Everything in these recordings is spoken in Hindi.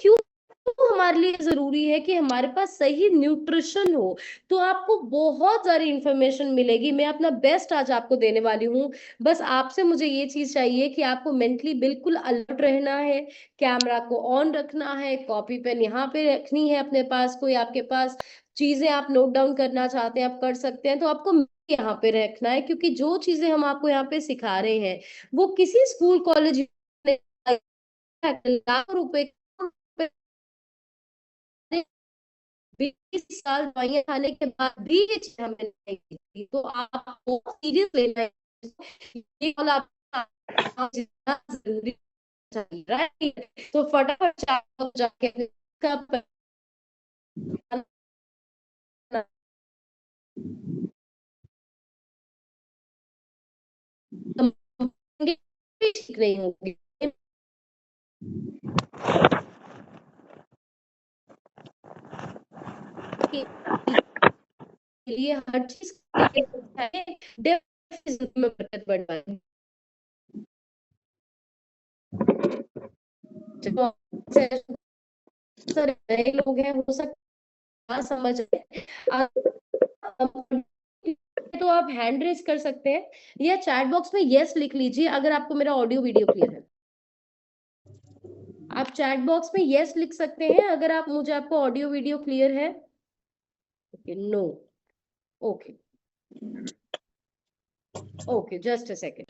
क्यों हमारे लिए जरूरी है कि हमारे पास सही न्यूट्रिशन हो। तो आपको बहुत सारी इंफॉर्मेशन मिलेगी, मैं अपना बेस्ट आज आपको देने वाली हूँ। बस आपसे मुझे ये चीज चाहिए कि आपको मेंटली बिल्कुल अलर्ट रहना है, कैमरा को ऑन रखना है, कॉपी पेन यहाँ पे रखनी है अपने पास, कोई आपके पास चीजें आप नोट डाउन करना चाहते हैं आप कर सकते हैं, तो आपको यहाँ पे रखना है, क्योंकि जो चीजें हम आपको यहाँ पे सिखा रहे हैं वो किसी स्कूल कॉलेज लाखों रुपए 20 साल दवाइयां खाने के बाद भी ये चीज हमें नहीं दिखती, तो आपको सीरियस लेना है। ये कॉल आपका जितना जरूरी चल रहा है, तो फटाफट जाके इसका ठीक नहीं होगी के लिए हर चीज में बरकत बढ़वाएगी। जो नए लोग हैं हो सकता समझ तो आप हैंड रेज कर सकते हैं या चैट बॉक्स में यस लिख लीजिए अगर आपको मेरा ऑडियो वीडियो क्लियर है। आप चैट बॉक्स में यस लिख सकते हैं अगर आप मुझे आपको ऑडियो वीडियो क्लियर है। Okay, no. Okay, okay, just a second.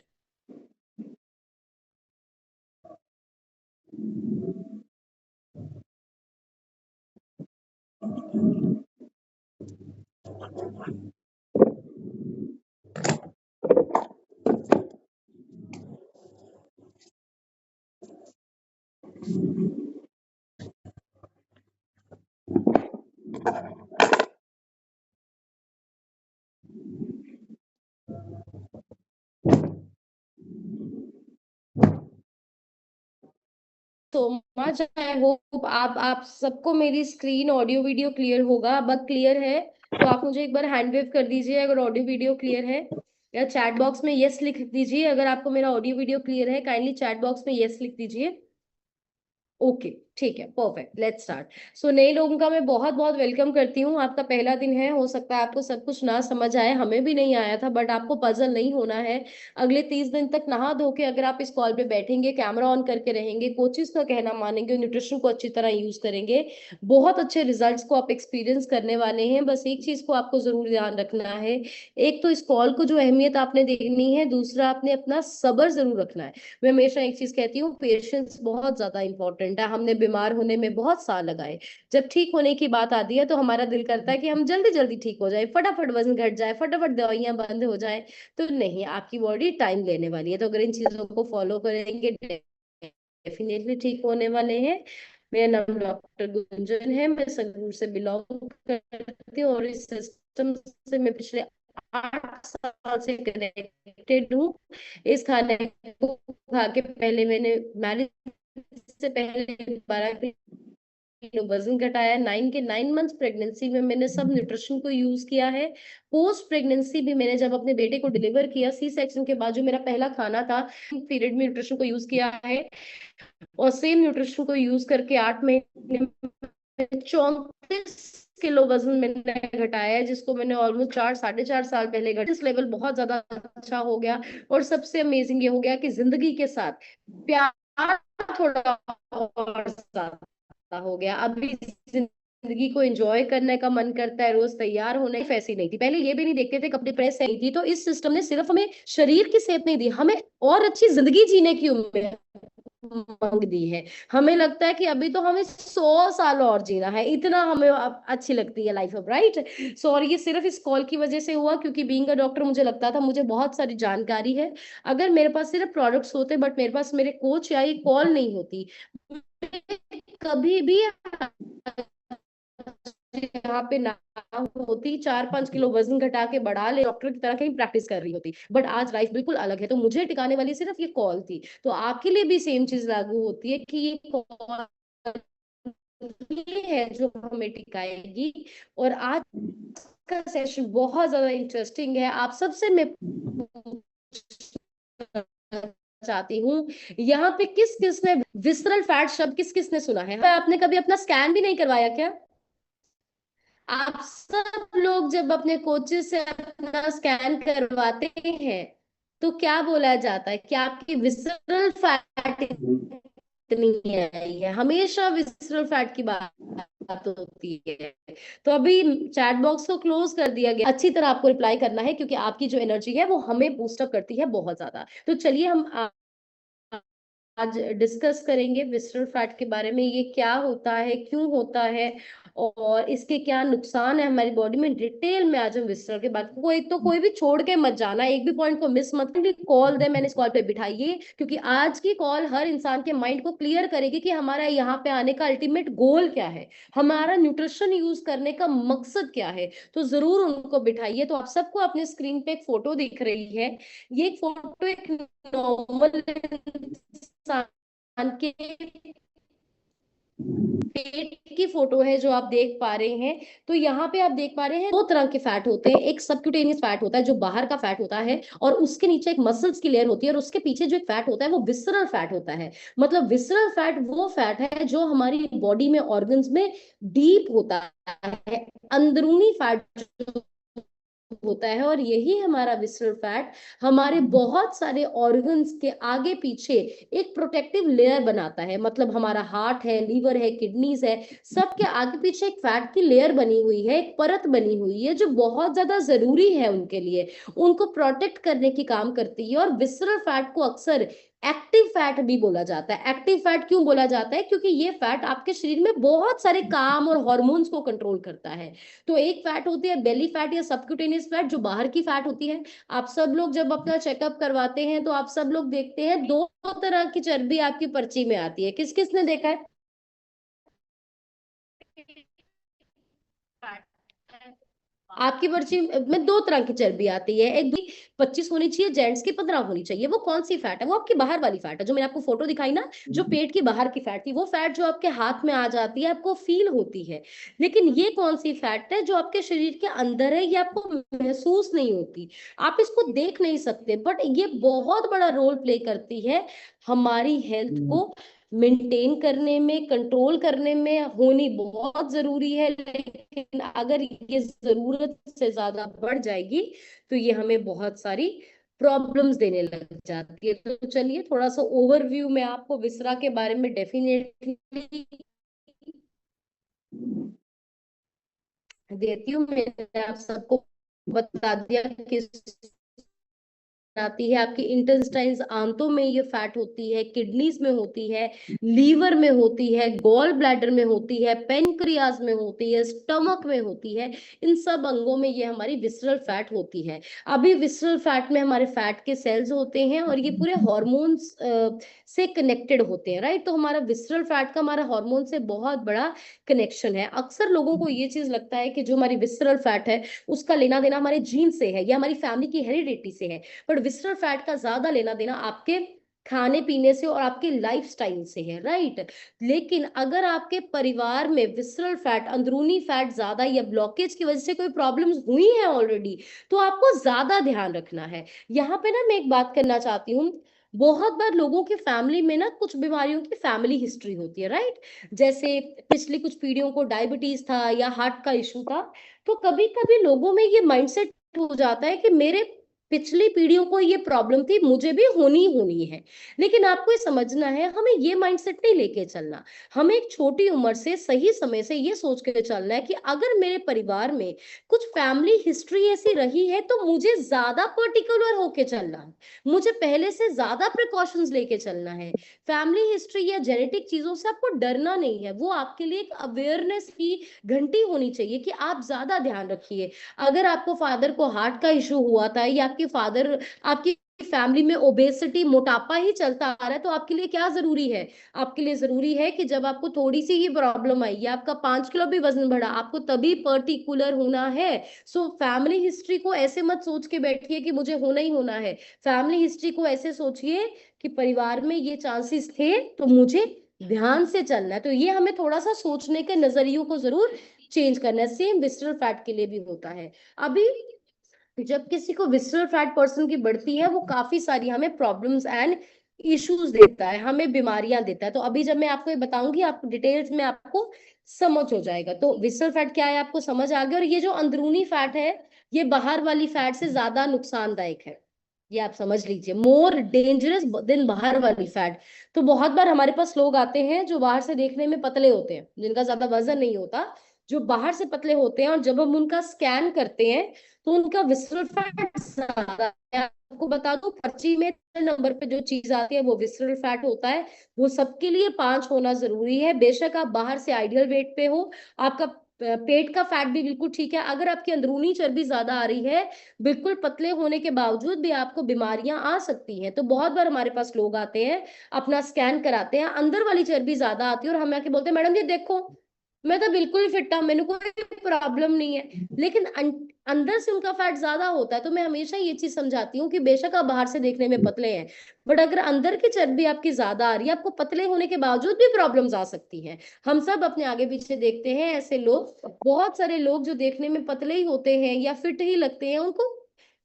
तो मच आई होप आप सबको मेरी स्क्रीन ऑडियो वीडियो क्लियर होगा। अब क्लियर है तो आप मुझे एक बार हैंड वेव कर दीजिए अगर ऑडियो वीडियो क्लियर है, या चैट बॉक्स में यस लिख दीजिए अगर आपको मेरा ऑडियो वीडियो क्लियर है। काइंडली चैट बॉक्स में यस लिख दीजिए। ओके, ठीक है, परफेक्ट, लेट्स स्टार्ट। सो नए लोगों का मैं बहुत बहुत वेलकम करती हूँ। आपका पहला दिन है, हो सकता है आपको सब कुछ ना समझ आए, हमें भी नहीं आया था, बट आपको पजल नहीं होना है। अगले 30 दिन तक नहा धो के अगर आप इस कॉल पे बैठेंगे, कैमरा ऑन करके रहेंगे, कोचिज का कहना मानेंगे, न्यूट्रिशन को अच्छी तरह यूज करेंगे, बहुत अच्छे रिजल्ट्स को आप एक्सपीरियंस करने वाले हैं। बस एक चीज को आपको जरूर ध्यान रखना है, एक तो इस कॉल को जो अहमियत आपने देखनी है, दूसरा आपने अपना सब्र जरूर रखना है। मैं हमेशा एक चीज कहती हूँ, पेशेंस बहुत ज्यादा इंपॉर्टेंट है। हमने बीमार होने में बहुत साल लगाए, जब ठीक होने की बात आती है तो हमारा दिल करता है कि हम जल्दी जल्दी ठीक हो जाए, फटाफट वजन घट जाए, फटाफट दवाइयां बंद हो जाए। तो नहीं, आपकी बॉडी टाइम लेने वाली है, तो अगर इन चीजों को फॉलो करेंगे डेफिनेटली ठीक होने वाले हैं। मेरा नाम डॉक्टर गुंजन है, मैं संगरूर से बिलोंग करती हूँ और इस सिस्टम से मैं पिछले 8 साल से कनेक्टेड हूँ। इस खाने को खा के पहले मैंने मैरिज से पहले 12 किलो वजन घटाया, 9 के 9 मंथ्स प्रेगनेंसी में मैंने सब न्यूट्रिशन को यूज किया है। पोस्ट प्रेगनेंसी भी मैंने जब अपने बेटे को डिलीवर किया, सी सेक्शन के बाद जो मेरा पहला खाना था, पीरियड में न्यूट्रिशन को यूज किया है, और सेम न्यूट्रिशन को यूज करके 8 महीने में 34 किलो वजन मैंने घटाया है, जिसको मैंने ऑलमोस्ट 4 साढ़े 4 साल पहले घटा। इस लेवल बहुत ज्यादा अच्छा हो गया। और सबसे अमेजिंग ये हो गया कि जिंदगी के साथ प्यार थोड़ा और ज्यादा हो गया। अभी जिंदगी को एंजॉय करने का मन करता है, रोज तैयार होने की ऐसी नहीं थी। पहले ये भी नहीं देखते थे कपड़े प्रेस नहीं थी, तो इस सिस्टम ने सिर्फ हमें शरीर की सेहत नहीं दी, हमें और अच्छी जिंदगी जीने की उम्मीद मांग दी है। हमें लगता है कि अभी तो हमें 100 साल और जीना है, इतना हमें अब अच्छी लगती है लाइफ अब, राइट। सो और ये सिर्फ इस कॉल की वजह से हुआ, क्योंकि बीइंग अ डॉक्टर मुझे लगता था मुझे बहुत सारी जानकारी है। अगर मेरे पास सिर्फ प्रोडक्ट्स होते बट मेरे पास मेरे कोच या ये कॉल नहीं होती, कभी भी यहाँ पे ना होती, 4 5 किलो वजन घटा के बढ़ा ले डॉक्टर की तरह कहीं प्रैक्टिस कर रही होती। बट आज लाइफ बिल्कुल अलग है, तो मुझे टिकाने वाली सिर्फ ये कॉल थी। तो आपके लिए भी सेम चीज लागू होती है कि ये कॉल ये है जो हमें टिकाएगी। और आज का सेशन बहुत ज्यादा इंटरेस्टिंग है, आप सबसे मैं चाहती हूँ, यहाँ पे किस किस ने विसरल फैट शब्द किस किस ने सुना है? आपने कभी अपना स्कैन भी नहीं करवाया क्या? आप सब लोग जब अपने कोचेस से अपना स्कैन करवाते हैं तो क्या बोला जाता है कि आपकी विसरल फैट इतनी आई है, हमेशा विसरल फैट की बात होती है। तो अभी चैट बॉक्स को क्लोज कर दिया गया, अच्छी तरह आपको रिप्लाई करना है क्योंकि आपकी जो एनर्जी है वो हमें बूस्ट अप करती है बहुत ज्यादा। तो चलिए हम आज डिस्कस करेंगे विसरल फैट के बारे में, ये क्या होता है, क्यों होता है और इसके क्या नुकसान है हमारी बॉडी में। डिटेल में आज हम विसरल के बारे में, कोई भी छोड़ के मत जाना, एक भी पॉइंट को मिस मत करना। कॉल दे मैंने इस कॉल पे बिठाइए क्योंकि आज की कॉल हर इंसान के माइंड को क्लियर करेगी कि हमारा यहाँ पे आने का अल्टीमेट गोल क्या है, हमारा न्यूट्रिशन यूज करने का मकसद क्या है। तो जरूर उनको बिठाइए। तो आप सबको अपने स्क्रीन पे एक फोटो दिख रही है, ये एक फोटो एक नॉर्मल इंसान के पेट की फोटो है जो आप देख पा रहे हैं। तो यहाँ पे आप देख पा रहे हैं दो तरह के फैट होते हैं, एक सबक्यूटेनियस फैट होता है जो बाहर का फैट होता है और उसके नीचे एक मसल्स की लेयर होती है और उसके पीछे जो एक फैट होता है वो विसरल फैट होता है। मतलब विसरल फैट वो फैट है जो हमारी बॉडी में ऑर्गन्स में डीप होता है, अंदरूनी फैट होता है। और यही हमारा विसरल फैट हमारे बहुत सारे ऑर्गन्स के आगे पीछे एक प्रोटेक्टिव लेयर बनाता है। मतलब हमारा हार्ट है, लीवर है, किडनीज है, सबके आगे पीछे एक फैट की लेयर बनी हुई है, एक परत बनी हुई है जो बहुत ज्यादा जरूरी है उनके लिए, उनको प्रोटेक्ट करने की काम करती है। और विसरल फैट को अक्सर एक्टिव फैट भी बोला जाता है। एक्टिव फैट क्यों बोला जाता है? क्योंकि ये फैट आपके शरीर में बहुत सारे काम और हॉर्मोन्स को कंट्रोल करता है। तो एक फैट होती है बेली फैट या सबक्यूटेनियस फैट जो बाहर की फैट होती है। आप सब लोग जब अपना चेकअप करवाते हैं तो आप सब लोग देखते हैं दो तरह की चर्बी आपकी पर्ची में आती है, किस किस ने देखा है? आपकी पर्ची में दो तरह की चर्बी आती है, एक 25 होनी चाहिए जेंट्स की, 15 होनी चाहिए। वो कौन सी फैट है? वो आपकी बाहर वाली फैट है जो मैंने आपको फोटो दिखाई ना, जो पेट की बाहर की फैट थी, वो फैट जो आपके हाथ में आ जाती है, आपको फील होती है। लेकिन ये कौन सी फैट है जो आपके शरीर के अंदर है, ये आपको महसूस नहीं होती, आप इसको देख नहीं सकते, बट ये बहुत बड़ा रोल प्ले करती है हमारी हेल्थ को मेंटेन करने में, कंट्रोल करने में, होनी बहुत जरूरी है। लेकिन अगर ये जरूरत से ज्यादा बढ़ जाएगी तो ये हमें बहुत सारी प्रॉब्लम्स देने लग जाती है। तो चलिए थोड़ा सा ओवरव्यू में आपको विसरा के बारे में डेफिनेटली देती हूँ। मैंने आप सबको बता दिया कि आती है आपकी इंटेस्टाइन्स, आंतों में ये फैट होती है, किडनीज में होती है, लीवर में होती है, गॉल ब्लैडर में होती है, पेनक्रियाज में होती है, स्टमक में होती है। इन सब अंगों में ये हमारी विसरल फैट होती है। अभी विसरल फैट में हमारे फैट के सेल्स होते हैं और ये पूरे हॉर्मोन्स से कनेक्टेड होते हैं, राइट? तो हमारा विसरल फैट का हमारा हार्मोन से बहुत बड़ा कनेक्शन है। अक्सर लोगों को ये चीज लगता है कि जो हमारी विसरल फैट है उसका लेना देना हमारे जीन से है या हमारी फैमिली की हेरिडिटी से है, पर विसरल फैट का ज्यादा लेना देना आपके खाने पीने से और आपके लाइफस्टाइल से है, राइट? लेकिन अगर आपके परिवार में विसरल फैट, अंदरूनी फैट ज्यादा या ब्लॉकेज की वजह से कोई प्रॉब्लम्स हुई है ऑलरेडी, तो आपको ज्यादा ध्यान रखना है। यहाँ पे ना मैं एक बात करना चाहती हूँ, बहुत बार लोगों की फैमिली में ना कुछ बीमारियों की फैमिली हिस्ट्री होती है, राइट? जैसे पिछली कुछ पीढ़ियों को डायबिटीज था या हार्ट का इशू था। तो कभी कभी लोगों में ये माइंडसेट हो जाता है कि मेरे पिछली पीढ़ियों को ये प्रॉब्लम थी, मुझे भी होनी होनी है। लेकिन आपको ये समझना है, हमें ये माइंडसेट नहीं लेके चलना। हमें एक छोटी उम्र से सही समय से ये सोच के चलना है कि अगर मेरे परिवार में कुछ फैमिली हिस्ट्री ऐसी रही है तो मुझे ज्यादा पर्टिकुलर होके चलना है, मुझे पहले से ज्यादा प्रिकॉशंस लेके चलना है। फैमिली हिस्ट्री या जेनेटिक चीजों से आपको डरना नहीं है, वो आपके लिए एक अवेयरनेस की घंटी होनी चाहिए कि आप ज्यादा ध्यान रखिए। अगर आपको फादर को हार्ट का इशू हुआ था या आपके फादर, आपकी फैमिली में ओबेसिटी, मोटापा ही चलता आ रहा है, तो आपके लिए क्या जरूरी है? आपके लिए जरूरी है कि जब आपको थोड़ी सी ही प्रॉब्लम आई या आपका 5 किलो भी वजन बढ़ा, आपको तभी पर्टिकुलर होना है। सो फैमिली हिस्ट्री को ऐसे मत सोच के बैठिए कि मुझे होना ही होना है। फैमिली हिस्ट्री को ऐसे सोचिए कि परिवार में ये चांसेस थे तो मुझे ध्यान से चलना है। तो ये हमें थोड़ा सा सोचने के नजरियों को जरूर चेंज करना है। सेम विसरल फैट के लिए भी होता है। अभी जब किसी को विसरल फैट पर्सन की बढ़ती है, वो काफी सारी हमें प्रॉब्लम्स एंड इश्यूज देता है, हमें बीमारियां देता है। तो अभी जब मैं आपको ये बताऊंगी, आप डिटेल्स में आपको समझ हो जाएगा। तो विसरल फैट क्या है आपको समझ आ गया। और ये जो अंदरूनी फैट है, ये बाहर वाली फैट से ज्यादा नुकसानदायक है, ये आप समझ लीजिए, मोर डेंजरस देन बाहर वाली फैट। तो बहुत बार हमारे पास लोग आते हैं जो बाहर से देखने में पतले होते हैं, जिनका ज्यादा वजन नहीं होता, जो बाहर से पतले होते हैं, और जब हम उनका स्कैन करते हैं तो उनका विसरल फैट ज्यादा है। आपको बता दूं, पर्ची में नंबर पे जो चीज आती है वो विसरल फैट होता है। वो सबके लिए 5 होना जरूरी है। बेशक आप बाहर से आइडियल वेट पे हो, आपका पेट का फैट भी बिल्कुल ठीक है, अगर आपकी अंदरूनी चर्बी ज्यादा आ रही है, बिल्कुल पतले होने के बावजूद भी आपको बीमारियां आ सकती हैं। तो बहुत बार हमारे पास लोग आते हैं, अपना स्कैन कराते हैं, अंदर वाली चर्बी ज्यादा आती है, और हम आके बोलते हैं मैडम ये देखो, मैं तो बिल्कुल फिट हूं, मैंने कोई प्रॉब्लम नहीं है, लेकिन अंदर से उनका फैट ज्यादा होता है। तो मैं हमेशा ये चीज समझाती हूँ कि बेशक आप बाहर से देखने में पतले हैं, बट अगर अंदर की चर्बी आपकी ज्यादा आ रही है, आपको पतले होने के बावजूद भी प्रॉब्लम्स आ सकती हैं। हम सब अपने आगे पीछे देखते हैं ऐसे लोग, बहुत सारे लोग जो देखने में पतले ही होते हैं या फिट ही लगते हैं, उनको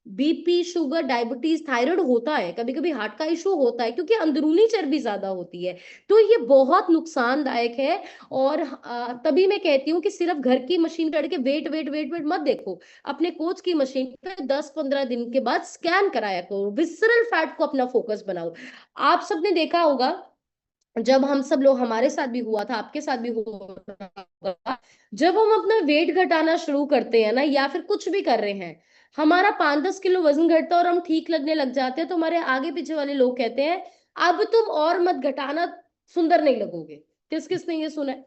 बीपी, शुगर, डायबिटीज, थायराइड होता है, कभी कभी हार्ट का इशू होता है, क्योंकि अंदरूनी चर्बी ज्यादा होती है। तो ये बहुत नुकसानदायक है। और तभी मैं कहती हूँ कि सिर्फ घर की मशीन करके वेट वेट वेट वेट मत देखो, अपने कोच की मशीन पे 10-15 दिन के बाद स्कैन कराया करो, विसरल फैट को अपना फोकस बनाओ। आप सबने देखा होगा, जब हम सब लोग, हमारे साथ भी हुआ था, आपके साथ भी हुआ होगा, जब हम अपना वेट घटाना शुरू करते हैं ना, या फिर कुछ भी कर रहे हैं, हमारा 5-10 किलो वजन घटता है और हम ठीक लगने लग जाते हैं, तो हमारे आगे पीछे वाले लोग कहते हैं अब तुम और मत घटाना, सुंदर नहीं लगोगे। किस किस ने ये सुना है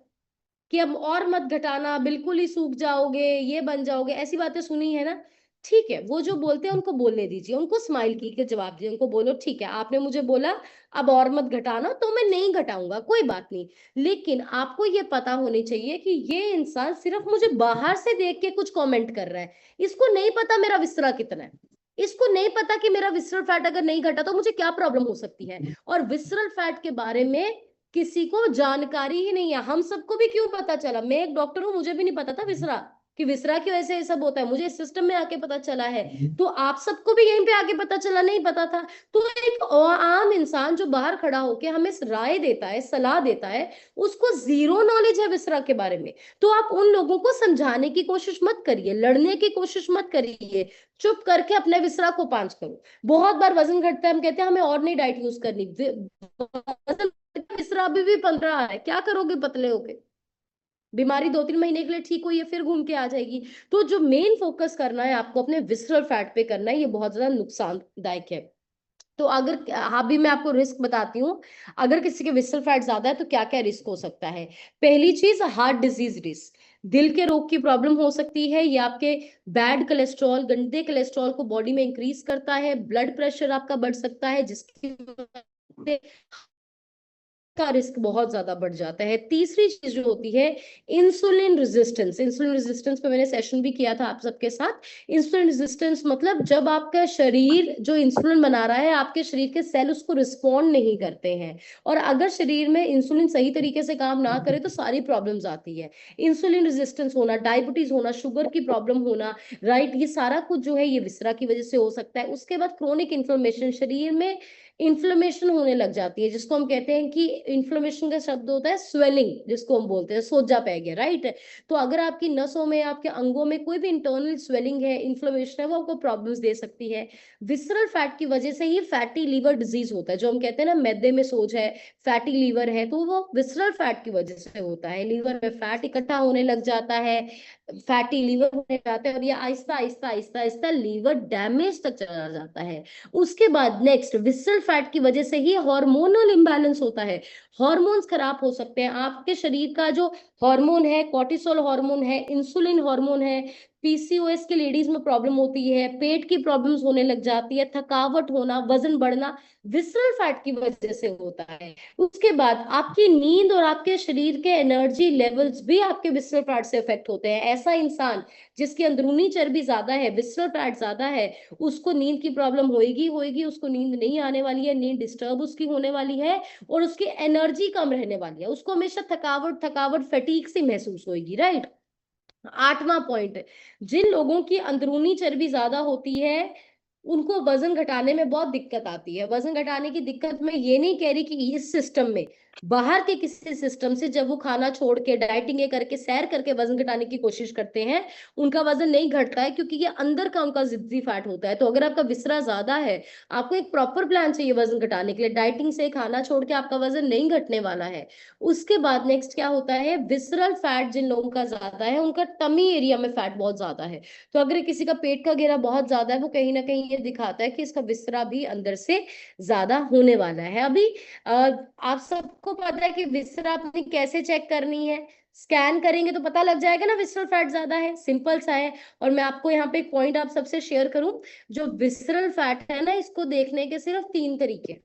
कि अब और मत घटाना, बिल्कुल ही सूख जाओगे, ये बन जाओगे, ऐसी बातें सुनी है ना। ठीक है, वो जो बोलते हैं उनको बोलने दीजिए, उनको स्माइल की के जवाब दीजिए, उनको बोलो ठीक है आपने मुझे बोला अब और मत घटाना, तो मैं नहीं घटाऊंगा, कोई बात नहीं। लेकिन आपको ये पता होनी चाहिए कि ये इंसान सिर्फ मुझे बाहर से देख के कुछ कमेंट कर रहा है, इसको नहीं पता मेरा विसरा कितना है, इसको नहीं पता कि मेरा विसरल फैट अगर नहीं घटा तो मुझे क्या प्रॉब्लम हो सकती है। और विसरल फैट के बारे में किसी को जानकारी ही नहीं है। हम सबको भी क्यों पता चला, मैं एक डॉक्टर हूं, मुझे भी नहीं पता था विसरा, कि विसरा की वजह से ये सब होता है, मुझे इस सिस्टम में आके पता चला है। तो आप सबको भी यहीं पे आके पता चला, नहीं पता था। तो एक आम इंसान जो बाहर खड़ा होके हमें राय देता है, सलाह देता है, उसको जीरो नॉलेज है विसरा के बारे में। तो आप उन लोगों को समझाने की कोशिश मत करिए, लड़ने की कोशिश मत करिए, चुप करके अपने विसरा को पांच करो। बहुत बार वजन घटता है, हम कहते हैं हमें और नहीं डाइट यूज करनी, वजन तीसरा अभी भी 15 है, क्या करोगे पतले होके, बीमारी 2-3 महीने के लिए ठीक हुई है फिर घूम के आ जाएगी। तो जो मेन फोकस करना है आपको अपने विसरल फैट पे करना है, ये बहुत ज्यादा नुकसानदायक है। तो अगर अभी मैं आपको रिस्क बताती हूँ, अगर किसी के विसरल फैट ज्यादा है तो क्या क्या रिस्क हो सकता है। पहली चीज, हार्ट डिजीज रिस्क, दिल के रोग की प्रॉब्लम हो सकती है, ये आपके बैड कोलेस्ट्रॉल, गंदे कोलेस्ट्रॉल को बॉडी में इंक्रीज करता है, ब्लड प्रेशर आपका बढ़ सकता है, जिसकी का रिस्क बहुत ज्यादा बढ़ जाता है। तीसरी चीज जो होती है, इंसुलिन रेजिस्टेंस। इंसुलिन रेजिस्टेंस पे मैंने सेशन भी किया था आप सबके साथ। इंसुलिन रेजिस्टेंस मतलब जब आपका शरीर जो इंसुलिन बना रहा है, आपके शरीर के सेल उसको रिस्पॉन्ड नहीं करते हैं, और अगर शरीर में इंसुलिन सही तरीके से काम ना करे तो सारी प्रॉब्लम्स आती है। इंसुलिन रेजिस्टेंस होना, डायबिटीज होना, शुगर की प्रॉब्लम होना, राइट, ये सारा कुछ जो है ये विसरा की वजह से हो सकता है। उसके बाद क्रोनिक इन्फ्लेमेशन, शरीर में इन्फ्लेमेशन होने लग जाती है, जिसको हम कहते हैं कि इन्फ्लेमेशन का शब्द होता है स्वेलिंग, जिसको हम बोलते हैं सोजा पै गया, राइट। तो अगर आपकी नसों में, आपके अंगों में कोई भी इंटरनल स्वेलिंग है, इन्फ्लेमेशन है, वो आपको प्रॉब्लम्स दे सकती है। विसरल फैट की वजह से ही फैटी लीवर डिजीज होता है, जो हम कहते हैं ना मैदे में सोज है, फैटी लीवर है, तो वो विसरल फैट की वजह से होता है। लीवर में फैट इकट्ठा होने लग जाता है, फैटी लीवर होने जाते हैं, और ये आहिस्ता आहिस्ता आहिस्ता आहिस्ता लीवर डैमेज तक चला जाता है। उसके बाद नेक्स्ट, विसरल फैट की वजह से ही हार्मोनल इंबैलेंस होता है, हार्मोन्स खराब हो सकते हैं। आपके शरीर का जो हार्मोन है, कॉर्टिसोल हार्मोन है, इंसुलिन हार्मोन है, पीसीओएस के लेडीज में प्रॉब्लम होती है, पेट की प्रॉब्लम्स होने लग जाती है, थकावट होना, वजन बढ़ना, विसरल फैट की वजह से होता है। उसके बाद आपकी नींद और आपके शरीर के एनर्जी लेवल्स भी आपके विसरल फैट से इफेक्ट होते हैं। ऐसा इंसान जिसकी अंदरूनी चर्बी ज्यादा है, विसरल फैट ज्यादा है, उसको नींद की प्रॉब्लम होएगी होएगी, उसको नींद नहीं आने वाली है, नींद डिस्टर्ब उसकी होने वाली है, और उसकी एनर्जी कम रहने वाली है, उसको हमेशा थकावट थकावट फटीग सी महसूस होगी, राइट। 8वां पॉइंट, जिन लोगों की अंदरूनी चर्बी ज्यादा होती है, उनको वजन घटाने में बहुत दिक्कत आती है। वजन घटाने की दिक्कत मैं ये नहीं कह रही कि इस सिस्टम में, बाहर के किसी सिस्टम से जब वो खाना छोड़ के डाइटिंग ये करके सैर करके वजन घटाने की कोशिश करते हैं, उनका वजन नहीं घटता है, क्योंकि ये अंदर का उनका जिद्दी फैट होता है। तो अगर आपका विसरा ज्यादा है, आपको एक प्रॉपर प्लान चाहिए वजन घटाने के लिए। डाइटिंग से खाना छोड़ के आपका वजन नहीं घटने वाला है। उसके बाद नेक्स्ट क्या होता है, विसरल फैट जिन लोगों का ज्यादा है, उनका टमी एरिया में फैट बहुत ज्यादा है। तो अगर किसी का पेट का घेरा बहुत ज्यादा है, वो कहीं ना कहीं ये दिखाता है कि इसका विसरा भी अंदर से ज्यादा होने वाला है। अभी आप सबको पता है कि विसरा अपनी कैसे चेक करनी है। स्कैन करेंगे तो पता लग जाएगा ना विसरल फैट ज्यादा है, सिंपल सा है। और मैं आपको यहाँ पे एक पॉइंट आप सबसे शेयर करूं, जो विसरल फैट है ना, इसको देखने के सिर्फ 3 तरीके।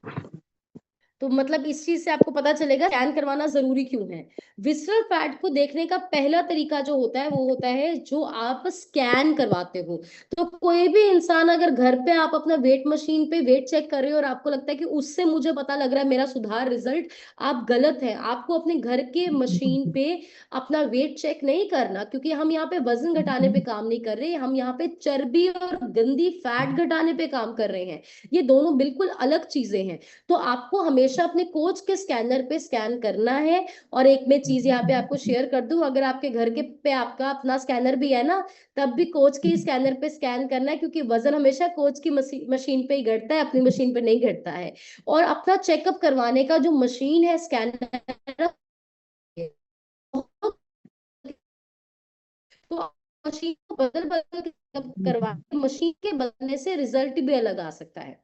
तो मतलब इस चीज से आपको पता चलेगा स्कैन करवाना जरूरी क्यों है। विसरल फैट को देखने का पहला तरीका जो होता है, वो होता है जो आप स्कैन करवाते हो। तो कोई भी इंसान, अगर घर पे आप अपना वेट मशीन पे वेट चेक कर रहे हो और आपको लगता है कि उससे मुझे पता लग रहा है मेरा सुधार रिजल्ट, आप गलत है। आपको अपने घर के मशीन पे अपना वेट चेक नहीं करना, क्योंकि हम यहाँ पे वजन घटाने पे काम नहीं कर रहे, हम यहाँ पे चर्बी और गंदी फैट घटाने पे काम कर रहे हैं। ये दोनों बिल्कुल अलग चीजें हैं। तो आपको हमेशा अपने कोच के स्कैनर पे स्कैन करना है। और एक मैं चीज यहाँ पे आपको शेयर कर दूं, अगर आपके घर के पे आपका अपना स्कैनर भी है ना, तब भी कोच के स्कैनर पे स्कैन करना है, क्योंकि वजन हमेशा कोच की मशीन पे ही घटता है, अपनी मशीन पे नहीं घटता है। और अपना चेकअप करवाने का जो मशीन है स्कैनर, तो मशीन को बदल बदल के करवा, मशीन के बदलने से रिजल्ट भी अलग आ सकता है।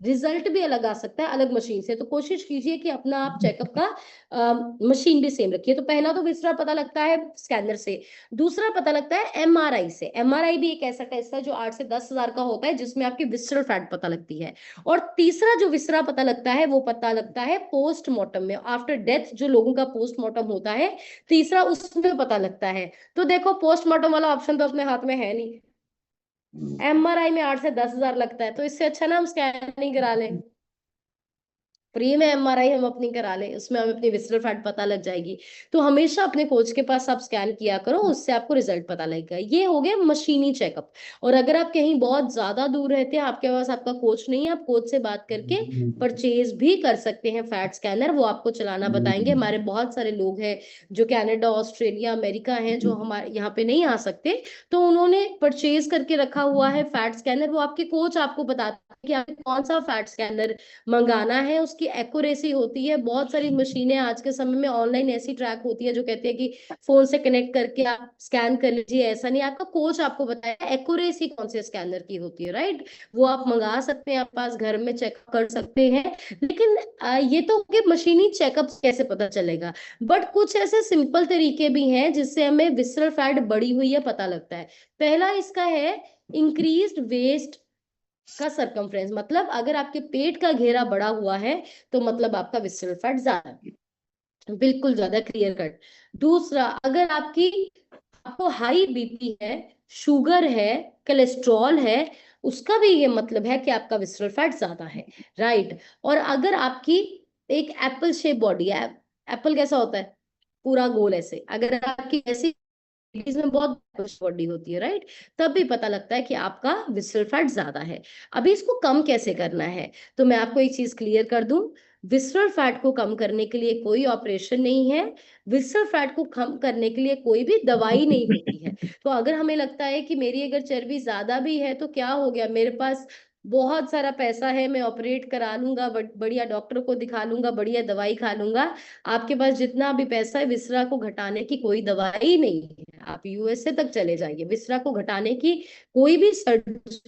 रिजल्ट भी अलग आ सकता है अलग मशीन से। तो कोशिश कीजिए कि अपना आप चेकअप का मशीन भी सेम रखिए। तो पहला तो विसरा पता लगता है स्कैनर से। दूसरा पता लगता है एमआरआई से। एमआरआई भी एक ऐसा टेस्ट है जो 8 से 10 हजार का होता है, जिसमें आपकी विसरल फैट पता लगती है। और तीसरा जो विसरा पता लगता है, वो पता लगता है पोस्टमार्टम में, आफ्टर डेथ जो लोगों का पोस्टमार्टम होता है, तीसरा उसमें पता लगता है। तो देखो, पोस्टमार्टम वाला ऑप्शन तो अपने हाथ में है नहीं। एमआरआई में 8 से 10 हजार लगता है, तो इससे अच्छा ना हम स्कैनिंग करा लें। फ्री में एमआरआई हम अपनी करा लें, उसमें हमें अपनी विसरल फैट पता लग जाएगी। तो हमेशा अपने कोच के पास आप स्कैन किया करो, उससे आपको रिजल्ट पता लगेगा। ये हो गया मशीनी चेकअप। और अगर आप कहीं बहुत ज्यादा दूर रहते हैं, आपके पास आपका कोच नहीं है, आप कोच से बात करके परचेज भी कर सकते हैं फैट स्कैनर। वो आपको चलाना बताएंगे। हमारे बहुत सारे लोग हैं जो कनाडा, ऑस्ट्रेलिया, अमेरिका हैं, जो हमारे यहाँ पे नहीं आ सकते, तो उन्होंने परचेज करके रखा हुआ है फैट स्कैनर। वो आपके कोच आपको बताते हैं कि आपको कौन सा फैट स्कैनर मंगाना है। उसकी एक्यूरेसी होती है, बहुत सारी मशीनें आज के समय में ऑनलाइन ऐसी ट्रैक होती है जो कहती है कि फोन से कनेक्ट करके आप स्कैन कर लीजिए। ऐसा नहीं, आपका कोच आपको बताया एक्यूरेसी कौन से स्कैनर की होती है, राइट। वो आप मंगा सकते हैं, आप पास घर में चेक कर सकते हैं। लेकिन ये तो कि मशीनी चेकअप कैसे पता चलेगा। बट कुछ ऐसे सिंपल तरीके भी हैं जिससे हमें विसरल फैट बढ़ी हुई है पता लगता है। पहला इसका है इंक्रीज्ड वेस्ट का सरकमफ्रेंस। मतलब अगर आपके पेट का घेरा बड़ा हुआ है, तो मतलब आपका विसरल फैट ज्यादा है, बिल्कुल ज्यादा, क्लियर कट। दूसरा, अगर आपको हाई बीपी है, शुगर है, कोलेस्ट्रॉल है, उसका भी ये मतलब है कि आपका विसरल फैट ज्यादा है, राइट। और अगर आपकी एक एप्पल शेप बॉडी है, एप्पल कैसा होता है, पूरा गोल ऐसे, अगर आपकी ऐसी लेडीज में बहुत बॉडी होती है, राइट, तब भी पता लगता है कि आपका विसरल फैट ज्यादा है। अभी इसको कम कैसे करना है, तो मैं आपको एक चीज क्लियर कर दूं। विसरल फैट को कम करने के लिए कोई ऑपरेशन नहीं है। विसरल फैट को कम करने के लिए कोई भी दवाई नहीं होती है। तो अगर हमें लगता है कि मेरी अगर चर्बी ज्यादा भी है तो क्या हो गया, मेरे पास बहुत सारा पैसा है, मैं ऑपरेट करा लूंगा, बढ़िया डॉक्टर को दिखा लूंगा, बढ़िया दवाई खा लूंगा। आपके पास जितना भी पैसा है, विसरा को घटाने की कोई दवाई नहीं है। आप यूएसए तक चले जाइए, विसरा को घटाने की कोई भी सर्जरी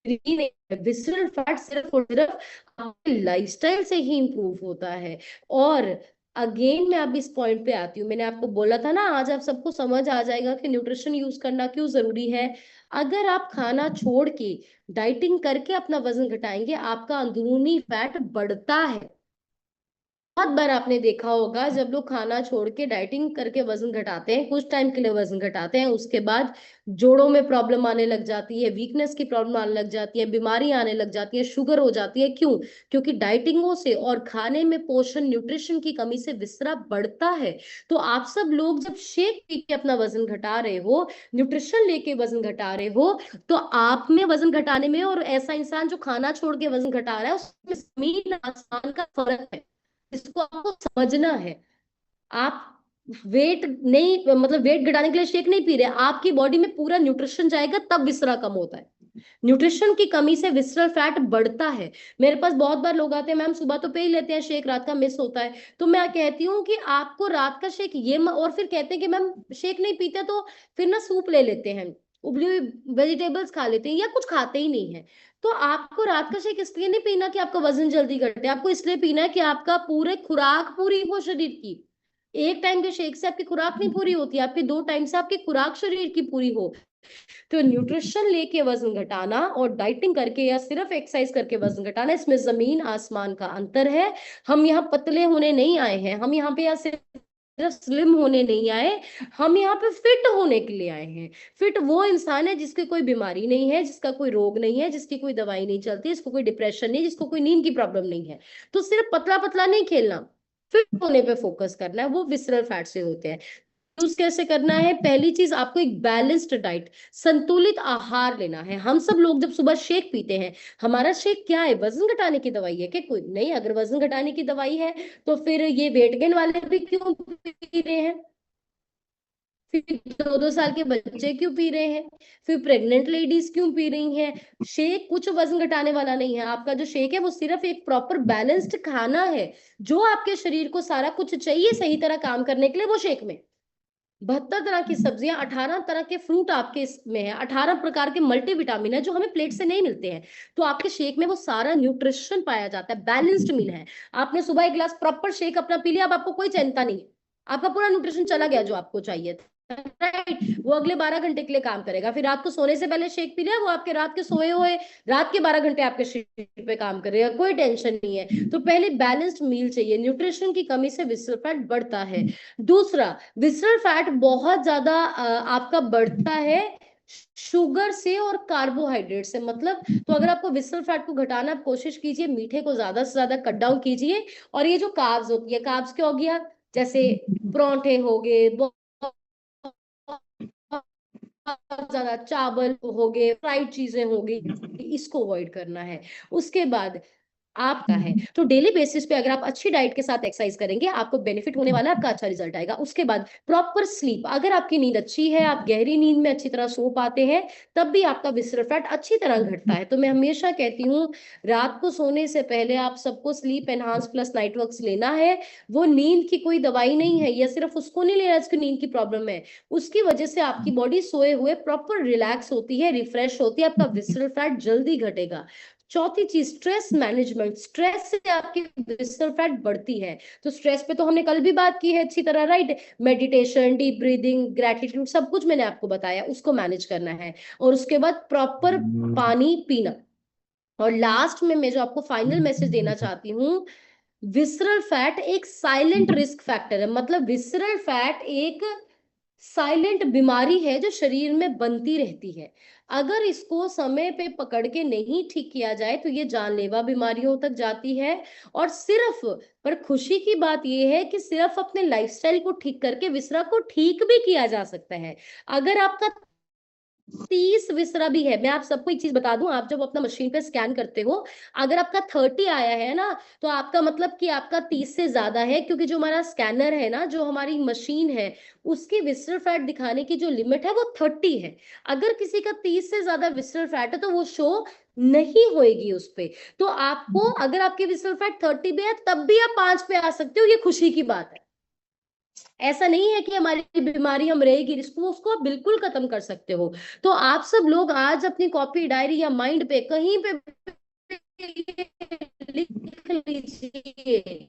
नहीं है। विसरल फैट सिर्फ और सिर्फ आपके लाइफस्टाइल से ही इंप्रूव होता है। और अगेन मैं अब इस पॉइंट पे आती हूँ, मैंने आपको बोला था ना, आज आप सबको समझ आ जाएगा कि न्यूट्रिशन यूज करना क्यों जरूरी है। अगर आप खाना छोड़ के डाइटिंग करके अपना वजन घटाएंगे, आपका अंदरूनी फैट बढ़ता है। बार आपने देखा होगा जब लोग खाना छोड़ के डाइटिंग करके वजन घटाते हैं, कुछ टाइम के लिए वजन घटाते हैं, उसके बाद जोड़ों में प्रॉब्लम आने लग जाती है, वीकनेस की प्रॉब्लम आने लग जाती है, बीमारी आने लग जाती है, शुगर हो जाती है। क्यों? क्योंकि डाइटिंगों से और खाने में पोषण न्यूट्रिशन की कमी से विसरा बढ़ता है। तो आप सब लोग जब शेक पी के अपना वजन घटा रहे हो, न्यूट्रिशन लेके वजन घटा रहे हो, तो आप में वजन घटाने में और ऐसा इंसान जो खाना छोड़ के वजन घटा रहा है, उसमें जमीन आसमान का फर्क है। इसको आपको समझना है। आप वेट नहीं, मतलब वेट घटाने के लिए शेक नहीं पी रहे, आपकी बॉडी में पूरा न्यूट्रिशन जाएगा तब विसरा कम होता है। न्यूट्रिशन की कमी से विसरल फैट बढ़ता है। मेरे पास बहुत बार लोग आते हैं, मैम सुबह तो पे ही लेते हैं शेक, रात का मिस होता है। तो मैं कहती हूँ कि आपको रात का शेक और फिर कहते हैं कि मैम शेक नहीं पीते तो फिर ना सूप ले लेते हैं, उबली हुई वेजिटेबल्स खा लेते हैं, या कुछ खाते ही नहीं है। तो आपको रात का शेक इसलिए नहीं पीना कि आपका वजन जल्दी घटे, आपको इसलिए पीना है कि आपका पूरे खुराक पूरी हो शरीर की। एक टाइम के शेक से आपकी खुराक नहीं पूरी होती, आपकी 2 टाइम से आपकी खुराक शरीर की पूरी हो। तो न्यूट्रिशन लेके वजन घटाना और डाइटिंग करके या सिर्फ एक्सरसाइज करके वजन घटाना, इसमें जमीन आसमान का अंतर है। हम यहाँ पतले होने नहीं आए हैं, हम यहाँ पे या सिर्फ स्लिम होने नहीं आए, हम यहाँ पे फिट होने के लिए आए हैं। फिट वो इंसान है जिसकी कोई बीमारी नहीं है, जिसका कोई रोग नहीं है, जिसकी कोई दवाई नहीं चलती, जिसको कोई डिप्रेशन नहीं, जिसको कोई नींद की प्रॉब्लम नहीं है। तो सिर्फ पतला पतला नहीं खेलना, फिट होने पे फोकस करना है। वो विसरल फैट से होते हैं। यूज कैसे करना है? पहली चीज, आपको एक बैलेंस्ड डाइट, संतुलित आहार लेना है। हम सब लोग जब सुबह शेक पीते हैं, हमारा शेक क्या है? वजन घटाने की दवाई है क्या? कोई नहीं। अगर वजन घटाने की दवाई है तो फिर ये वेट गेन वाले भी क्यों पी रहे हैं? फिर 2-2 साल के बच्चे क्यों पी रहे हैं? फिर प्रेग्नेंट लेडीज क्यों पी रही हैं? शेक कुछ वजन घटाने वाला नहीं है। आपका जो शेक है वो सिर्फ एक प्रॉपर बैलेंस्ड खाना है, जो आपके शरीर को सारा कुछ चाहिए सही तरह काम करने के लिए, वो शेक में 72 तरह की सब्जियां, 18 तरह के फ्रूट आपके इसमें है, 18 प्रकार के मल्टीविटामिन है जो हमें प्लेट से नहीं मिलते हैं। तो आपके शेक में वो सारा न्यूट्रिशन पाया जाता है, बैलेंस्ड मील है। आपने सुबह एक गिलास प्रॉपर शेक अपना पी लिया, अब आपको कोई चिंता नहीं है, आपका पूरा न्यूट्रिशन चला गया जो आपको चाहिए था। राइट, वो अगले 12 घंटे के लिए काम करेगा। फिर रात को सोने से पहले शेक पी लिया, वो आपके रात के सोए हुए रात के 12 घंटे आपके शरीर पे काम करेगा, कोई टेंशन नहीं है। तो पहले बैलेंस्ड मील चाहिए। न्यूट्रिशन की कमी से विसरल फैट बढ़ता है। दूसरा, विसरल फैट बहुत ज्यादा आपका बढ़ता है शुगर से और कार्बोहाइड्रेट से। मतलब तो अगर आपको विसरल फैट को घटाना, आप कोशिश कीजिए मीठे को ज्यादा से ज्यादा कट डाउन कीजिए। और ये जो कार्ब्स होती है, कार्ब्स क्या हो गया? जैसे परोंठे हो गए, ज्यादा चावल हो गए, फ्राइड चीजें हो गई, इसको अवॉइड करना है। उसके बाद आपका है तो डेली बेसिस पे अगर आप अच्छी डाइट के साथ एक्सरसाइज करेंगे, आपको बेनिफिट होने वाला है, आपका अच्छा रिजल्ट आएगा। उसके बाद प्रॉपर स्लीप, अगर आपकी नींद अच्छी है, आप गहरी नींद में अच्छी तरह सो पाते हैं, तब भी आपका विसरल फैट अच्छी तरह घटता है। तो मैं हमेशा कहती हूँ, रात को सोने से पहले आप सबको sleep enhance plus night works लेना है। वो नींद की कोई दवाई नहीं है, या सिर्फ उसको नहीं लेना जिसको नींद की प्रॉब्लम है। उसकी वजह से आपकी बॉडी सोए हुए प्रॉपर रिलैक्स होती है, रिफ्रेश होती है, आपका विसरल फैट जल्दी घटेगा। चौथी चीज, स्ट्रेस मैनेजमेंट। स्ट्रेस से आपकी विसरल फैट बढ़ती है। तो स्ट्रेस पे तो हमने कल भी बात की है अच्छी तरह, right? Meditation, deep breathing, gratitude, सब कुछ मैंने आपको बताया, उसको मैनेज करना है। और उसके बाद प्रॉपर पानी पीना। और लास्ट में मैं जो आपको फाइनल मैसेज देना चाहती हूँ, विसरल फैट एक साइलेंट रिस्क फैक्टर है। मतलब विसरल फैट एक साइलेंट बीमारी है जो शरीर में बनती रहती है। अगर इसको समय पे पकड़ के नहीं ठीक किया जाए तो ये जानलेवा बीमारियों तक जाती है। और सिर्फ, पर खुशी की बात यह है कि सिर्फ अपने लाइफस्टाइल को ठीक करके विसरा को ठीक भी किया जा सकता है। अगर आपका 30 विसरा भी है, मैं आप सबको एक चीज बता दूं, आप जब अपना मशीन पे स्कैन करते हो, अगर आपका 30 आया है ना, तो आपका मतलब कि आपका 30 से ज्यादा है। क्योंकि जो हमारा स्कैनर है ना, जो हमारी मशीन है, उसकी विसरल फैट दिखाने की जो लिमिट है वो 30 है। अगर किसी का 30 से ज्यादा विसरल फैट है तो वो शो नहीं होएगी उस पे। तो आपको, अगर आपकी विसरल फैट 30 पे है, तब भी आप 5 पे आ सकते हो, ये खुशी की बात है। ऐसा नहीं है कि हमारी बीमारी हम रहेगी, इसको उसको आप बिल्कुल खत्म कर सकते हो। तो आप सब लोग आज अपनी कॉपी, डायरी या माइंड पे कहीं पे लिख लीजिए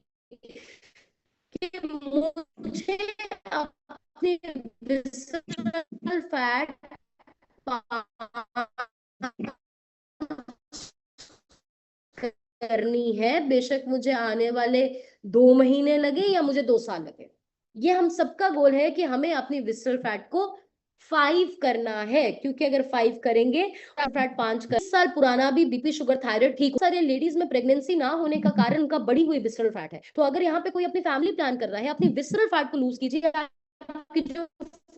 कि मुझे अपनी विसरल फैट करनी है। बेशक मुझे आने वाले 2 महीने लगे या मुझे 2 साल लगे। ये हम सबका गोल है कि हमें अपनी विसरल फैट को 5 करना है, क्योंकि अगर 5 करेंगे, फैट 5 कर, 20 साल पुराना भी बीपी शुगर थायराइड ठीक। सारे लेडीज में प्रेगनेंसी ना होने का कारण उनका बढ़ी हुई विसरल फैट है। तो अगर यहाँ पे कोई अपनी फैमिली प्लान कर रहा है, अपनी विसरल फैट को लूज कीजिए। आपकी जो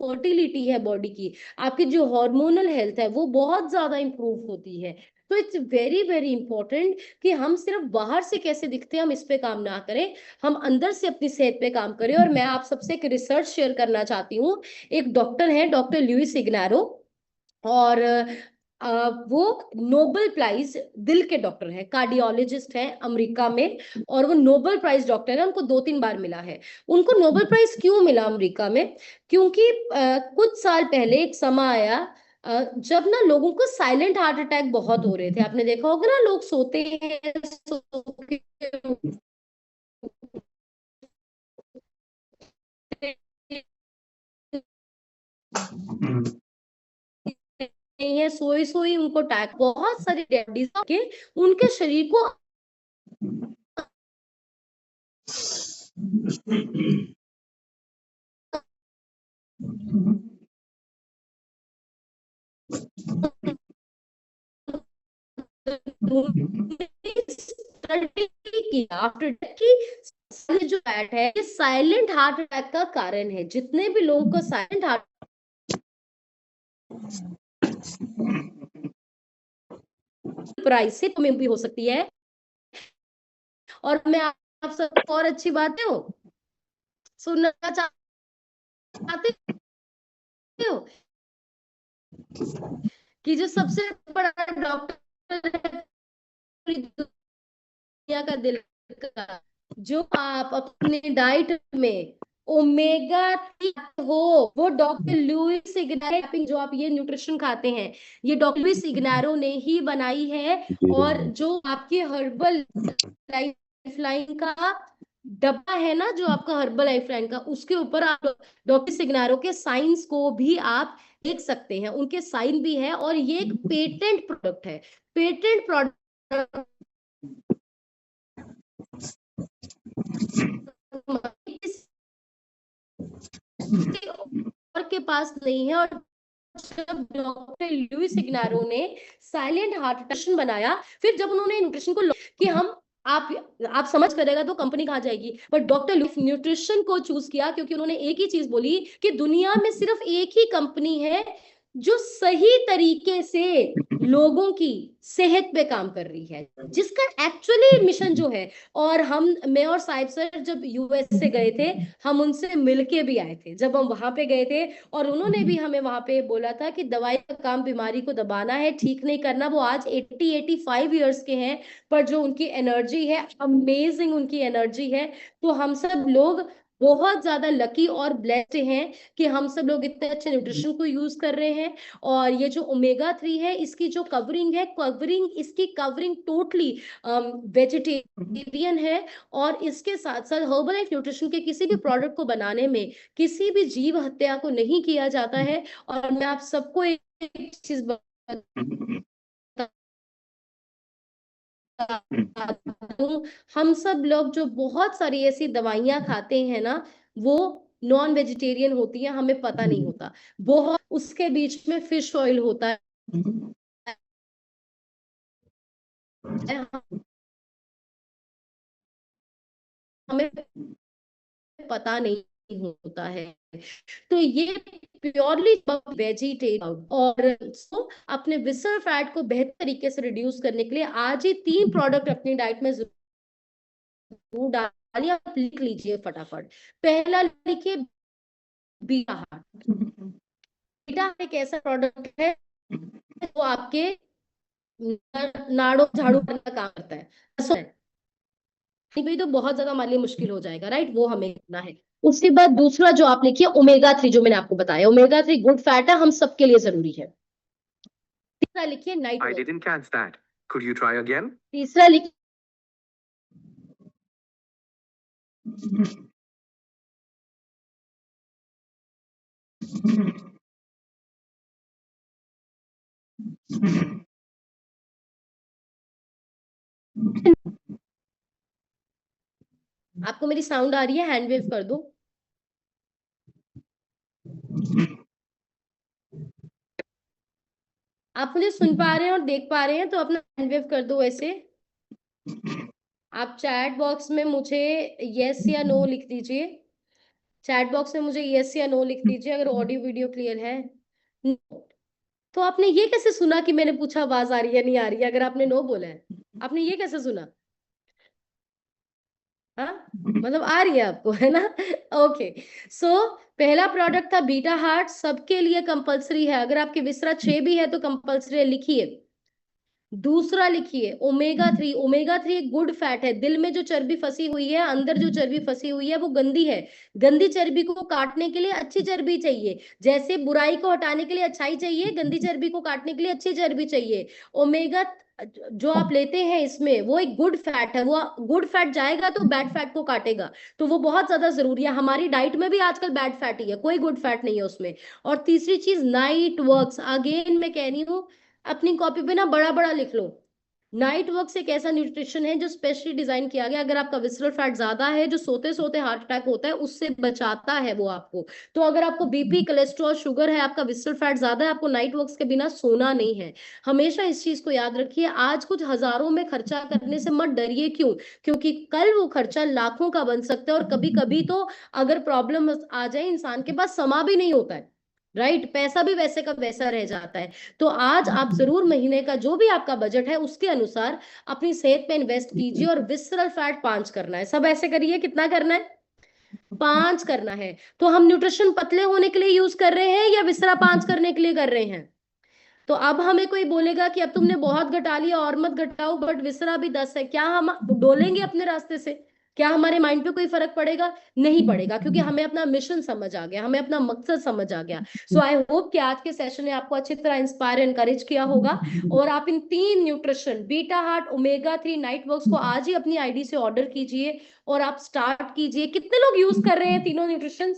फर्टिलिटी है बॉडी की, आपकी जो हार्मोनल हेल्थ है, वो बहुत ज्यादा इंप्रूव होती है। तो इट्स वेरी वेरी इंपॉर्टेंट कि हम सिर्फ बाहर से कैसे दिखते हैं हम इस पे काम ना करें, हम अंदर से अपनी सेहत पे काम करें। और मैं आप सबसे एक रिसर्च शेयर करना चाहती हूँ। एक डॉक्टर है, डॉक्टर लुइस इग्नारो, और वो नोबेल प्राइज दिल के डॉक्टर है, कार्डियोलॉजिस्ट है अमेरिका में। और वो नोबेल प्राइज डॉक्टर है, उनको 2-3 बार मिला है। उनको नोबेल प्राइज क्यों मिला अमेरिका में? क्योंकि कुछ साल पहले एक समय आया जब ना लोगों को साइलेंट हार्ट अटैक बहुत हो रहे थे। आपने देखा होगा ना, लोग सोते हैं, सो के नहीं है, सोई सोई उनको अटैक, बहुत सारी डायबिटीज के उनके शरीर को स्टडी किया आफ्टर कि जो फैट है ये साइलेंट हार्ट अटैक का कारण है। जितने भी लोगों को साइलेंट हार्ट प्राइस से में भी हो सकती है। और मैं आप सबको और अच्छी बातें हो सुनना चाहते हो कि जो सबसे बड़ा डॉक्टर है दुनिया का, दिल का, जो आप अपने डाइट में ओमेगा 3 हो, वो डॉक्टर लुइस इग्नारो, जो आप ये न्यूट्रिशन खाते हैं, ये डॉक्टर लुइस इग्नारो ने ही बनाई है। और जो आपके हर्बल लाइफ लाइन का डब्बा है ना, जो आपका हर्बल लाइफ लाइन का, उसके ऊपर आप डॉक्टर सिग्नारो के साइंस को भी आप देख सकते हैं, उनके साइन भी है। और ये एक पेटेंट प्रोडक्ट है, पेटेंट प्रोडक्ट और के पास नहीं है। और जब डॉक्टर लुइस इग्नारो ने साइलेंट हार्ट न्यूट्रिशन बनाया, फिर जब उन्होंने न्यूट्रिशन को कि हम आप समझ करेगा तो कंपनी कहाँ जाएगी, बट डॉक्टर लुइस न्यूट्रिशन को चूज किया, क्योंकि उन्होंने एक ही चीज बोली कि दुनिया में सिर्फ एक ही कंपनी है जो सही तरीके से लोगों की सेहत पे काम कर रही है, जिसका एक्चुअली मिशन जो है। और मैं और साहिब सर जब यूएस से गए थे, हम उनसे मिलके भी आए थे जब हम वहां पे गए थे। और उन्होंने भी हमें वहां पे बोला था कि दवाई का काम बीमारी को दबाना है, ठीक नहीं करना। वो आज 80-85 ईयर्स के हैं, पर जो उनकी एनर्जी है, अमेजिंग उनकी एनर्जी है। तो हम सब लोग बहुत ज्यादा लकी और ब्लेस्ड हैं कि हम सब लोग इतने अच्छे न्यूट्रिशन को यूज कर रहे हैं। और ये जो ओमेगा 3 है, इसकी जो कवरिंग है, इसकी कवरिंग टोटली वेजिटेरियन है। और इसके साथ साथ हर्बल लाइफ न्यूट्रिशन के किसी भी प्रोडक्ट को बनाने में किसी भी जीव हत्या को नहीं किया जाता है। और मैं आप सबको एक चीज बता दूं, हम सब लोग जो बहुत सारी ऐसी दवाइयां खाते हैं ना, वो नॉन वेजिटेरियन होती है, हमें पता नहीं होता। बहुत उसके बीच में फिश ऑयल होता है, हमें पता नहीं होता है। तो ये प्योरली वेजिटेरियन। और अपने विसर फैट को बेहतर तरीके से रिड्यूस करने के लिए आज ही 3 प्रोडक्ट अपनी डाइट में जरूर डालिए। आप लिख लीजिए फटाफट। पहला लिखिए बीटा हार्ट। बीटा एक ऐसा प्रोडक्ट है जो आपके नाड़ों झाड़ू करने का काम करता है। भाई तो बहुत ज्यादा हमारे लिए मुश्किल हो जाएगा, राइट? वो हमें करना है। उसके बाद दूसरा जो आप लिखिए ओमेगा 3, जो मैंने आपको बताया, ओमेगा 3 गुड फैट है, हम सबके लिए जरूरी है। तीसरा लिखिए night I didn't catch that. Could you try again? तीसरा लिखिए आपको मेरी साउंड आ रही है? हैंड वेव कर दो। आप मुझे सुन पा रहे हैं और देख पा रहे हैं तो अपना हैंड वेव कर दो ऐसे। आप चैट बॉक्स में मुझे यस या नो लिख दीजिए। चैट बॉक्स में मुझे यस या नो लिख दीजिए अगर ऑडियो वीडियो क्लियर है। तो आपने ये कैसे सुना कि मैंने पूछा आवाज आ रही है नहीं आ रही है? अगर आपने नो बोला है, आपने ये कैसे सुना? हाँ, मतलब आ रही है आपको, है ना? ओके। सो पहला प्रोडक्ट था बीटा हार्ट, सबके लिए कंपलसरी है। अगर आपके विसरा 6 भी है तो कंपलसरी है, लिखिए। दूसरा लिखिए ओमेगा 3। ओमेगा 3 एक गुड फैट है। दिल में जो चर्बी फंसी हुई है, अंदर जो चर्बी फंसी हुई है वो गंदी है। गंदी चर्बी को काटने के लिए अच्छी चर्बी चाहिए। जैसे बुराई को हटाने के लिए अच्छाई चाहिए, गंदी चर्बी को काटने के लिए अच्छी चर्बी चाहिए। ओमेगा जो आप लेते हैं इसमें वो एक गुड फैट है। वो गुड फैट जाएगा तो बैड फैट को काटेगा, तो वो बहुत ज्यादा जरूरी है। हमारी डाइट में भी आजकल बैड फैट ही है, कोई गुड फैट नहीं है उसमें। और तीसरी चीज नाइट वर्क्स, अगेन मैं कह रही हूँ, अपनी कॉपी पे ना बड़ा बड़ा लिख लो। नाइट वर्क्स एक ऐसा न्यूट्रिशन है जो स्पेशली डिजाइन किया गया, अगर आपका विसरल फैट ज्यादा है, जो सोते सोते हार्ट अटैक होता है उससे बचाता है वो आपको। तो अगर आपको बीपी, कोलेस्ट्रॉल, शुगर है, आपका विसरल फैट ज्यादा है, आपको नाइट वर्क्स के बिना सोना नहीं है। हमेशा इस चीज को याद रखिए। आज कुछ हजारों में खर्चा करने से मत डरिए। क्यों? क्योंकि कल वो खर्चा लाखों का बन सकता है। और कभी कभी तो अगर प्रॉब्लम आ जाए, इंसान के पास समा भी नहीं होता है, राइट? पैसा भी वैसे का वैसा रह जाता है। तो आज आप जरूर महीने का जो भी आपका बजट है उसके अनुसार अपनी सेहत पे इन्वेस्ट कीजिए। और विसरल फैट 5 करना है, सब ऐसे करिए। कितना करना है? 5 करना है। तो हम न्यूट्रिशन पतले होने के लिए यूज कर रहे हैं या विसरा 5 करने के लिए कर रहे हैं? तो अब हमें कोई बोलेगा कि अब तुमने बहुत घटा लिया और मत घटाओ, बट विसरा भी 10 है, क्या हम डोलेंगे अपने रास्ते से? क्या हमारे माइंड पे कोई फर्क पड़ेगा? नहीं पड़ेगा, क्योंकि हमें अपना मिशन समझ आ गया, हमें अपना मकसद समझ आ गया। सो आई होप कि आज के सेशन ने आपको अच्छी तरह इंस्पायर एनकरेज किया होगा। और आप इन 3 nutrition, beta heart, omega 3, night works को आज ही अपनी आईडी से ऑर्डर कीजिए और आप स्टार्ट कीजिए। कितने लोग यूज कर रहे हैं तीनों न्यूट्रिशन?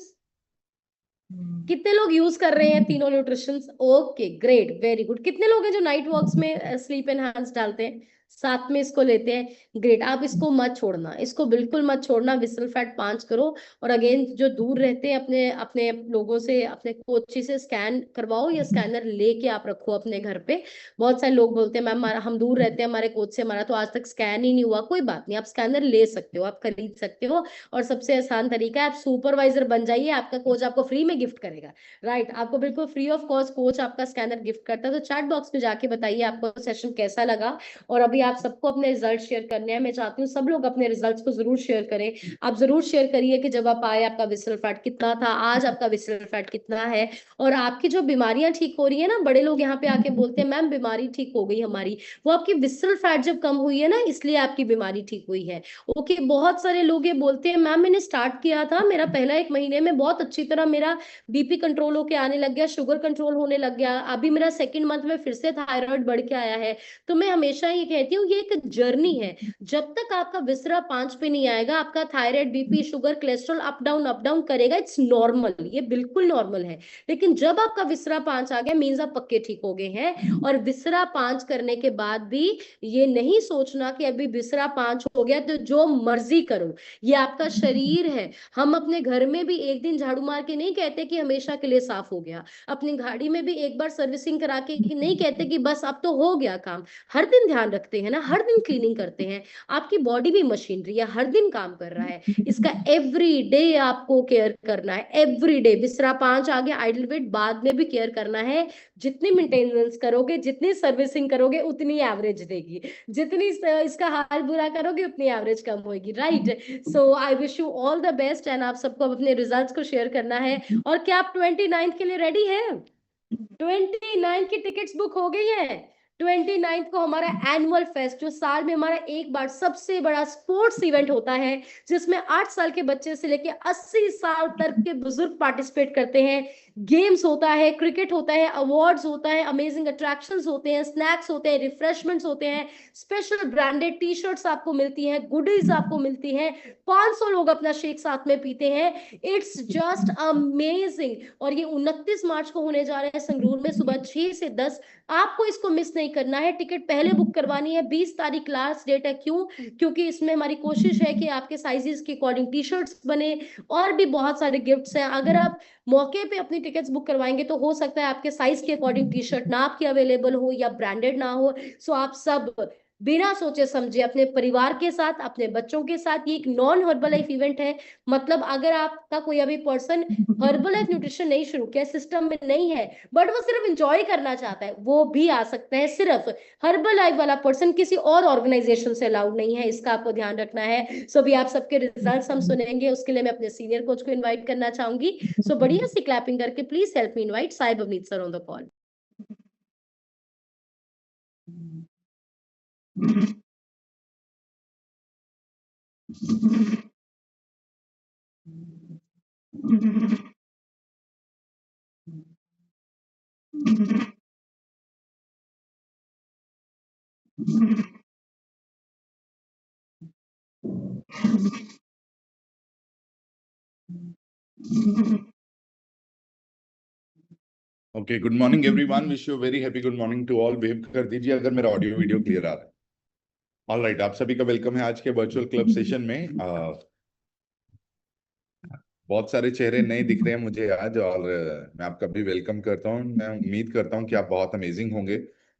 कितने लोग यूज कर रहे हैं तीनों nutritions? Okay, great, very good. कितने लोग हैं जो नाइट वॉक्स में स्लीप एनहांस डालते हैं, साथ में इसको लेते हैं? ग्रेट। आप इसको मत छोड़ना, इसको बिल्कुल मत छोड़ना। विसरल फैट 5 करो। और अगेन, जो दूर रहते हैं अपने अपने लोगों से, अपने कोच से स्कैन करवाओ या स्कैनर लेके आप रखो अपने घर पे। बहुत सारे लोग बोलते हैं मैम हम दूर रहते हैं हमारे कोच से, हमारा तो आज तक स्कैन ही नहीं हुआ। कोई बात नहीं, आप स्कैनर ले सकते हो, आप खरीद सकते हो। और सबसे आसान तरीका है, आप सुपरवाइजर बन जाइए, आपका कोच आपको फ्री में गिफ्ट करेगा। राइट, आपको बिल्कुल फ्री ऑफ कॉस्ट कोच आपका स्कैनर गिफ्ट करता है। तो चैट बॉक्स में जाके बताइए आपको सेशन कैसा लगा। और अभी आप सबको अपने रिजल्ट शेयर करने हैं। मैं चाहती हूँ सब लोग अपने रिजल्ट्स को जरूर शेयर करें। आप जरूर शेयर करिए कि जब आप आए आपका विसरल फैट कितना था, आज आपका विसरल फैट कितना है। और आपकी जो बीमारियां ठीक हो रही है ना, बड़े लोग यहाँ पे आके बोलते हैं मैम बीमारी ठीक हो गई हमारी, वो आपकी विसरल फैट जब कम हुई है ना, इसलिए आपकी बीमारी ठीक हुई है। ओके, बहुत सारे लोग ये बोलते हैं मैम मैंने स्टार्ट किया था, मेरा पहला 1 महीने में बहुत अच्छी तरह मेरा बीपी कंट्रोल होके आने लग गया, शुगर कंट्रोल होने लग गया, अभी मेरा सेकंड मंथ में फिर से थायराइड बढ़ के आया है। तो मैं हमेशा ये कहती हूँ ये एक जर्नी है। जब तक आपका विसरा 5 पे नहीं आएगा, आपका thyroid, BP, sugar, cholesterol up down करेगा। इट्स नॉर्मल, ये बिल्कुल नॉर्मल है। लेकिन जब आपका विसरा 5 आ गया, मीन्स आप पक्के ठीक हो गए हैं। और विसरा 5 करने के बाद भी ये नहीं सोचना कि अभी विसरा 5 हो गया तो जो मर्जी करो। ये आपका शरीर है। हम अपने घर में भी एक दिन झाड़ू मार के नहीं कहते कि हमेशा के लिए साफ हो गया। अपनी गाड़ी में भी एक बार सर्विसिंग करा के कि नहीं कहते कि बस अब तो हो गया काम। हर दिन ध्यान रखते हैं ना, हर दिन क्लीनिंग करते हैं। आपकी बॉडी भी मशीनरी है, हर दिन काम कर रहा है। इसका एवरी डे आपको केयर करना है, एवरी डे। विसरा 5 आ गया, आइडल वेट बाद में भी केयर करना है। जितनी मेंटेनेंस करोगे, जितनी सर्विसिंग करोगे, उतनी एवरेज देगी। जितनी इसका हाल बुरा करोगे, उतनी एवरेज कम होगी। Right. So I wish you all the best. And आप सबको अपने रिजल्ट्स को शेयर करना है। और क्या आप 29 के लिए रेडी हैं? 29 की टिकट्स बुक हो गई है। 29 को हमारा एनुअल फेस्ट, जो साल में हमारा एक बार सबसे बड़ा स्पोर्ट्स इवेंट होता है, जिसमें 8 साल के बच्चे से लेके 80 साल तक के बुजुर्ग पार्टिसिपेट करते हैं। गेम्स होता है, क्रिकेट होता है, अवार्ड्स होता है, अमेजिंग अट्रैक्शंस होते हैं, स्नैक्स होते हैं, रिफ्रेशमेंट्स होते हैं, स्पेशल ब्रांडेड टी शर्ट्स आपको मिलती हैं, गुडीज आपको मिलती हैं, 500 लोग अपना शेक साथ में पीते हैं। It's just amazing. और ये 29 मार्च को होने जा रहा है संगरूर में, सुबह 6 से 10। आपको इसको मिस नहीं नहीं करना है, टिकट पहले बुक करवानी है। 20 तारीख लास्ट डेट है। क्यों? क्योंकि इसमें हमारी कोशिश है कि आपके साइजेस के अकॉर्डिंग टी शर्ट्स बने, और भी बहुत सारे गिफ्ट्स हैं। अगर आप मौके पे अपनी टिकट्स बुक करवाएंगे तो हो सकता है आपके साइज के अकॉर्डिंग टी शर्ट ना आपकी अवेलेबल हो या ब्रांडेड ना हो। सो आप सब बिना सोचे समझे अपने परिवार के साथ, अपने बच्चों के साथ, ये एक नॉन हर्बल लाइफ इवेंट है। मतलब अगर आपका कोई अभी पर्सन हर्बल लाइफ न्यूट्रिशन नहीं शुरू किया, सिस्टम में नहीं है, बट वो सिर्फ एंजॉय करना चाहता है, वो भी आ सकता है। सिर्फ हर्बल लाइफ वाला पर्सन किसी और ऑर्गेनाइजेशन से अलाउड नहीं है, इसका आपको ध्यान रखना है। सो अभी आप सबके रिजल्ट्स हम सुनेंगे, उसके लिए मैं अपने सीनियर कोच को इनवाइट करना चाहूंगी। सो बढ़िया सी क्लैपिंग करके प्लीज हेल्प मी इनवाइट साहिब Avneet sir on the call. Okay, good morning everyone, wish you very happy good morning to all. Wave कर दीजिए अगर मेरा ऑडियो वीडियो क्लियर आ रहा है। ऑल राइट, आप सभी का वेलकम है आज के वर्चुअल क्लब सेशन में। बहुत सारे चेहरे नए दिख रहे हैं मुझे आज, और मैं आपका भी वेलकम करता हूँ। मैं उम्मीद करता हूँ कि आप बहुत अमेजिंग होंगे,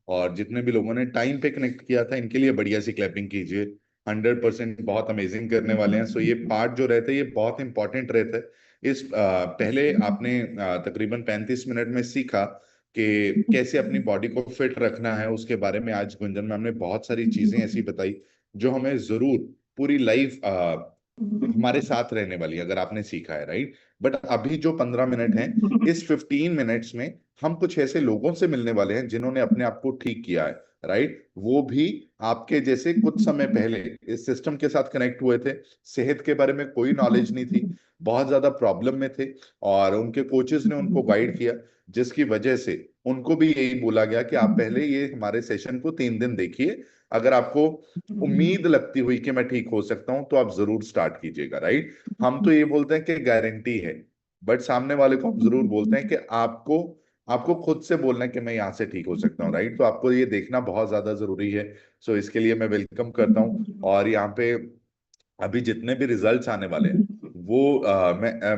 और जितने भी लोगों ने टाइम पे कनेक्ट किया था इनके लिए बढ़िया सी क्लैपिंग कीजिए। 100% बहुत अमेजिंग करने वाले हैं। सो ये पार्ट जो रहता है ये बहुत इंपॉर्टेंट रहता है। पहले आपने तकरीबन 35 मिनट में सीखा कि कैसे अपनी बॉडी को फिट रखना है। उसके बारे में आज गुंजन मैम ने बहुत सारी चीजें ऐसी बताई जो हमें जरूर पूरी लाइफ हमारे साथ रहने वाली है, अगर आपने सीखा है, राइट। बट अभी जो 15 मिनट हैं, इस 15 मिनट्स में हम कुछ ऐसे लोगों से मिलने वाले हैं जिन्होंने अपने आप को ठीक किया है, राइट। वो भी आपके जैसे कुछ समय पहले इस सिस्टम के साथ कनेक्ट हुए थे, सेहत के बारे में कोई नॉलेज नहीं थी, बहुत ज्यादा प्रॉब्लम में थे, और उनके कोचेस ने उनको गाइड किया, जिसकी वजह से उनको भी यही बोला गया कि आप पहले ये हमारे सेशन को 3 दिन देखिए। अगर आपको उम्मीद लगती हुई कि मैं ठीक हो सकता हूं तो आप जरूर स्टार्ट कीजिएगा, राइट। हम तो ये बोलते हैं कि गारंटी है, बट सामने वाले को हम जरूर बोलते हैं कि आपको आपको खुद से बोलना है कि मैं यहाँ से ठीक हो सकता हूँ, राइट। तो आपको ये देखना बहुत ज्यादा जरूरी है। सो इसके लिए मैं वेलकम करता हूँ। और यहाँ पे अभी जितने भी रिजल्ट्स आने वाले हैं वो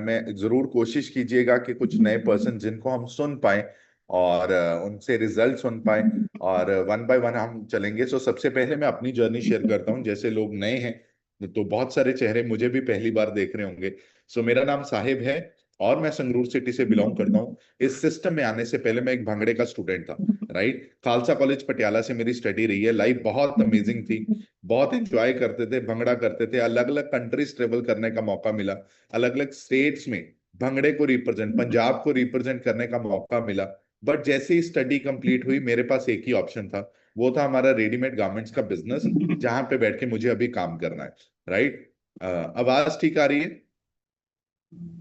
मैं जरूर कोशिश कीजिएगा कि कुछ नए पर्सन जिनको हम सुन पाए और उनसे रिजल्ट सुन पाए, और वन बाय वन हम चलेंगे। सो सबसे पहले मैं अपनी जर्नी शेयर करता हूँ। जैसे लोग नए हैं तो बहुत सारे चेहरे मुझे भी पहली बार देख रहे होंगे। सो मेरा नाम साहिब है और मैं संगरूर सिटी से बिलोंग करता हूँ। इस सिस्टम में आने से पहले मैं एक भंगड़े का स्टूडेंट था, राइट। खालसा कॉलेज पटियाला से मेरी स्टडी रही है। लाइफ बहुत अमेजिंग थी, बहुत इंजॉय करते थे, भंगड़ा करते थे, अलग अलग कंट्रीज ट्रेवल करने का मौका मिला, अलग अलग स्टेट्स में भंगड़े को रिप्रेजेंट, पंजाब को रिप्रेजेंट करने का मौका मिला। बट जैसे ही स्टडी कंप्लीट हुई मेरे पास एक ही ऑप्शन था, वो था हमारा रेडीमेड गारमेंट्स का बिजनेस, जहां पे बैठ के मुझे अभी काम करना है, राइट। आवाज ठीक आ रही है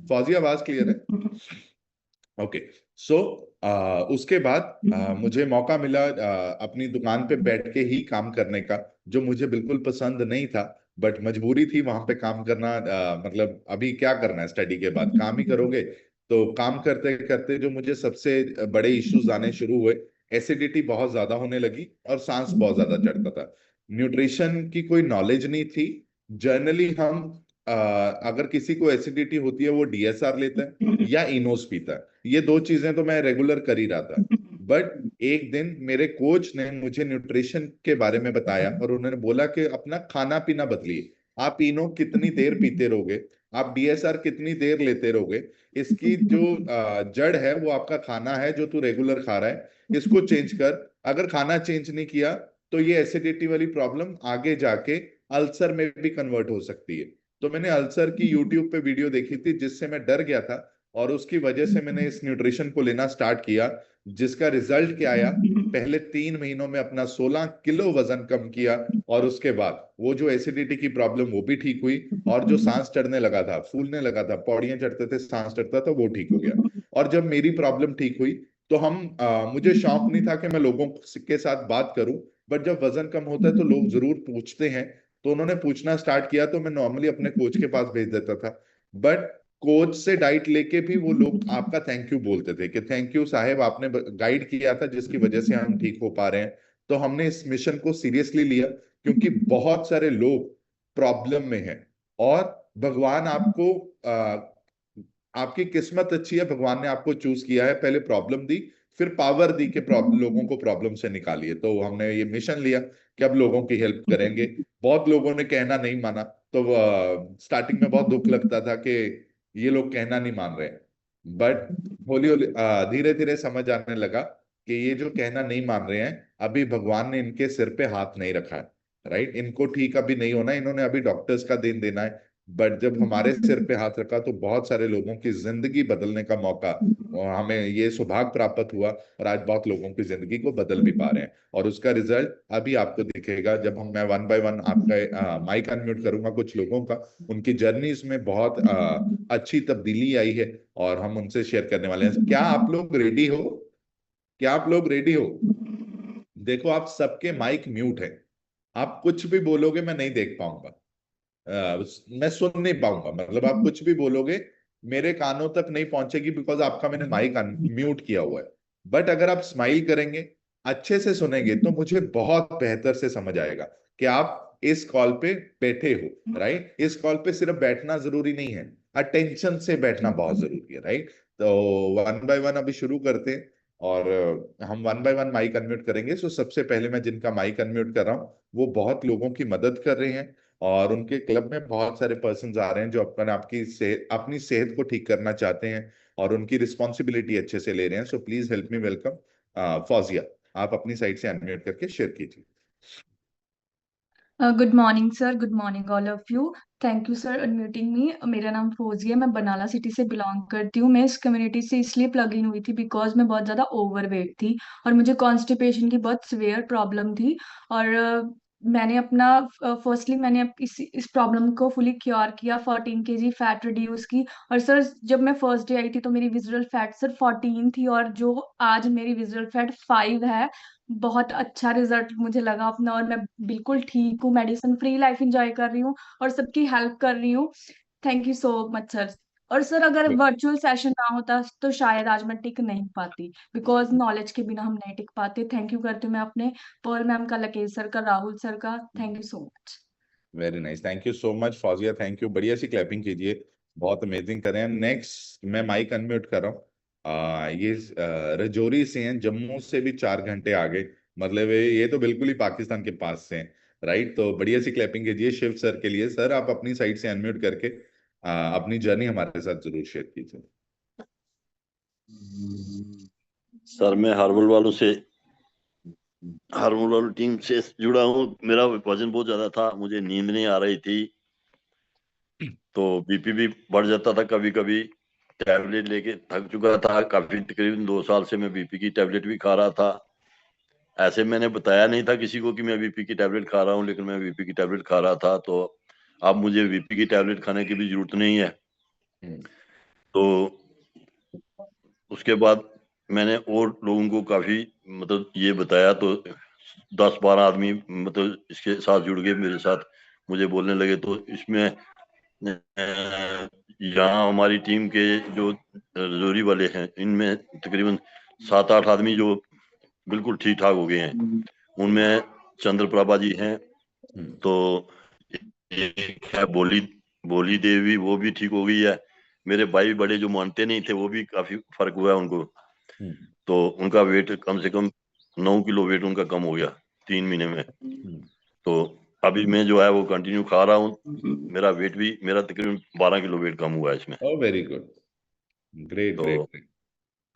फौजी? आवाज क्लियर है? ओके। सो उसके बाद मुझे मौका मिला अपनी दुकान पे बैठ के ही काम करने का, जो मुझे बिल्कुल पसंद नहीं था, बट मजबूरी थी वहां पे काम करना। मतलब अभी क्या करना है, स्टडी के बाद काम ही करोगे। तो काम करते करते जो मुझे सबसे बड़े इश्यूज आने शुरू हुए, एसिडिटी बहुत ज्यादा होने लगी और सांस बहुत ज्यादा चढ़ता था। न्यूट्रिशन की कोई नॉलेज नहीं थी। जनरली हम अगर किसी को एसिडिटी होती है वो डीएसआर लेता है या इनोस पीता है। ये दो चीजें तो मैं रेगुलर कर ही रहा था। बट एक दिन मेरे कोच ने मुझे न्यूट्रिशन के बारे में बताया और उन्होंने बोला कि अपना खाना पीना बदलिए। आप इनो कितनी देर पीते रहोगे, आप डीएसआर कितनी देर लेते रहोगे, इसकी जो जड़ है वो आपका खाना है जो तू रेगुलर खा रहा है, इसको चेंज कर। अगर खाना चेंज नहीं किया तो ये एसिडिटी वाली प्रॉब्लम आगे जाके अल्सर में भी कन्वर्ट हो सकती है। तो मैंने अल्सर की यूट्यूब पे वीडियो देखी थी जिससे मैं डर गया था, और उसकी वजह से मैंने इस न्यूट्रिशन को लेना स्टार्ट किया, जिसका रिजल्ट क्या आया, पहले 3 महीनों में अपना 16 किलो वजन कम किया। और उसके बाद वो जो एसिडिटी की प्रॉब्लम वो भी ठीक हुई, और जो सांस चढ़ने लगा था, फूलने लगा था, पौड़ियां चढ़ते थे, सांस चढ़ता था, वो ठीक हो गया। और जब मेरी प्रॉब्लम ठीक हुई तो मुझे शौक नहीं था कि मैं लोगों के साथ बात करूं, बट जब वजन कम होता है तो लोग जरूर पूछते हैं। तो उन्होंने पूछना स्टार्ट किया, तो मैं नॉर्मली अपने कोच के पास भेज देता था। बट कोच से डाइट लेके भी वो लोग आपका थैंक यू बोलते थे कि थैंक यू साहेब, आपने गाइड किया था जिसकी वजह से हम ठीक हो पा रहे हैं। तो हमने इस मिशन को सीरियसली लिया, क्योंकि बहुत सारे लोग प्रॉब्लम में हैं। और भगवान आपको आपकी किस्मत अच्छी है, भगवान ने आपको चूज किया है, पहले प्रॉब्लम दी, फिर पावर दी कि लोगों को प्रॉब्लम से निकालिए। तो हमने ये मिशन लिया कि अब लोगों की हेल्प करेंगे। बहुत लोगों ने कहना नहीं माना, तो स्टार्टिंग में बहुत दुख लगता था कि ये लोग कहना नहीं मान रहे, बट होली होली धीरे धीरे समझ आने लगा कि ये जो कहना नहीं मान रहे हैं, अभी भगवान ने इनके सिर पे हाथ नहीं रखा है, राइट। इनको ठीक अभी नहीं होना, इन्होंने अभी डॉक्टर्स का दिन देना है। बट जब हमारे सिर पे हाथ रखा तो बहुत सारे लोगों की जिंदगी बदलने का मौका, और हमें ये सौभाग्य प्राप्त हुआ, और आज बहुत लोगों की जिंदगी को बदल भी पा रहे हैं। और उसका रिजल्ट अभी आपको दिखेगा, जब मैं वन बाय वन आपका माइक अनम्यूट करूंगा कुछ लोगों का, उनकी जर्नी में बहुत अच्छी तब्दीली आई है, और हम उनसे शेयर करने वाले हैं। क्या आप लोग रेडी हो? क्या आप लोग रेडी हो? देखो, आप सबके माइक म्यूट है, आप कुछ भी बोलोगे मैं नहीं देख पाऊंगा, मैं सुन नहीं पाऊंगा। मतलब आप कुछ भी बोलोगे मेरे कानों तक नहीं पहुंचेगी, बिकॉज आपका मैंने माइक म्यूट किया हुआ है। बट अगर आप स्माइल करेंगे, अच्छे से सुनेंगे, तो मुझे बहुत बेहतर से समझ आएगा कि आप इस कॉल पे बैठे हो, राइट। इस कॉल पे सिर्फ बैठना जरूरी नहीं है, अटेंशन से बैठना बहुत जरूरी है, राइट। तो वन बाय वन अभी शुरू करते हैं, और हम one by one mic unmute करेंगे। सो सबसे पहले मैं जिनका माइक अनम्यूट कर रहा हूँ, वो बहुत लोगों की मदद कर रहे हैं, और उनके क्लब में बहुत सारे पर्सन आ रहे हैं जो अपनी सेहत को ठीक करना चाहते हैं, और उनकी रिस्पॉन्सिबिलिटी अच्छे से ले रहे हैं। So please help me welcome Fauzia. आप अपनी साइड से अनम्यूट करके शेयर कीजिए। Good morning sir, good morning all of you. Thank you sir unmuting me. मेरा नाम फौजी है, मैं बनाला सिटी से बिलोंग करती हूँ। मैं इस कम्युनिटी से इसलिए प्लग इन हुई थी बिकॉज मैं बहुत ज़्यादा ओवरवेट थी और मुझे कॉन्स्टिपेशन की बहुत सिवियर प्रॉब्लम थी। और मैंने अपना फर्स्टली मैंने इस प्रॉब्लम को फुली क्योर किया, 14 kg फैट रिड्यूस की। और सर जब मैं फर्स्ट डे आई थी तो मेरी विजुअल फैट सर 14 थी, और जो आज मेरी विजुअल फैट 5 है। बहुत अच्छा रिजल्ट मुझे लगा अपना, और मैं बिल्कुल ठीक हूँ, मेडिसिन फ्री लाइफ एंजॉय कर रही हूँ और सबकी हेल्प कर रही हूँ। Thank you so much sir. और सर अगर वर्चुअल सेशन ना होता तो शायद आज मैं टिक नहीं पाती, बिकॉज नॉलेज के बिना हम नहीं टिक पाते। थैंक यू करती हूँ मैं अपने पर्ल मैम का, लकेश सर का, राहुल सर का। Thank you so much. Very nice, thank you so much Fauzia, thank you. बढ़िया सी क्लैपिंग कीजिए, बहुत अमेजिंग कर रहे हैं। नेक्स्ट मैं माइक अनम्यूट कर रहा हूँ। ये रजौरी से हैं, जम्मू से भी 4 घंटे आगे, मतलब ये तो बिल्कुल ही पाकिस्तान के पास से हैं, राइट। तो बढ़िया सी क्लैपिंग कीजिए शिव सर के लिए। सर आप अपनी साइड से अनम्यूट करके अपनी जर्नी हमारे साथ जरूर शेयर कीजिए। सर मैं हार्मोन वालों टीम से जुड़ा हूँ। मेरा वजन बहुत ज्यादा था, मुझे नींद नहीं आ रही थी, तो बीपी भी बढ़ जाता था कभी कभी। टैबलेट लेके थक चुका था काफी, तकरीबन 2 साल से मैं बीपी की टैबलेट भी खा रहा था। ऐसे मैंने बताया नहीं था किसी को कि मैं बीपी की टैबलेट खा रहा हूँ, लेकिन मैं बीपी की टैबलेट खा रहा था। तो अब मुझे बीपी की टैबलेट खाने की भी जरूरत नहीं है। तो उसके बाद मैंने और लोगों को काफी मतलब ये बताया, तो 10-12 आदमी मतलब इसके साथ जुड़ गए मेरे साथ, मुझे बोलने लगे। तो इसमें यहाँ हमारी टीम के जो रजौरी वाले हैं, इनमें तकरीबन 7-8 आदमी जो बिल्कुल ठीक ठाक हो गए हैं। उनमें चंद्रप्रभा जी हैं, तो एक है बोली देवी, वो भी ठीक हो गई है। मेरे भाई बड़े जो मानते नहीं थे, वो भी काफी फर्क हुआ है उनको। तो उनका वेट कम से कम 9 किलो वेट उनका कम हो गया 3 महीने में। तो अभी मैं जो है वो कंटिन्यू खा रहा हूँ। मेरा वेट भी मेरा तकरीबन 12 किलो वेट कम हुआ है इसमें। ओह वेरी गुड, ग्रेट तो ग्रेट ग्रेट।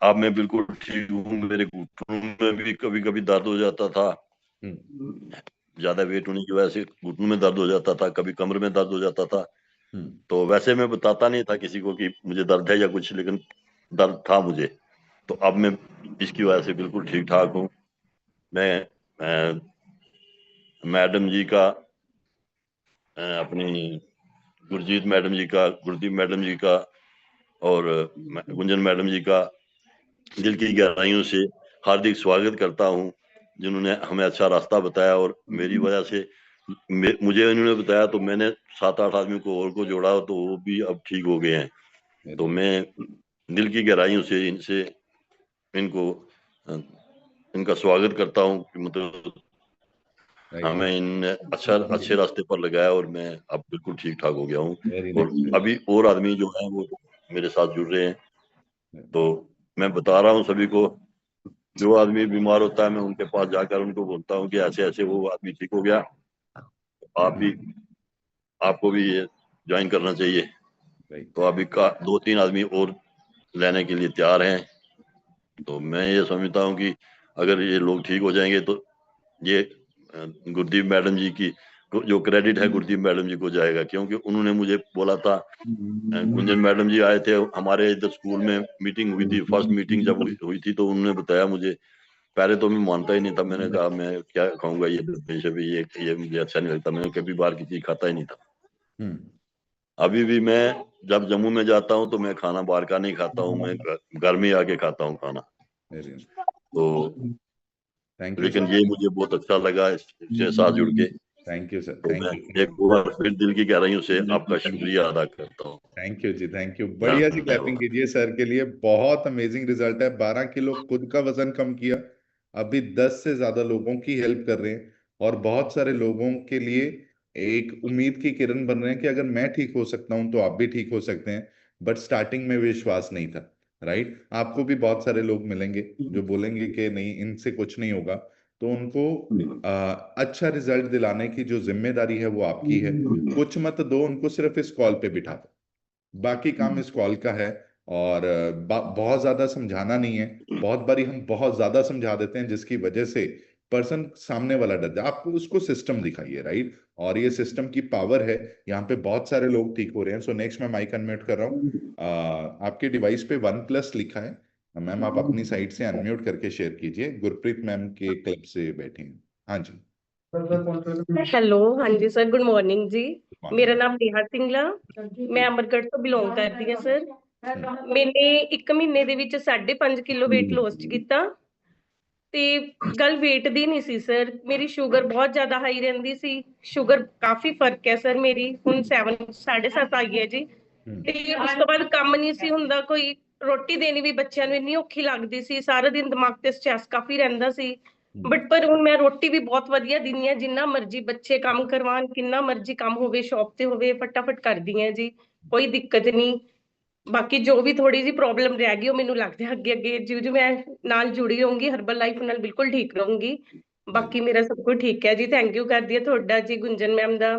अब मैं बिल्कुल ठीक हूँ। मेरे घुटनों में भी कभी कभी दर्द हो जाता था, ज्यादा वेट होने की वजह से घुटनों में दर्द हो जाता था, कभी कमर में दर्द हो जाता था। तो वैसे मैं बताता नहीं था किसी को कि मुझे दर्द है या कुछ, लेकिन दर्द था मुझे। तो अब मैं इसकी वजह से बिल्कुल ठीक ठाक हूँ। मैं मैडम जी का, अपनी गुरजीत मैडम जी का, गुरदीप मैडम जी का और गुंजन मैडम जी का दिल की गहराइयों से हार्दिक स्वागत करता हूँ, जिन्होंने हमें अच्छा रास्ता बताया। और मेरी वजह से मुझे इन्होंने बताया, तो मैंने 7-8 आदमी को और को जोड़ा, तो वो भी अब ठीक हो गए हैं। तो मैं दिल की गहराइयों से इनको इनका स्वागत करता हूँ कि मतलब राइट, हमें इन अच्छे रास्ते पर लगाया और मैं अब बिल्कुल ठीक ठाक हो गया हूँ। वेरी और नाइस। अभी और आदमी जो है वो मेरे साथ जुड़ रहे हैं, तो मैं बता रहा हूँ सभी को, जो आदमी बीमार होता है मैं उनके पास जाकर उनको बोलता हूँ कि ऐसे ऐसे वो आदमी ठीक हो गया, आपको भी ये ज्वाइन करना चाहिए। राइट, तो अभी का 2-3 आदमी और लेने के लिए तैयार हैं। तो मैं ये समझता हूँ कि अगर ये लोग ठीक हो जाएंगे तो ये गुरदीप मैडम जी की जो क्रेडिट है गुरदीप मैडम जी को जाएगा, क्योंकि उन्होंने मुझे बोला था। गुंजन मैडम जी आए थे हमारे इधर स्कूल में, मीटिंग हुई थी, फर्स्ट मीटिंग जब हुई थी तो उन्होंने बताया मुझे। पहले तो मैं मानता ही नहीं था, मैंने कहा मैं क्या खाऊंगा ये भी, ये मुझे अच्छा नहीं लगता, मैंने कभी बाहर की चीज खाता ही नहीं था। अभी भी मैं जब जम्मू में जाता हूँ तो मैं खाना बाहर का नहीं खाता हूँ, मैं घर में आके खाता हूँ खाना। तो थैंक यू लेकिन सर, ये मुझे बहुत अच्छा लगा इसके साथ जुड़ के। थैंक यू सर, तो थैंक मैं यू, एक बार फिर दिल की गहराइयों से आपका शुक्रिया अदा करता हूँ। थैंक यू जी, थैंक यू। बढ़िया सी क्लैपिंग कीजिए सर के लिए, बहुत अमेजिंग रिजल्ट है। 12 किलो खुद का वजन कम किया, अभी 10 से ज्यादा लोगों की हेल्प कर रहे हैं, और बहुत सारे लोगों के लिए एक उम्मीद की किरण बन रहे हैं कि अगर मैं ठीक हो सकता हूं तो आप भी ठीक हो सकते हैं। बट स्टार्टिंग में विश्वास नहीं था, राइट? आपको भी बहुत सारे लोग मिलेंगे जो बोलेंगे कि नहीं, इनसे कुछ नहीं होगा, तो उनको अच्छा रिजल्ट दिलाने की जो जिम्मेदारी है वो आपकी है। कुछ मत दो उनको, सिर्फ इस कॉल पे बिठा दो, बाकी काम इस कॉल का है। और बहुत ज्यादा समझाना नहीं है। बहुत बारी हम बहुत ज्यादा समझा देते हैं जिसकी वजह से पर्सन सामने वाला डर जाए। आपको उसको सिस्टम दिखाइए, राइट? और ये सिस्टम की पावर है, यहाँ पे बहुत सारे लोग ठीक हो रहे हैं। सो नेक्स्ट मैं माइक अनम्यूट कर रहा हूँ। आपके डिवाइस पे 1+ लिखा है मैम, आप अपनी साइड से अनम्यूट करके शेयर कीजिए। गुरप्रीत मैम के क्लब से बैठे हैं। हाँ जी, हेलो, हाँ जी सर, गुड मॉर्निंग जी। morning। मेरा नाम नेहा सिंगला, मैं अमरगढ़ ਤੋਂ ਬਿਲੋਂਗ ਕਰਦੀ ਹਾਂ ਸਰ। ਮੈਨੇ 1 ਮਹੀਨੇ ਦੇ ਵਿੱਚ 5.5 ਕਿਲੋ weight loss ਕੀਤਾ ਤੇ ਗੱਲ weight ਦੀ ਨਹੀਂ ਸੀ ਸਰ, ਮੇਰੀ ਸ਼ੂਗਰ ਬਹੁਤ ਜ਼ਿਆਦਾ ਹਾਈ ਰਹਿੰਦੀ ਸੀ। ਸ਼ੂਗਰ ਕਾਫੀ ਫਰਕ ਹੈ ਸਰ, ਮੇਰੀ ਹੁਣ 7.5 ਆਈ ਹੈ ਜੀ। ਤੇ ਉਸ ਤੋਂ ਬਾਅਦ ਕੰਮ ਨਹੀਂ ਸੀ ਹੁੰਦਾ, ਕੋਈ ਰੋਟੀ ਦੇਣੀ ਵੀ ਬੱਚਿਆਂ ਨੂੰ ਇੰਨੀ ਔਖੀ ਲੱਗਦੀ ਸੀ, ਸਾਰਾ ਦਿਨ ਦਿਮਾਗ ਤੇ ਸਟ੍ਰੈਸ ਕਾਫੀ ਰਹਿੰਦਾ ਸੀ। ਬਟ ਪਰ ਹੁਣ ਮੈਂ ਰੋਟੀ ਵੀ ਬਹੁਤ ਵਧੀਆ ਦਿੰਦੀ ਹਾਂ, ਜਿੰਨਾ ਮਰਜ਼ੀ ਬੱਚੇ ਕੰਮ ਕਰਵਾਉਣ, ਕਿੰਨਾ ਮਰਜ਼ੀ ਕੰਮ ਹੋਵੇ, ਸ਼ੌਪ ਤੇ ਹੋਵੇ, ਫਟਾਫਟ ਕਰਦੀ ਹਾਂ ਜੀ, ਕੋਈ ਦਿੱਕਤ ਨਹੀਂ। ਬਾਕੀ ਜੋ ਵੀ ਥੋੜੀ ਜਿਹੀ ਪ੍ਰੋਬਲਮ ਰਹਿ ਗਈ ਉਹ ਮੈਨੂੰ ਲੱਗਦਾ ਅੱਗੇ ਅੱਗੇ ਜਿਉਂ ਮੈਂ ਨਾਲ ਜੁੜੀ ਰਹੂੰਗੀ ਹਰਬਲ ਲਾਈਫ ਨਾਲ ਬਿਲਕੁਲ ਠੀਕ ਰਹੂੰਗੀ। ਬਾਕੀ ਮੇਰਾ ਸਭ ਕੁਝ ਠੀਕ ਹੈ ਜੀ। ਥੈਂਕ ਯੂ ਕਰਦੀ ਹੈ ਤੁਹਾਡਾ ਜੀ, ਗੁੰਜਨ ਮੈਮ ਦਾ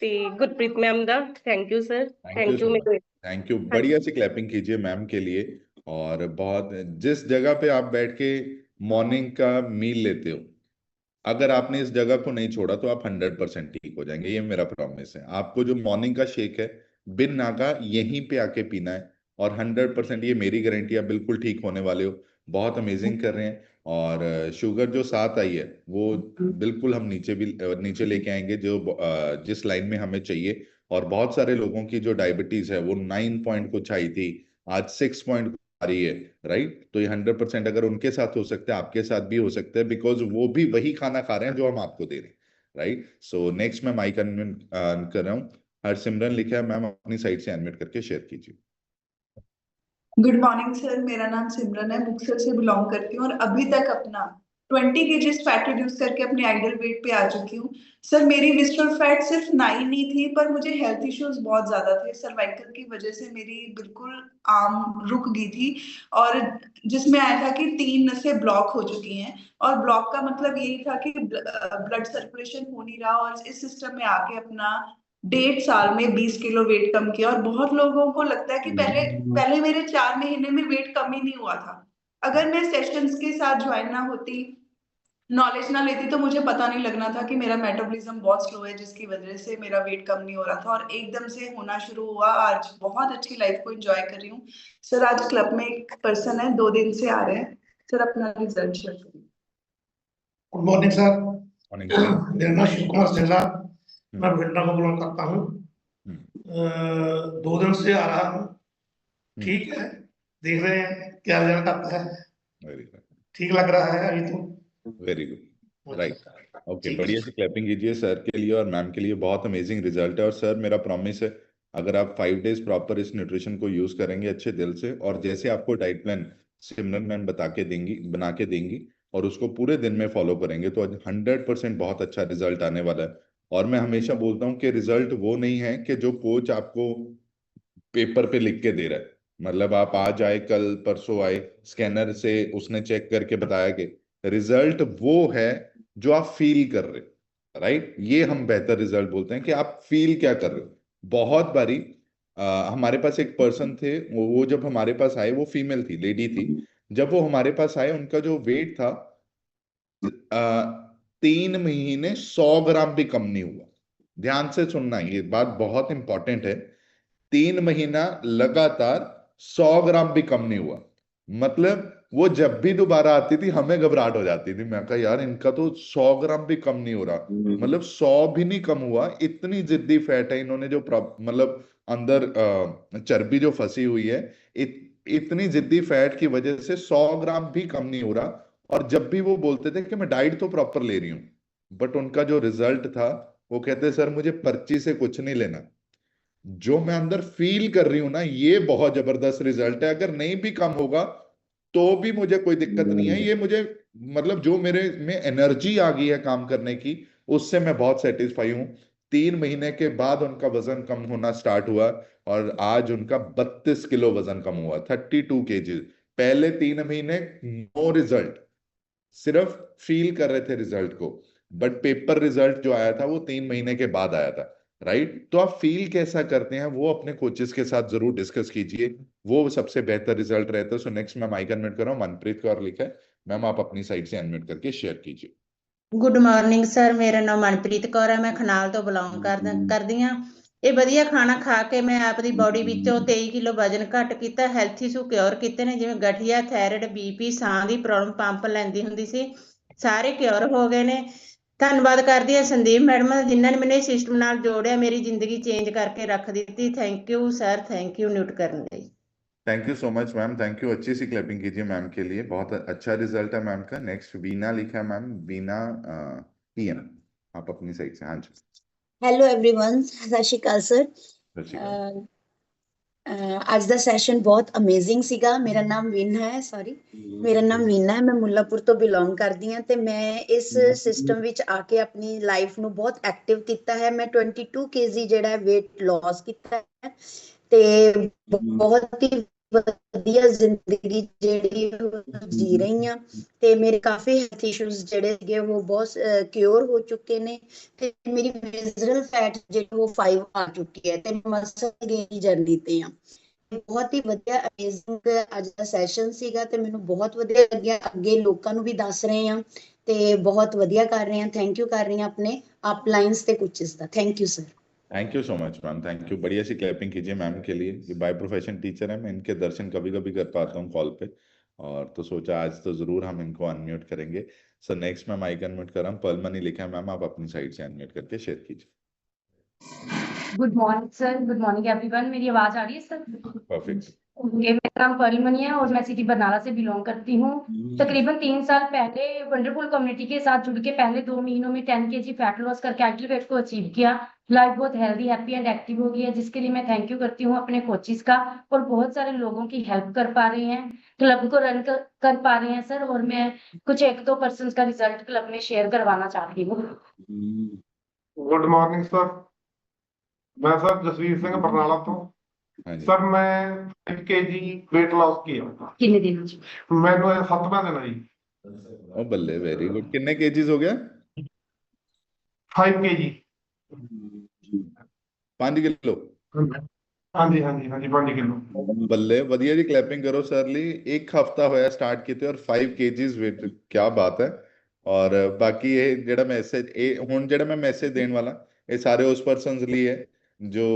ਤੇ ਗੁਰਪ੍ਰੀਤ मैम ਦਾ। Thank you sir, thank you thank so you much, मेरे। Thank you. हाँ बढ़िया से क्लैपिंग कीजिए मैम के लिए। और बहुत, जिस जगह पे आप बैठ के मॉर्निंग का मील लेते हो, अगर आपने इस जगह को नहीं छोड़ा तो आप 100% ठीक हो जाएंगे, ये मेरा प्रॉमिस है। आपको जो मॉर्निंग का शेक है बिन नागा यहीं पे आके पीना है, और 100% ये मेरी गारंटी, आप बिल्कुल ठीक होने वाले हो। बहुत अमेजिंग कर रहे हैं। और शुगर जो साथ आई है वो बिल्कुल हम नीचे लेके आएंगे, जो जिस लाइन में हमें चाहिए। और बहुत सारे लोगों की जो डायबिटीज है वो 9 पॉइंट कुछ आई थी, आज 6 पॉइंट आ रही है, राइट? तो ये 100% अगर उनके साथ हो सकता है, आपके साथ भी हो सकता है, बिकॉज वो भी वही खाना खा रहे हैं जो हम आपको दे रहे हैं, राइट? सो नेक्स्ट मैं माइक अनम्यूट कर रहा हूँ। हरसिमरन लिखा है, मैम अपनी साइड से अनम्यूट करके शेयर कीजिए। गुड मॉर्निंग सर, मेरा नाम सिमरन है, मुक्तसर से बिलोंग करती हूँ और अभी तक अपना 20 kg फैट रिड्यूस करके अपने आइडियल वेट पे आ चुकी हूँ। सर मेरी विस्ट्रल फैट सिर्फ 9 ही थी, पर मुझे हेल्थ इश्यूज बहुत ज्यादा थे। सर्वाइकल की वजह से मेरी बिल्कुल आर्म रुक गई थी, और जिसमें आया था कि 3 नसें ब्लॉक हो चुकी हैं। और ब्लॉक का मतलब यही था कि ब्लड सर्कुलेशन हो नहीं रहा, और इस सिस्टम में आके अपना 1.5 साल में 20 किलो वेट कम किया। और बहुत लोगों को लगता है कि पहले मेरे 4 महीने में वेट कम ही नहीं हुआ था। अगर मैं सेशंस के साथ ज्वाइन ना होती, नॉलेज ना लेती, तो मुझे पता नहीं लगना था कि मेरा मेटाबॉलिज्म बहुत स्लो है, जिसकी वजह से मेरा वेट कम नहीं हो रहा था, और एकदम से होना शुरू हुआ। आज बहुत अच्छी लाइफ को एंजॉय कर रही हूँ सर। आज क्लब में एक पर्सन है, 2 दिन से आ रहे हैं सर, अपना रिजल्ट शेयर करिए। Good morning sir, morning. मेरा नाम शिव कुमार सिंगला, मैं भटिंडा को बिलोंग करता हूँ। 2 दिन से आ रहा हूँ, ठीक है, देख रहे हैं क्या रिजल्ट आता है। वेरी गुड, ठीक लग रहा है अभी तो। Very good, right. ओके, बढ़िया से क्लैपिंग कीजिए सर के लिए और मैम के लिए। बहुत अमेजिंग रिजल्ट है। और सर मेरा प्रॉमिस है, अगर आप 5 डेज प्रॉपर इस न्यूट्रिशन को यूज करेंगे अच्छे दिल से, और जैसे आपको डाइट प्लान सिमरन मैम बना के देंगी, और उसको पूरे दिन में फॉलो करेंगे तो 100% बहुत अच्छा रिजल्ट आने वाला है। और मैं हमेशा बोलता हूँ कि रिजल्ट वो नहीं है कि जो कोच आपको पेपर पे लिख के दे रहा है, मतलब आप आज आए कल परसों आए स्कैनर से उसने चेक करके बताया कि रिजल्ट वो है जो आप फील कर रहे हो, राइट। ये हम बेहतर रिजल्ट बोलते हैं कि आप फील क्या कर रहे हो। बहुत बारी हमारे पास एक पर्सन थे, वो जब हमारे पास आए, वो फीमेल थी, लेडी थी। जब वो हमारे पास आए उनका जो वेट था 3 महीने 100 ग्राम भी कम नहीं हुआ। ध्यान से सुनना, ये बात बहुत इंपॉर्टेंट है। 3 महीना लगातार 100 ग्राम भी कम नहीं हुआ। मतलब वो जब भी दोबारा आती थी हमें घबराहट हो जाती थी। मैं कहा यार इनका तो 100 ग्राम भी कम नहीं हो रहा, मतलब 100 भी नहीं कम हुआ। इतनी जिद्दी फैट है इन्होंने, जो मतलब अंदर चर्बी जो फंसी हुई है, इतनी जिद्दी फैट की वजह से 100 ग्राम भी कम नहीं हो रहा। और जब भी वो बोलते थे कि मैं डाइट तो प्रॉपर ले रही हूँ, बट उनका जो रिजल्ट था, वो कहते सर मुझे पर्ची से कुछ नहीं लेना, जो मैं अंदर फील कर रही हूं ना, ये बहुत जबरदस्त रिजल्ट है। अगर नहीं भी कम होगा तो भी मुझे कोई दिक्कत नहीं है। ये मुझे मतलब जो मेरे में एनर्जी आ गई है काम करने की, उससे मैं बहुत सेटिस्फाई हूँ। 3 महीने के बाद उनका वजन कम होना स्टार्ट हुआ और आज उनका 32 किलो वजन कम हुआ, 32 kg। पहले 3 महीने नो रिजल्ट, सिर्फ फील कर रहे थे रिजल्ट को, बट पेपर रिजल्ट जो आया था वो 3 महीने के बाद आया था, राइट। तो आप फील कैसा करते हैं वो अपने कोचेस के साथ जरूर डिस्कस कीजिए, वो सबसे बेहतर रिजल्ट रहता है। सो नेक्स्ट मैं माइक अनम्यूट कर रहा हूँ, मनप्रीत कौर लिखा है। मैम आप अपनी साइड से अनम्यूट करके शेयर कीजिए। ਗੁੱਡ ਮਾਰਨਿੰਗ ਸਰ, ਮੇਰਾ ਨਾਮ ਮਨਪ੍ਰੀਤ ਕੌਰ ਹੈ, ਮੈਂ ਖਨਾਲ ਤੋਂ ਬਿਲੋਂਗ ਕਰਦੀ ਹਾਂ। ਇਹ ਵਧੀਆ ਖਾਣਾ ਖਾ ਕੇ ਮੈਂ ਆਪਦੀ ਬੋਡੀ ਵਿੱਚੋਂ 23 ਕਿਲੋ ਵਜਨ ਘੱਟ ਕੀਤਾ, ਹੈਲਥ ਇਸ਼ੂ ਕਿਉਰ ਕੀਤੇ ਨੇ, ਜਿਵੇਂ ਗਠੀਆ, ਥਾਇਰਾਇਡ, ਬੀਪੀ, ਸਾਹ ਦੀ ਪ੍ਰੋਬਲਮ, ਪੰਪ ਲੈਂਦੀ ਹੁੰਦੀ ਸੀ, ਸਾਰੇ ਕਿਉਰ ਹੋ ਗਏ ਨੇ। ਧੰਨਵਾਦ ਕਰਦੀ ਹਾਂ ਸੰਦੀਪ ਮੈਡਮ ਜਿਨ੍ਹਾਂ ਨੇ ਮੈਨੂੰ ਇਹ ਸਿਸਟਮ ਨਾਲ ਜੋੜਿਆ, ਮੇਰੀ ਜ਼ਿੰਦਗੀ ਚੇਂਜ ਕਰਕੇ ਰੱਖ ਦਿੱਤੀ। Thank you sir, thank you mute करने ਲਈ। Thank you so much ma'am, thank you. अच्छी सी क्लैपिंग कीजिए मैम के लिए, बहुत अच्छा रिजल्ट है मैम का। नेक्स्ट वीना लिखा है मैम, वीना पीएम, आप अपनी साइड से। हाँ जी। ਹੈਲੋ एवरीवन, ਸਤਿ ਸ਼੍ਰੀ ਅਕਾਲ ਸਰ। सत श्री अकाल। ਅੱਜ ਦਾ ਸੈਸ਼ਨ ਬਹੁਤ ਅਮੇਜ਼ਿੰਗ ਸੀਗਾ। ਮੇਰਾ ਨਾਮ ਮੇਰਾ ਨਾਮ ਵੀਨਾ ਹੈ, ਮੈਂ ਮੁੱਲਾਪੁਰ ਤੋਂ ਬਿਲੋਂਗ ਕਰਦੀ ਹਾਂ ਤੇ ਮੈਂ ਇਸ ਸਿਸਟਮ ਵਿੱਚ ਆ ਕੇ ਆਪਣੀ ਲਾਈਫ ਨੂੰ ਬਹੁਤ ਐਕਟਿਵ ਕੀਤਾ ਹੈ। ਮੈਂ 22 kg ਜਿਹੜਾ weight loss ਕੀਤਾ ਹੈ ਤੇ ਬਹੁਤ ਹੀ ਵਧੀਆ ਜ਼ਿੰਦਗੀ ਜਿਹੜੀ ਜੀ ਰਹੀ ਹਾਂ ਤੇ ਮੇਰੇ ਕਾਫੀ ਹੈਲਥ ਇਸ਼ੂਜ਼ ਜਿਹੜੇ ਸੀਗੇ ਉਹ ਬਹੁਤ ਕਿਉਰ ਹੋ ਚੁੱਕੇ ਨੇ ਤੇ ਮੇਰੀ ਵਿਜ਼ਰਲ ਫੈਟ ਜਿਹੜੀ ਉਹ 5 ਆ ਚੁੱਕੀ ਹੈ ਤੇ ਮਸਲ ਗੇਨ ਦੀ ਜਰਨੀ ਤੇ ਆ। ਬਹੁਤ ਹੀ ਵਧੀਆ ਅਮੇਜ਼ਿੰਗ ਅੱਜ ਦਾ ਸੈਸ਼ਨ ਸੀਗਾ ਤੇ ਮੈਨੂੰ ਬਹੁਤ ਵਧੀਆ ਲੱਗਿਆ। ਅੱਗੇ ਲੋਕਾਂ ਨੂੰ ਵੀ ਦੱਸ ਰਹੇ ਹਾਂ ਤੇ ਬਹੁਤ ਵਧੀਆ ਕਰ ਰਹੇ ਹਾਂ। ਥੈਂਕ ਯੂ ਕਰ ਰਹੀ ਹਾਂ ਆਪਣੇ ਅਪਲਾਈਨਸ ਤੇ coaches the. Thank you sir. Thank you so much ma'am, thank you. बढ़िया सी क्लैपिंग कीजिए मैम के लिए। ये बाय प्रोफेशन टीचर है, मैं इनके दर्शन कभी कभी कर पाता हूँ कॉल पे, और तो सोचा आज तो जरूर हम इनको अनम्यूट करेंगे। सो नेक्स्ट मैं माइक अनम्यूट कर रहा हूँ, पर्ल मनी लिखा है मैम, आप अपनी साइड से अनम्यूट करके शेयर कीजिए। Good morning sir, good morning everyone. मेरी आवाज आ रही है सर? परफेक्ट। ओके, मेरा नाम पर्ल मनी है और मैं सिटी बरनाला से बिलोंग करती हूँ। तकरीबन 3 साल पहले वंडरफुल कम्युनिटी के साथ जुड़ के पहले 2 महीनों में 10 kg फैट लॉस करके एक्टिव वेट को अचीव किया। लाइफ बहुत हेल्दी, हैप्पी एंड एक्टिव हो गई है, जिसके लिए मैं थैंक यू करती हूँ अपने कोचिस का। और बहुत सारे लोगों की हेल्प कर पा रहे हैं, क्लब को रन कर पा रहे हैं सर। और मैं कुछ 1-2 पर्सन का रिजल्ट क्लब में शेयर करवाना चाहती हूँ। गुड मॉर्निंग सर, मैं सर जसवीर सिंह बरनाला तो। हाँ जी। सर मैं 5 kg वेट लॉस किया। कितने दिन? मैंने 7वां दिन आई। ओ बल्ले, वेरी गुड। कितने केजीज हो गया? 5 kg। 5 किलो। हाँ जी हाँ जी हाँ जी, 5 किलो। ਬੱਲੇ, ਵਧੀਆ ਜੀ। ਕਲੈਪਿੰਗ ਕਰੋ ਸਰ ਲਈ। 1 ਹਫਤਾ ਹੋਇਆ ਸਟਾਰਟ ਕੀਤੇ ਔਰ 5 kgs weight, ਕੀ ਬਾਤ ਹੈ। ਔਰ ਬਾਕੀ ਇਹ ਜਿਹੜਾ ਮੈਸੇਜ, ਇਹ ਹੁਣ ਜਿਹੜਾ ਮੈਂ ਮੈਸੇਜ ਦੇਣ ਵਾਲਾ, ਇਹ ਸਾਰੇ ਉਸ ਪਰਸਨਸ ਲਈ ਹੈ ਜੋ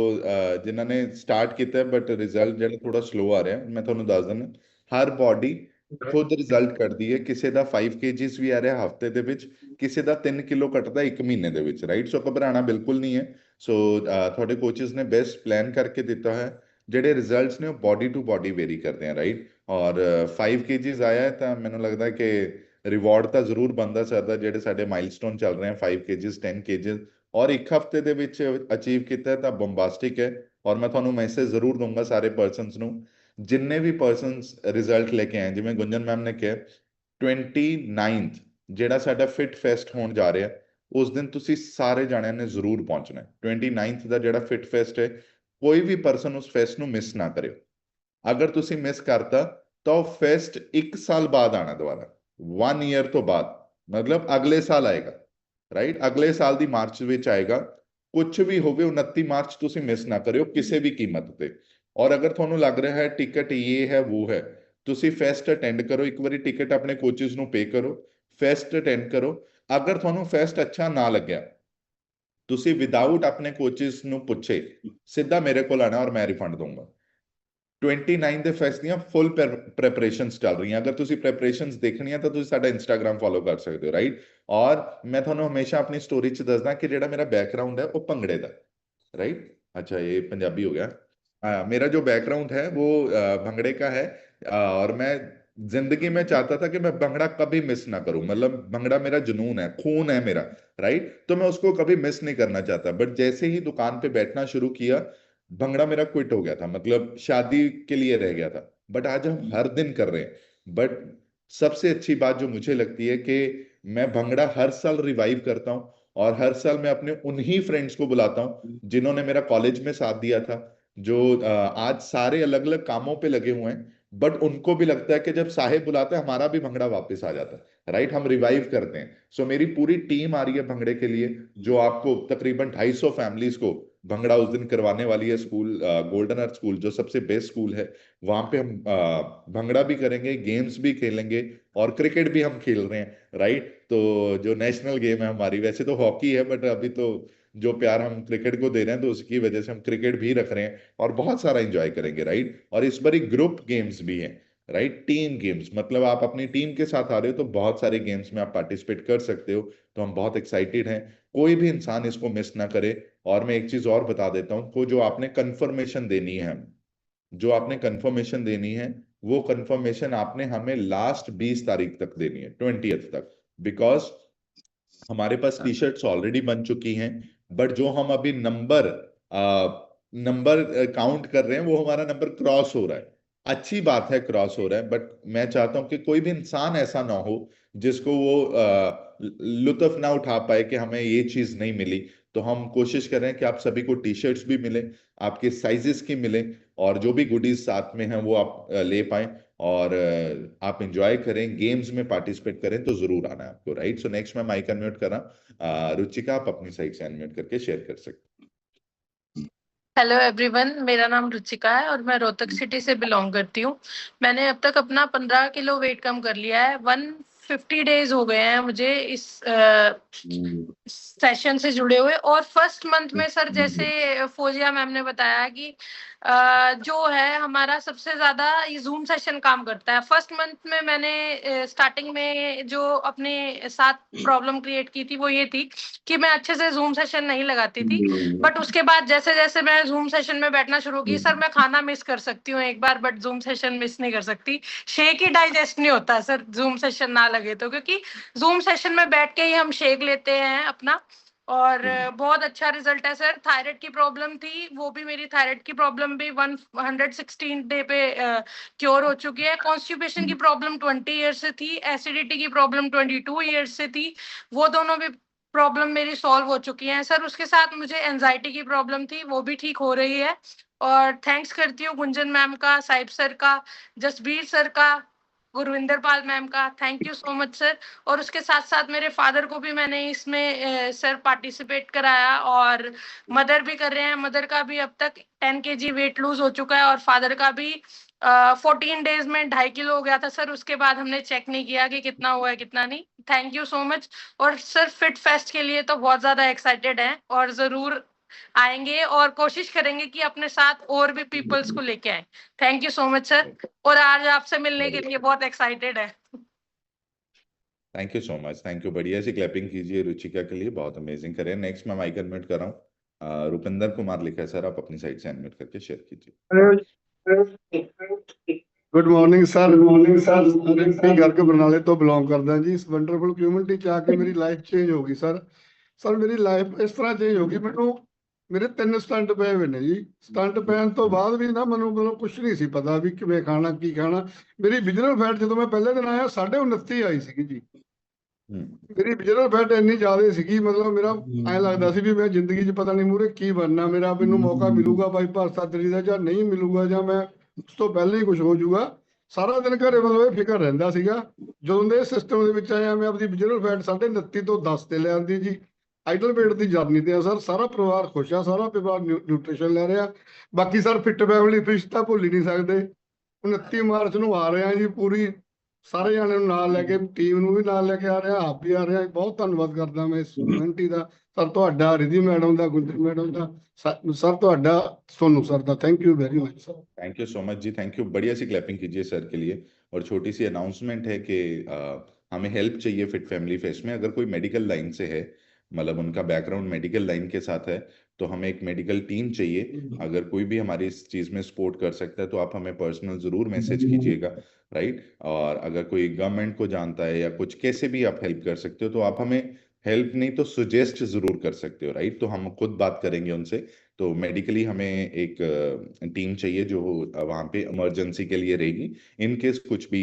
ਜਿਨ੍ਹਾਂ ਨੇ ਸਟਾਰਟ ਕੀਤਾ ਬਟ ਰਿਜ਼ਲਟ ਜਿਹੜਾ ਥੋੜਾ ਸਲੋ ਆ ਰਿਹਾ। ਮੈਂ ਤੁਹਾਨੂੰ ਦੱਸ ਦਿੰਦਾ, ਹਰ ਬਾਡੀ ਖੁਦ ਰਿਜ਼ਲਟ ਕੱਢਦੀ ਹੈ। ਕਿਸੇ ਦਾ 5 kgs ਵੀ ਆ ਰਿਹਾ ਹਫਤੇ ਦੇ ਵਿੱਚ, ਕਿਸੇ ਦਾ 3 ਕਿਲੋ ਘਟਦਾ 1 ਮਹੀਨੇ ਦੇ ਵਿੱਚ, ਰਾਈਟ। ਸੋ ਘਬਰਾਉਣਾ ਬਿਲਕੁਲ ਨਹੀਂ ਹੈ। ਸੋ ਤੁਹਾਡੇ ਕੋਚਿਸ ਨੇ ਬੈਸਟ ਪਲਾਨ ਕਰਕੇ ਦਿੱਤਾ ਹੈ। ਜਿਹੜੇ ਰਿਜ਼ਲਟਸ ਨੇ ਉਹ ਬਾਡੀ ਟੂ ਬਾਡੀ ਵੇਰੀ ਕਰਦੇ ਆ, ਰਾਈਟ। ਔਰ 5 kgs ਆਇਆ ਹੈ ਤਾਂ ਮੈਨੂੰ ਲੱਗਦਾ ਕਿ ਰਿਵਾਰਡ ਤਾਂ ਜ਼ਰੂਰ ਬਣਦਾ ਸਰ ਦਾ। ਜਿਹੜੇ ਸਾਡੇ ਮਾਈਲਸਟੋਨ ਚੱਲ ਰਹੇ ਆ 5 kgs 10 kgs ਔਰ 1 ਹਫਤੇ ਦੇ ਵਿੱਚ ਅਚੀਵ ਕੀਤਾ ਹੈ ਤਾਂ ਬੰਬਾਸਟਿਕ ਹੈ। ਔਰ ਮੈਂ ਤੁਹਾਨੂੰ ਮੈਸੇਜ ਜ਼ਰੂਰ ਦੂੰਗਾ ਸਾਰੇ ਪਰਸਨਸ ਨੂੰ, ਜਿੰਨੇ ਵੀ ਪਰਸਨਸ ਰਿਜ਼ਲਟ ਲੈ ਕੇ ਆਏ। ਜਿਵੇਂ ਗੁੰਜਨ ਮੈਮ ਨੇ ਕਿਹਾ 29th ਜਿਹੜਾ ਸਾਡਾ ਫਿਟ ਫੈਸਟ ਹੋਣ ਜਾ ਰਿਹਾ, ਉਸ ਦਿਨ ਤੁਸੀਂ ਸਾਰੇ ਜਾਣਿਆਂ ਨੇ ਜ਼ਰੂਰ ਪਹੁੰਚਣਾ ਹੈ। 29th ਦਾ ਜਿਹੜਾ ਫਿਟ ਫੈਸਟ ਹੈ, ਕੋਈ ਵੀ ਪਰਸਨ ਉਸ ਫੈਸਟ ਨੂੰ ਮਿਸ ਨਾ ਕਰਿਓ। ਅਗਰ ਤੁਸੀਂ ਮਿਸ ਕਰਤਾ ਤਾਂ ਉਹ ਫੈਸਟ 1 ਸਾਲ ਬਾਅਦ ਆਣਾ ਦੁਬਾਰਾ, 1 ਈਅਰ ਤੋਂ ਬਾਅਦ, ਮਤਲਬ ਅਗਲੇ ਸਾਲ ਆਏਗਾ, ਰਾਈਟ? ਅਗਲੇ ਸਾਲ ਦੀ ਮਾਰਚ ਵਿੱਚ ਆਏਗਾ। ਕੁਝ ਵੀ ਹੋਵੇ 29 ਮਾਰਚ ਤੁਸੀਂ ਮਿਸ ਨਾ ਕਰਿਓ ਕਿਸੇ ਵੀ ਕੀਮਤ ਤੇ। ਔਰ ਅਗਰ ਤੁਹਾਨੂੰ ਲੱਗ ਰਿਹਾ ਹੈ ਟਿਕਟ ਇਹ ਹੈ ਉਹ ਹੈ, ਤੁਸੀਂ ਫੈਸਟ ਅਟੈਂਡ ਕਰੋ। ਇੱਕ ਵਾਰੀ ਟਿਕਟ ਆਪਣੇ ਕੋਚਿਸ ਨੂੰ ਪੇ ਕਰੋ, ਫੈਸਟ ਅਟੈਂਡ ਕਰੋ। ਅਗਰ ਤੁਹਾਨੂੰ ਫੈਸਟ ਅੱਛਾ ਨਾ ਲੱਗਿਆ, ਤੁਸੀਂ ਵਿਦਆਊਟ ਆਪਣੇ ਕੋਚਿਸ ਨੂੰ ਪੁੱਛੇ ਸਿੱਧਾ ਮੇਰੇ ਕੋਲ ਆਣਾ ਔਰ ਮੈਂ ਰਿਫੰਡ ਦਊਂਗਾ। 29 ਦੇ ਫੈਸਟ ਦੀਆਂ ਫੁੱਲ ਪ੍ਰੈਪਰੇਸ਼ਨਸ ਚੱਲ ਰਹੀਆਂ। ਅਗਰ ਤੁਸੀਂ ਪ੍ਰੈਪਰੇਸ਼ਨਸ ਦੇਖਣੀਆਂ ਤਾਂ ਤੁਸੀਂ ਸਾਡਾ ਇੰਸਟਾਗ੍ਰਾਮ ਫੋਲੋ ਕਰ ਸਕਦੇ ਹੋ, ਰਾਈਟ? ਔਰ ਮੈਂ ਤੁਹਾਨੂੰ ਹਮੇਸ਼ਾ ਆਪਣੀ ਸਟੋਰੀ 'ਚ ਦੱਸਦਾ ਕਿ ਜਿਹੜਾ ਮੇਰਾ ਬੈਕਗਰਾਉਂਡ ਹੈ ਉਹ ਭੰਗੜੇ ਦਾ, ਰਾਈਟ? अच्छा, ये पंजाबी हो गया। मेरा जो बैकग्राउंड है वो भंगड़े का है और मैं जिंदगी में चाहता था कि मैं भंगड़ा कभी मिस ना करूं। मतलब भंगड़ा मेरा जुनून है, खून है मेरा, राइट? तो मैं उसको कभी मिस नहीं करना चाहता। बट जैसे ही दुकान पे बैठना शुरू किया, भंगड़ा मेरा क्विट हो गया था, मतलब शादी के लिए रह गया था। बट आज हम हर दिन कर रहे हैं। बट सबसे अच्छी बात जो मुझे लगती है कि मैं भंगड़ा हर साल रिवाइव करता हूँ और हर साल मैं अपने उन्हीं फ्रेंड्स को बुलाता हूँ जिन्होंने मेरा कॉलेज में साथ दिया था, जो आज सारे अलग अलग कामों पे लगे हुए हैं। बट उनको भी लगता है कि जब साहेब बुलाता है हमारा भी भंगड़ा वापस आ जाता है, राइट? हम रिवाइव करते हैं। सो मेरी पूरी टीम आ रही है भंगड़े के लिए, जो आपको तकरीबन 250 फैमिलीज को भंगड़ा उस दिन करवाने वाली है। स्कूल गोल्डन अर्थ स्कूल जो सबसे बेस्ट स्कूल है, वहां पे हम भंगड़ा भी करेंगे, गेम्स भी खेलेंगे और क्रिकेट भी हम खेल रहे हैं, राइट? तो जो नेशनल गेम है हमारी, वैसे तो हॉकी है बट अभी तो जो प्यार हम क्रिकेट को दे रहे हैं तो उसकी वजह से हम क्रिकेट भी रख रहे हैं और बहुत सारा एंजॉय करेंगे, राइट? और इस बार ग्रुप गेम्स भी हैं, राइट? टीम गेम्स, मतलब आप अपनी टीम के साथ आ रहे हो तो बहुत सारे गेम्स में आप पार्टिसिपेट कर सकते हो। तो हम बहुत एक्साइटेड हैं, कोई भी इंसान इसको मिस ना करे। और मैं एक चीज और बता देता हूँ, को जो आपने कंफर्मेशन देनी है, जो आपने कंफर्मेशन देनी है, वो कंफर्मेशन आपने हमें लास्ट 20 तारीख तक देनी है, 20th तक। बिकॉज हमारे पास टी शर्ट्स ऑलरेडी बन चुकी हैं, बट जो हम अभी नंबर काउंट कर रहे हैं वो हमारा नंबर क्रॉस हो रहा है। अच्छी बात है क्रॉस हो रहा है, बट मैं चाहता हूं कि कोई भी इंसान ऐसा ना हो जिसको वो लुत्फ ना उठा पाए कि हमें ये चीज नहीं मिली। तो हम कोशिश कर रहे हैं कि आप सभी को टी शर्ट्स भी मिले, आपके साइजेस की मिले, और जो भी गुडीज साथ में हैं वो आप ले पाएं और आप एंजॉय करें, गेम्स में पार्टिसिपेट करें। तो जरूर आना है आपको, राइट? सो नेक्स्ट मैं माइक अनम्यूट कर रहा हूं। रुचिका, आप अपनी साइड से अनम्यूट करके शेयर कर सकते हैं। हेलो एवरीवन, मेरा नाम रुचिका है और मैं रोहतक सिटी से बिलोंग करती हूँ। मैंने अब तक अपना 15 किलो वेट कम कर लिया है। 150 डेज हो गए हैं मुझे इस सेशन से जुड़े हुए। और फर्स्ट मंथ में सर, जैसे फौजिया मैम ने बताया कि जो है हमारा सबसे ज्यादा ये जूम सेशन काम करता है। फर्स्ट मंथ में मैंने स्टार्टिंग में जो अपने साथ प्रॉब्लम क्रिएट की थी वो ये थी कि मैं अच्छे से जूम सेशन नहीं लगाती थी। बट उसके बाद जैसे जैसे मैं जूम सेशन में बैठना शुरू की, सर मैं खाना मिस कर सकती हूँ एक बार, बट जूम सेशन मिस नहीं कर सकती। शेक ही डाइजेस्ट नहीं होता सर जूम सेशन ना लगे तो, क्योंकि जूम सेशन में बैठ के ही हम शेक लेते हैं अपना, और बहुत अच्छा रिजल्ट है सर। थायराइड की प्रॉब्लम थी, वो भी मेरी थायराइड की प्रॉब्लम भी 116 डे पे क्योर हो चुकी है। कॉन्स्टिपेशन की प्रॉब्लम 20 ईयर्स से थी, एसिडिटी की प्रॉब्लम 22 ईयर्स से थी, वो दोनों भी प्रॉब्लम मेरी सॉल्व हो चुकी है सर। उसके साथ मुझे एंजाइटी की प्रॉब्लम थी, वो भी ठीक हो रही है। और थैंक्स करती हूँ गुंजन मैम का, साहिब सर का, जसबीर सर का, गुरविंदर पाल मैम का, thank you so much sir. और उसके साथ साथ मेरे फादर को भी मैंने इसमें सर पार्टिसिपेट कराया, और मदर भी कर रहे हैं। मदर का भी अब तक 10 kg वेट लूज हो चुका है और फादर का भी 14 डेज में 2.5 किलो हो गया था सर। उसके बाद हमने चेक नहीं किया कि कितना हुआ है कितना नहीं। Thank you so much. और सर फिट फेस्ट के लिए तो बहुत ज्यादा एक्साइटेड हैं और जरूर आएंगे और कोशिश करेंगे कि अपने साथ और भी पीपल्स को लेके आए। Thank you so much sir, और आज आपसे मिलने के लिए बहुत एक्साइटेड है। Thank you so much, thank you. बढ़िया सी क्लैपिंग कीजिए रुचिका के लिए, बहुत अमेजिंग करें। नेक्स्ट मैं माइक अनम्यूट कर रहा हूँ। रुपिंदर कुमार लिखा है सर, आप अपनी साइड से अनम्यूट करके शेयर कीजिए। Good morning sir. Good morning sir. मैं घर के बरनाले तो बिलोंग करता हूँ जी। इस वंडरफुल कम्युनिटी च आके मेरी लाइफ चेंज होगी सर। सर मेरी लाइफ इस तरह चेंज होगी, मैनू ਮੇਰੇ 3 ਸਟੰਟ ਪਏ ਹੋਏ ਨੇ ਜੀ। ਸਟੰਟ ਪੈਣ ਤੋਂ ਬਾਅਦ ਵੀ ਨਾ ਮੈਨੂੰ ਮਤਲਬ ਕੁਝ ਨਹੀਂ ਸੀ ਪਤਾ ਵੀ ਕਿਵੇਂ ਖਾਣਾ ਕੀ ਖਾਣਾ। ਮੇਰੀ ਵਿਜਨਲ ਫੈਟ ਜਦੋਂ ਮੈਂ ਪਹਿਲੇ ਦਿਨ ਆਇਆ 29.5 ਆਈ ਸੀਗੀ ਜੀ। ਮੇਰੀ ਵਿਜਨਲ ਫੈਟ ਇੰਨੀ ਜ਼ਿਆਦਾ ਸੀਗੀ, ਮਤਲਬ ਮੇਰਾ ਐਂ ਲੱਗਦਾ ਸੀ ਵੀ ਮੈਂ ਜ਼ਿੰਦਗੀ 'ਚ ਪਤਾ ਨਹੀਂ ਮੂਹਰੇ ਕੀ ਬਣਨਾ, ਮੇਰਾ ਮੈਨੂੰ ਮੌਕਾ ਮਿਲੂਗਾ ਬਾਈਪਾਸ ਸਰਜਰੀ ਦਾ ਜਾਂ ਨਹੀਂ ਮਿਲੂਗਾ, ਜਾਂ ਮੈਂ ਉਸ ਤੋਂ ਪਹਿਲਾਂ ਹੀ ਕੁਝ ਹੋ ਜਾਊਗਾ। ਸਾਰਾ ਦਿਨ ਘਰੇ ਮਤਲਬ ਇਹ ਫਿਕਰ ਰਹਿੰਦਾ ਸੀਗਾ। ਜਦੋਂ ਦੇ ਸਿਸਟਮ ਦੇ ਵਿੱਚ ਆਇਆ ਮੈਂ ਆਪਣੀ ਵਿਜਨਲ ਫੈਟ 29.5 ਤੋਂ 10 ਤੇ ਲਿਆਂਦੀ ਜੀ। ਆਈਡਲ ਵੇਟ ਦੀ ਜਰਨੀ ਤੇ ਆ ਸਰ, ਸਾਰਾ ਪਰਿਵਾਰ ਖੁਸ਼ ਆ, ਸਾਰਾ ਪਰਿਵਾਰ ਨਿਊਟ੍ਰੀਸ਼ਨ ਲੈ ਰਿਹਾ। ਬਾਕੀ ਸਰ ਫਿੱਟ ਫੈਮਿਲੀ ਫਿਸ਼ ਤਾਂ ਭੁੱਲ ਹੀ ਨਹੀਂ ਸਕਦੇ। 29 ਮਾਰਚ ਨੂੰ ਆ ਰਹੇ ਆ ਜੀ, ਪੂਰੀ ਸਾਰੇ ਜਾਣੇ ਨੂੰ ਨਾਲ ਲੈ ਕੇ, ਟੀਮ ਨੂੰ ਵੀ ਨਾਲ ਲੈ ਕੇ ਆ ਰਿਹਾ, ਆਪ ਵੀ ਆ ਰਿਹਾ। ਬਹੁਤ ਧੰਨਵਾਦ ਕਰਦਾ ਮੈਂ ਇਸ ਕਮਿਊਨਿਟੀ ਦਾ, ਸਰ ਤੁਹਾਡਾ, ਰਿਧੀ ਮੈਡਮ ਦਾ, ਗੁੰਜਰ ਮੈਡਮ ਦਾ, सर ਤੁਹਾਡਾ, सोनू सर ਦਾ। Thank you very much sir. Thank you so much जी, थैंक यू। बढ़िया सी क्लैपिंग कीजिए सर के लिए। और छोटी सी अनाउंसमेंट है कि हमें हेल्प चाहिए फिट फैमिली फेस्ट में। अगर कोई मेडिकल लाइन से है, मतलब उनका बैकग्राउंड मेडिकल लाइन के साथ है, तो हमें एक मेडिकल टीम चाहिए। अगर कोई भी हमारी इस चीज में सपोर्ट कर सकता है तो आप हमें पर्सनल जरूर मैसेज कीजिएगा, राइट। और अगर कोई गवर्नमेंट को जानता है या कुछ कैसे भी आप हेल्प कर सकते हो तो आप हमें हेल्प नहीं तो सुजेस्ट जरूर कर सकते हो, राइट। तो हम खुद बात करेंगे उनसे। तो मेडिकली हमें एक टीम चाहिए जो वहाँ पे इमरजेंसी के लिए रहेगी, इन केस कुछ भी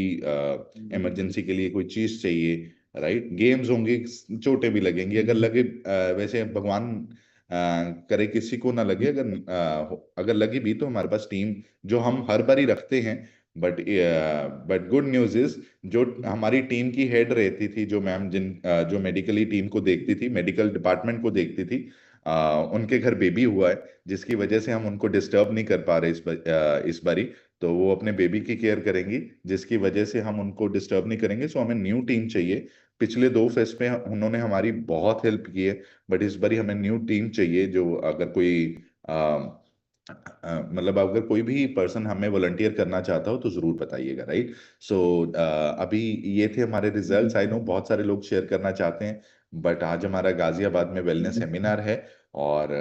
इमरजेंसी के लिए कोई चीज चाहिए, राइट। गेम्स होंगे, चोटें भी लगेंगी, अगर लगे वैसे भगवान करे किसी को ना लगे, अगर लगी भी तो हमारे पास टीम जो हम हर बार ही रखते हैं। बट गुड न्यूज इज जो हमारी टीम की हेड रहती थी, जो मैम जो मेडिकली टीम को देखती थी, मेडिकल डिपार्टमेंट को देखती थी, उनके घर बेबी हुआ है, जिसकी वजह से हम उनको डिस्टर्ब नहीं कर पा रहे इस बारी। तो वो अपने बेबी की केयर करेंगी, जिसकी वजह से हम उनको डिस्टर्ब नहीं करेंगे। सो हमें न्यू टीम चाहिए। पिछले 2 फेस्ट में उन्होंने हमारी बहुत हेल्प की है, बट इस बारी हमें न्यू टीम चाहिए। जो अगर कोई मतलब अगर कोई भी पर्सन हमें वॉलंटियर करना चाहता हो तो जरूर बताइएगा, राइट। सो अभी ये थे हमारे रिजल्ट्स। आई नो बहुत सारे लोग शेयर करना चाहते हैं, बट आज हमारा गाजियाबाद में वेलनेस सेमिनार है और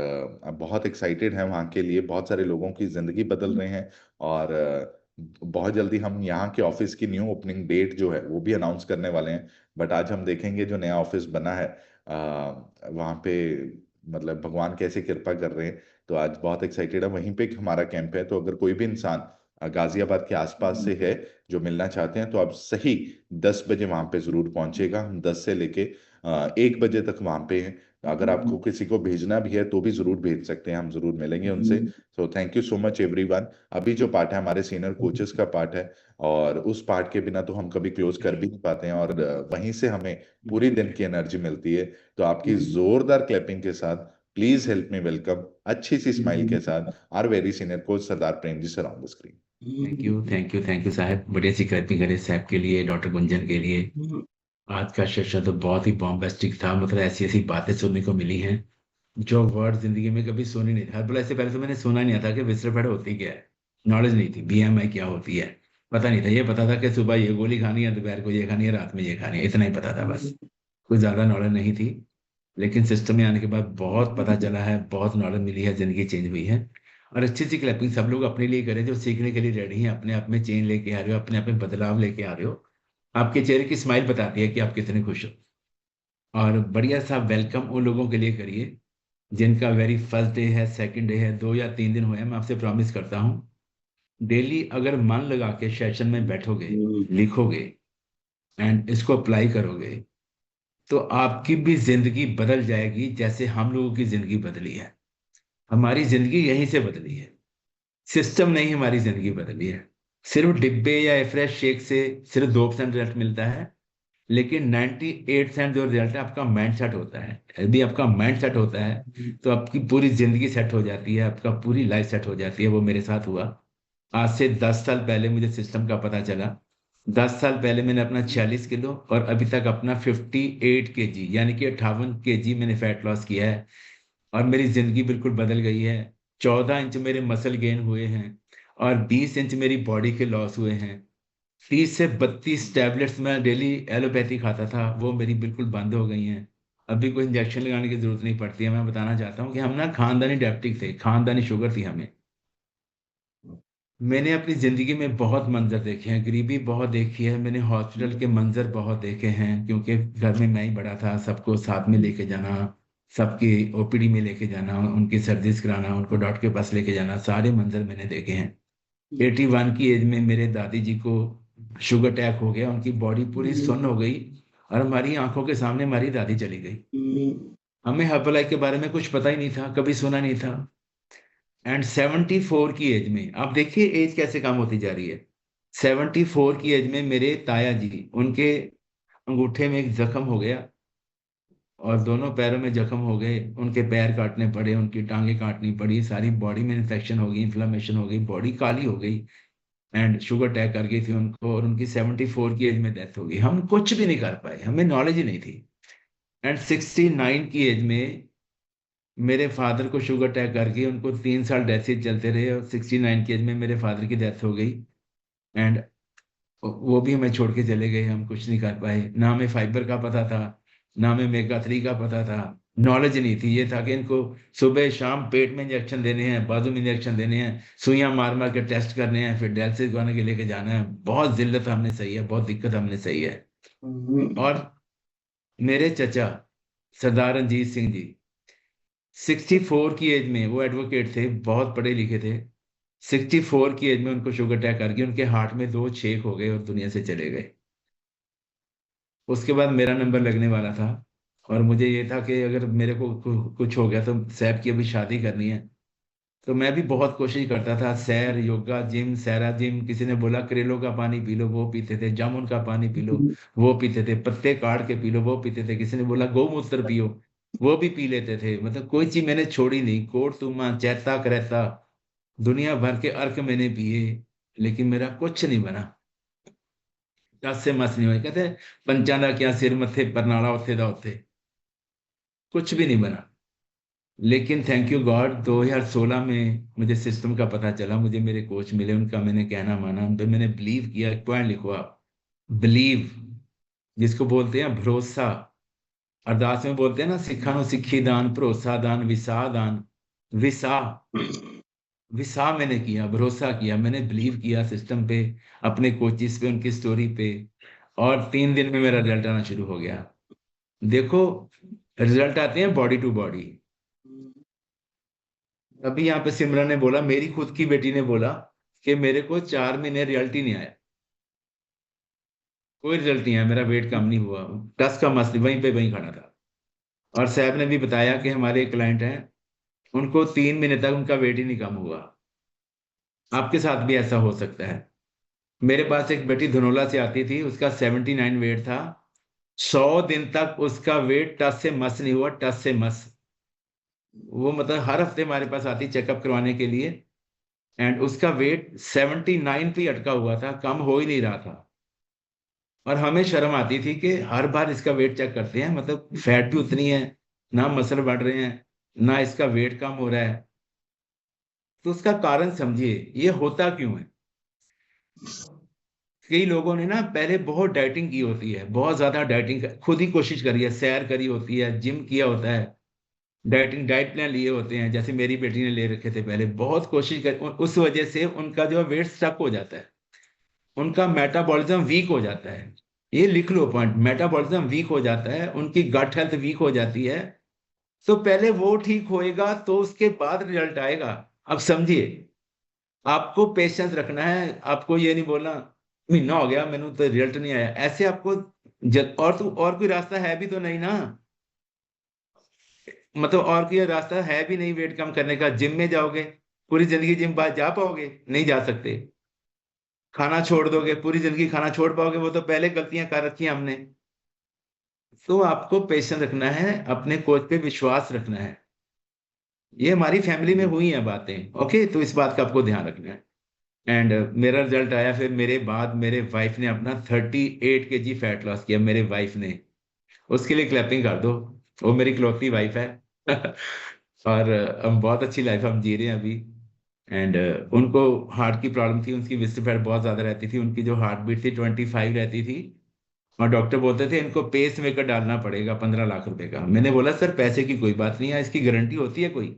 बहुत एक्साइटेड है वहाँ के लिए। बहुत सारे लोगों की जिंदगी बदल रहे हैं और बहुत जल्दी हम यहाँ के ऑफिस की न्यू ओपनिंग डेट जो है वो भी अनाउंस करने वाले हैं। बट आज हम देखेंगे जो नया ऑफिस बना है वहाँ पे मतलब भगवान कैसे कृपा कर रहे हैं। तो आज बहुत एक्साइटेड है। वहीं पे हमारा कैंप है, तो अगर कोई भी इंसान गाजियाबाद के आसपास से है जो मिलना चाहते हैं तो आप सही 10 बजे वहां पे जरूर पहुंचेगा। हम 10 से लेके 1 बजे तक वहां पे हैं। अगर आपको किसी को भेजना भी है तो भी जरूर भेज सकते हैं, हम जरूर मिलेंगे उनसे। So thank you so much everyone. अभी जो पार्ट है हमारे सीनियर कोचेस का पार्ट है, और उस पार्ट के बिना तो हम कभी क्लोज कर भी नहीं पाते हैं, और वहीं से हमें पूरी दिन की एनर्जी मिलती है। तो आपकी जोरदार क्लैपिंग के साथ प्लीज हेल्प मी वेलकम अच्छी सी स्माइल के साथ are very senior coach Sardar Prem ji sir on the screen. Thank you साहब। बढ़िया सी क्लैपिंग करें साहब के लिए, डॉक्टर गुंजन के लिए। आज का सेशन तो बहुत ही बॉम्बास्टिक था। मतलब ऐसी ऐसी बातें सुनने को मिली हैं जो वर्ड जिंदगी में कभी सुनी नहीं था। इससे पहले तो मैंने सुना नहीं था कि विसरल फैट होती क्या है, नॉलेज नहीं थी। बीएमआई क्या होती है पता नहीं था। ये पता था कि सुबह ये गोली खानी है, दोपहर को ये खानी है, रात में ये खानी है, इतना ही पता था बस। कोई ज्यादा नॉलेज नहीं थी। लेकिन सिस्टम में आने के बाद बहुत पता चला है, बहुत नॉलेज मिली है, जिंदगी चेंज हुई है। और अच्छी सी क्लैपिंग सब लोग अपने लिए करें जो सीखने के लिए रेडी हैं, अपने आप में चेंज लेके आ रहे हो, अपने आप में बदलाव लेके आ रहे हो। आपके चेहरे की स्माइल बताती है कि आप कितने खुश हो। और बढ़िया सा वेलकम उन लोगों के लिए करिए जिनका वेरी फर्स्ट डे है, सेकंड डे है, 2 या 3 दिन हुए हैं। मैं आपसे प्रॉमिस करता हूँ डेली अगर मन लगा के सेशन में बैठोगे, लिखोगे एंड इसको अप्लाई करोगे तो आपकी भी जिंदगी बदल जाएगी, जैसे हम लोगों की जिंदगी बदली है। हमारी जिंदगी यहीं से बदली है, सिस्टम नहीं हमारी जिंदगी बदली है। सिर्फ डिब्बे या एफ्रेश शेक से सिर्फ 2% रिजल्ट मिलता है, लेकिन 98% जो रिजल्ट है आपका माइंड सेट होता है। यदि आपका माइंड सेट होता है तो आपकी पूरी जिंदगी सेट हो जाती है, आपका पूरी लाइफ सेट हो जाती है। वो मेरे साथ हुआ। आज से 10 साल पहले मुझे सिस्टम का पता चला। 10 साल पहले मैंने अपना 46 किलो और अभी तक अपना 58 kg यानी कि 58 kg मैंने फैट लॉस किया है, और मेरी जिंदगी बिल्कुल बदल गई है। 14 इंच मेरे मसल गेन हुए हैं और 20 इंच मेरी बॉडी के लॉस हुए हैं। 30 से 32 टैबलेट्स मैं डेली एलोपैथी खाता था, वो मेरी बिल्कुल बंद हो गई हैं। अभी कोई इंजेक्शन लगाने की जरूरत नहीं पड़ती है। मैं बताना चाहता हूँ कि हम ना खानदानी डायबिटिक थे, खानदानी शुगर थी हमें। मैंने अपनी ज़िंदगी में बहुत मंजर देखे हैं, गरीबी बहुत देखी है, मैंने हॉस्पिटल के मंजर बहुत देखे हैं, क्योंकि घर में मैं ही बड़ा था, सबको साथ में लेके जाना, सबकी ओपीडी में लेके जाना, उनकी सर्विस कराना, उनको डॉक्टर के पास लेके जाना, सारे मंजर मैंने देखे हैं। 81 की एज में मेरे दादी जी को शुगर अटैक हो गया, उनकी बॉडी पूरी सुन्न हो गई और हमारी आंखों के सामने हमारी दादी चली गई। हमें हर्बलाइफ के बारे में कुछ पता ही नहीं था, कभी सुना नहीं था। एंड 74 की एज में, आप देखिए एज कैसे कम होती जा रही है। 74 की एज में मेरे ताया जी, उनके अंगूठे में एक जख्म हो गया और दोनों पैरों में जख्म हो गए, उनके पैर काटने पड़े, उनकी टांगे काटनी पड़ी, सारी बॉडी में इन्फेक्शन हो गई, इन्फ्लेमेशन हो गई, बॉडी काली हो गई एंड शुगर अटैक कर गई थी उनको और उनकी 74 की एज में डेथ हो गई। हम कुछ भी नहीं कर पाए, हमें नॉलेज ही नहीं थी। एंड 69 की एज में मेरे फादर को शुगर अटैक करके उनको 3 साल डेथ चलते रहे और 69 की एज में मेरे फादर की डेथ हो गई एंड वो भी हमें छोड़ के चले गए। हम कुछ नहीं कर पाए, ना हमें फाइबर का पता था, ना हमें मेगा-3 का पता था, नॉलेज नहीं थी। ये था कि इनको सुबह शाम पेट में इंजेक्शन देने हैं, बाजू में इंजेक्शन देने हैं, सुइयां मार मार के टेस्ट करने हैं, फिर डायलिसिस करने के लेके जाना है। बहुत जिल्लत हमने सही है, बहुत दिक्कत हमने सही है। और मेरे चचा सरदार रंजीत सिंह जी 64 की एज में, वो एडवोकेट थे, बहुत पढ़े लिखे थे, 64 की एज में उनको शुगर अटैक करके उनके हार्ट में 2 छेद हो गए और दुनिया से चले गए। उसके बाद मेरा नंबर लगने वाला था और मुझे ये था कि अगर मेरे को कुछ हो गया तो सैफ की अभी शादी करनी है। तो मैं भी बहुत कोशिश करता था, सैर, योगा, जिम, सैरा जिम। किसी ने बोला करेलों का पानी पी लो, वो पीते थे। जामुन का पानी पी लो, वो पीते थे। पत्ते काट के पी लो, वो पीते थे। किसी ने बोला गौमूत्र पियो, वो भी पी लेते थे। मतलब कोई चीज मैंने छोड़ी नहीं। कोट तुमा, चैता, करैता, दुनिया भर के अर्क मैंने पिए, लेकिन मेरा कुछ नहीं बना। टस से मस नहीं हुए। कहते पंचा दा क्या सिर मथे परनाला उत्थे दा उत्थे, कुछ भी नहीं बना। लेकिन थैंक यू गॉड, 2016 में मुझे सिस्टम का पता चला, मुझे मेरे कोच मिले, उनका मैंने कहना माना, उन पर मैंने बिलीव किया। पॉइंट लिखो आप, बिलीव, जिसको बोलते हैं भरोसा। अरदास में बोलते हैं ना, सिखा नु सिखी दान, भरोसा दान, विसा दान। विसा मैंने किया, भरोसा किया, मैंने बिलीव किया सिस्टम पे, अपने कोचिस पे, उनकी स्टोरी पे, और 3 दिन में मेरा रिजल्ट आना शुरू हो गया। देखो रिजल्ट आते हैं बॉडी टू बॉडी। अभी यहाँ पे सिमरन ने बोला, मेरी खुद की बेटी ने बोला कि मेरे को 4 महीने रिजल्ट ही नहीं आया, कोई रिजल्ट नहीं आया, मेरा वेट कम नहीं हुआ। टस का मसला वहीं पे वहीं खड़ा था। और साहब ने भी बताया कि हमारे क्लाइंट हैं, उनको 3 महीने तक उनका वेट ही नहीं कम हुआ। आपके साथ भी ऐसा हो सकता है। मेरे पास एक बेटी धनोला से आती थी, उसका 79 वेट था, 100 दिन तक उसका वेट टस से मस नहीं हुआ, टस से मस। वो मतलब हर हफ्ते हमारे पास आती चेकअप करवाने के लिए, एंड उसका वेट 79 पे अटका हुआ था, कम हो ही नहीं रहा था। और हमें शर्म आती थी कि हर बार इसका वेट चेक करते हैं, मतलब फैट भी उतनी है, ना मसल बढ़ रहे हैं, ना इसका वेट कम हो रहा है। तो उसका कारण समझिए, ये होता क्यों है। कई लोगों ने ना पहले बहुत डाइटिंग की होती है, बहुत ज्यादा डाइटिंग खुद ही कोशिश करी है, सैर करी होती है, जिम किया होता है, डाइट प्लान लिए होते हैं, जैसे मेरी बेटी ने ले रखे थे पहले, बहुत कोशिश कर, उस वजह से उनका जो वेट स्टक हो जाता है, उनका मेटाबॉलिज्म वीक हो जाता है। ये लिख लो पॉइंट, मेटाबॉलिज्म वीक हो जाता है, उनकी गट हेल्थ वीक हो जाती है। तो पहले वो ठीक होएगा तो उसके बाद रिजल्ट आएगा। अब समझिए, आपको पेशेंस रखना है, आपको ये नहीं बोलना महीना हो गया मैंने तो रिजल्ट नहीं आया, ऐसे आपको और कोई रास्ता है भी तो नहीं ना, मतलब और कोई रास्ता है भी नहीं वेट कम करने का। जिम में जाओगे, पूरी जिंदगी जिम बाद जा पाओगे? नहीं जा सकते। खाना छोड़ दोगे, पूरी जिंदगी खाना छोड़ पाओगे? वो तो पहले गलतियां कर रखी हैं हमने। तो आपको पेशेंस रखना है, अपने कोच पे विश्वास रखना है। ये हमारी फैमिली में हुई हैं बातें, ओके, तो इस बात का आपको ध्यान रखना है। एंड मेरा रिजल्ट आया, फिर मेरे बाद मेरे वाइफ ने अपना 38 kg फैट लॉस किया, मेरे वाइफ ने। उसके लिए क्लैपिंग कर दो, वो मेरी इकलौती वाइफ है और हम बहुत अच्छी लाइफ हम जी रहे हैं अभी। एंड उनको हार्ट की प्रॉब्लम थी, उनकी विस्टर फैट बहुत ज्यादा रहती थी, उनकी जो हार्ट बीट थी 25 रहती थी, और डॉक्टर बोलते थे इनको पेस मेकर डालना पड़ेगा 15 लाख रुपए का। मैंने बोला सर पैसे की कोई बात नहीं है, इसकी गारंटी होती है कोई?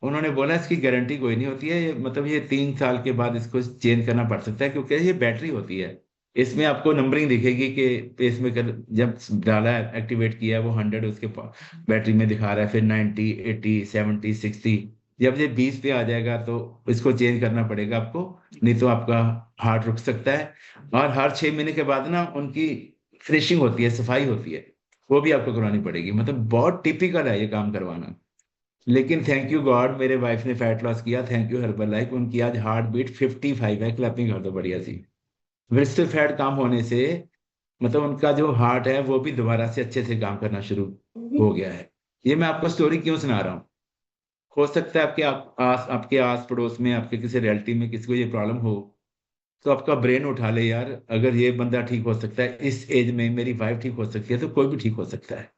उन्होंने बोला इसकी गारंटी कोई नहीं होती है, मतलब ये 3 साल के बाद इसको चेंज करना पड़ सकता है, क्योंकि ये बैटरी होती है, इसमें आपको नंबरिंग दिखेगी कि पेसमेकर जब डाला है, एक्टिवेट किया है, वो 100 उसके बैटरी में दिखा रहा है, फिर 90, 80, 70, 60। जब ये 20 पे आ जाएगा तो इसको चेंज करना पड़ेगा आपको, नहीं तो आपका हार्ट रुक सकता है। और हर 6 महीने के बाद ना उनकी फिनिशिंग होती है, सफाई होती है, वो भी आपको करवानी पड़ेगी। मतलब बहुत टिपिकल है ये काम करवाना। लेकिन थैंक यू गॉड, मेरे वाइफ ने फैट लॉस किया, थैंक यू हर्बल लाइफ, उनकी आज हार्ट बीट 55 है। क्लैपिंग कर दो बढ़िया सी। विस्टर फैट काम होने से मतलब उनका जो हार्ट है वो भी दोबारा से अच्छे से काम करना शुरू हो गया है। ये मैं आपको स्टोरी क्यों सुना रहा हूँ, हो सकता है आपके आस पड़ोस में, आपके किसी रिलेटिव में किसी को ये प्रॉब्लम हो, तो आपका ब्रेन उठा ले यार, अगर ये बंदा ठीक हो सकता है इस एज में, मेरी वाइफ ठीक हो सकती है, तो कोई भी ठीक हो सकता है।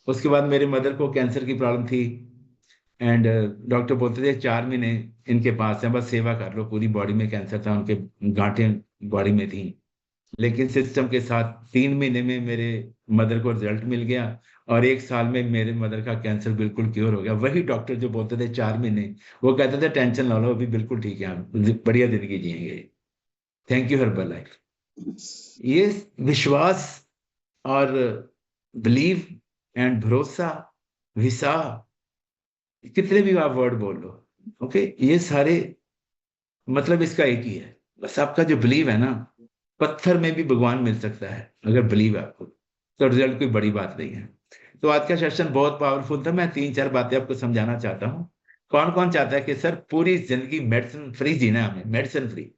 उसके बाद मेरे मदर को कैंसर की प्रॉब्लम थी, एंड डॉक्टर बोलते थे 4 महीने इनके पास है, बस सेवा कर लो। पूरी बॉडी में कैंसर था, उनके गांठें बॉडी में थी। लेकिन सिस्टम के साथ 3 महीने में मेरे मदर को रिजल्ट मिल गया, और 1 साल में मेरे मदर का कैंसर बिल्कुल क्योर हो गया। वही डॉक्टर जो बोलते थे 4 महीने, वो कहते थे टेंशन ना लो, अभी बिल्कुल ठीक है, हम बढ़िया जिंदगी जिएंगे। Thank you herbal life. ये विश्वास और बिलीव एंड भरोसा, विसा, कितने भी आप वर्ड बोल लो, ओके, ये सारे मतलब इसका एक ही है, बस आपका जो बिलीव है ना, पत्थर में भी भगवान मिल सकता है अगर बिलीव है आपको, तो रिजल्ट कोई बड़ी बात नहीं है। तो आज का सेशन बहुत पावरफुल था। मैं 3-4 बातें आपको समझाना चाहता हूँ। कौन कौन चाहता है कि सर पूरी जिंदगी मेडिसिन फ्री जीना, हमें मेडिसिन फ्री,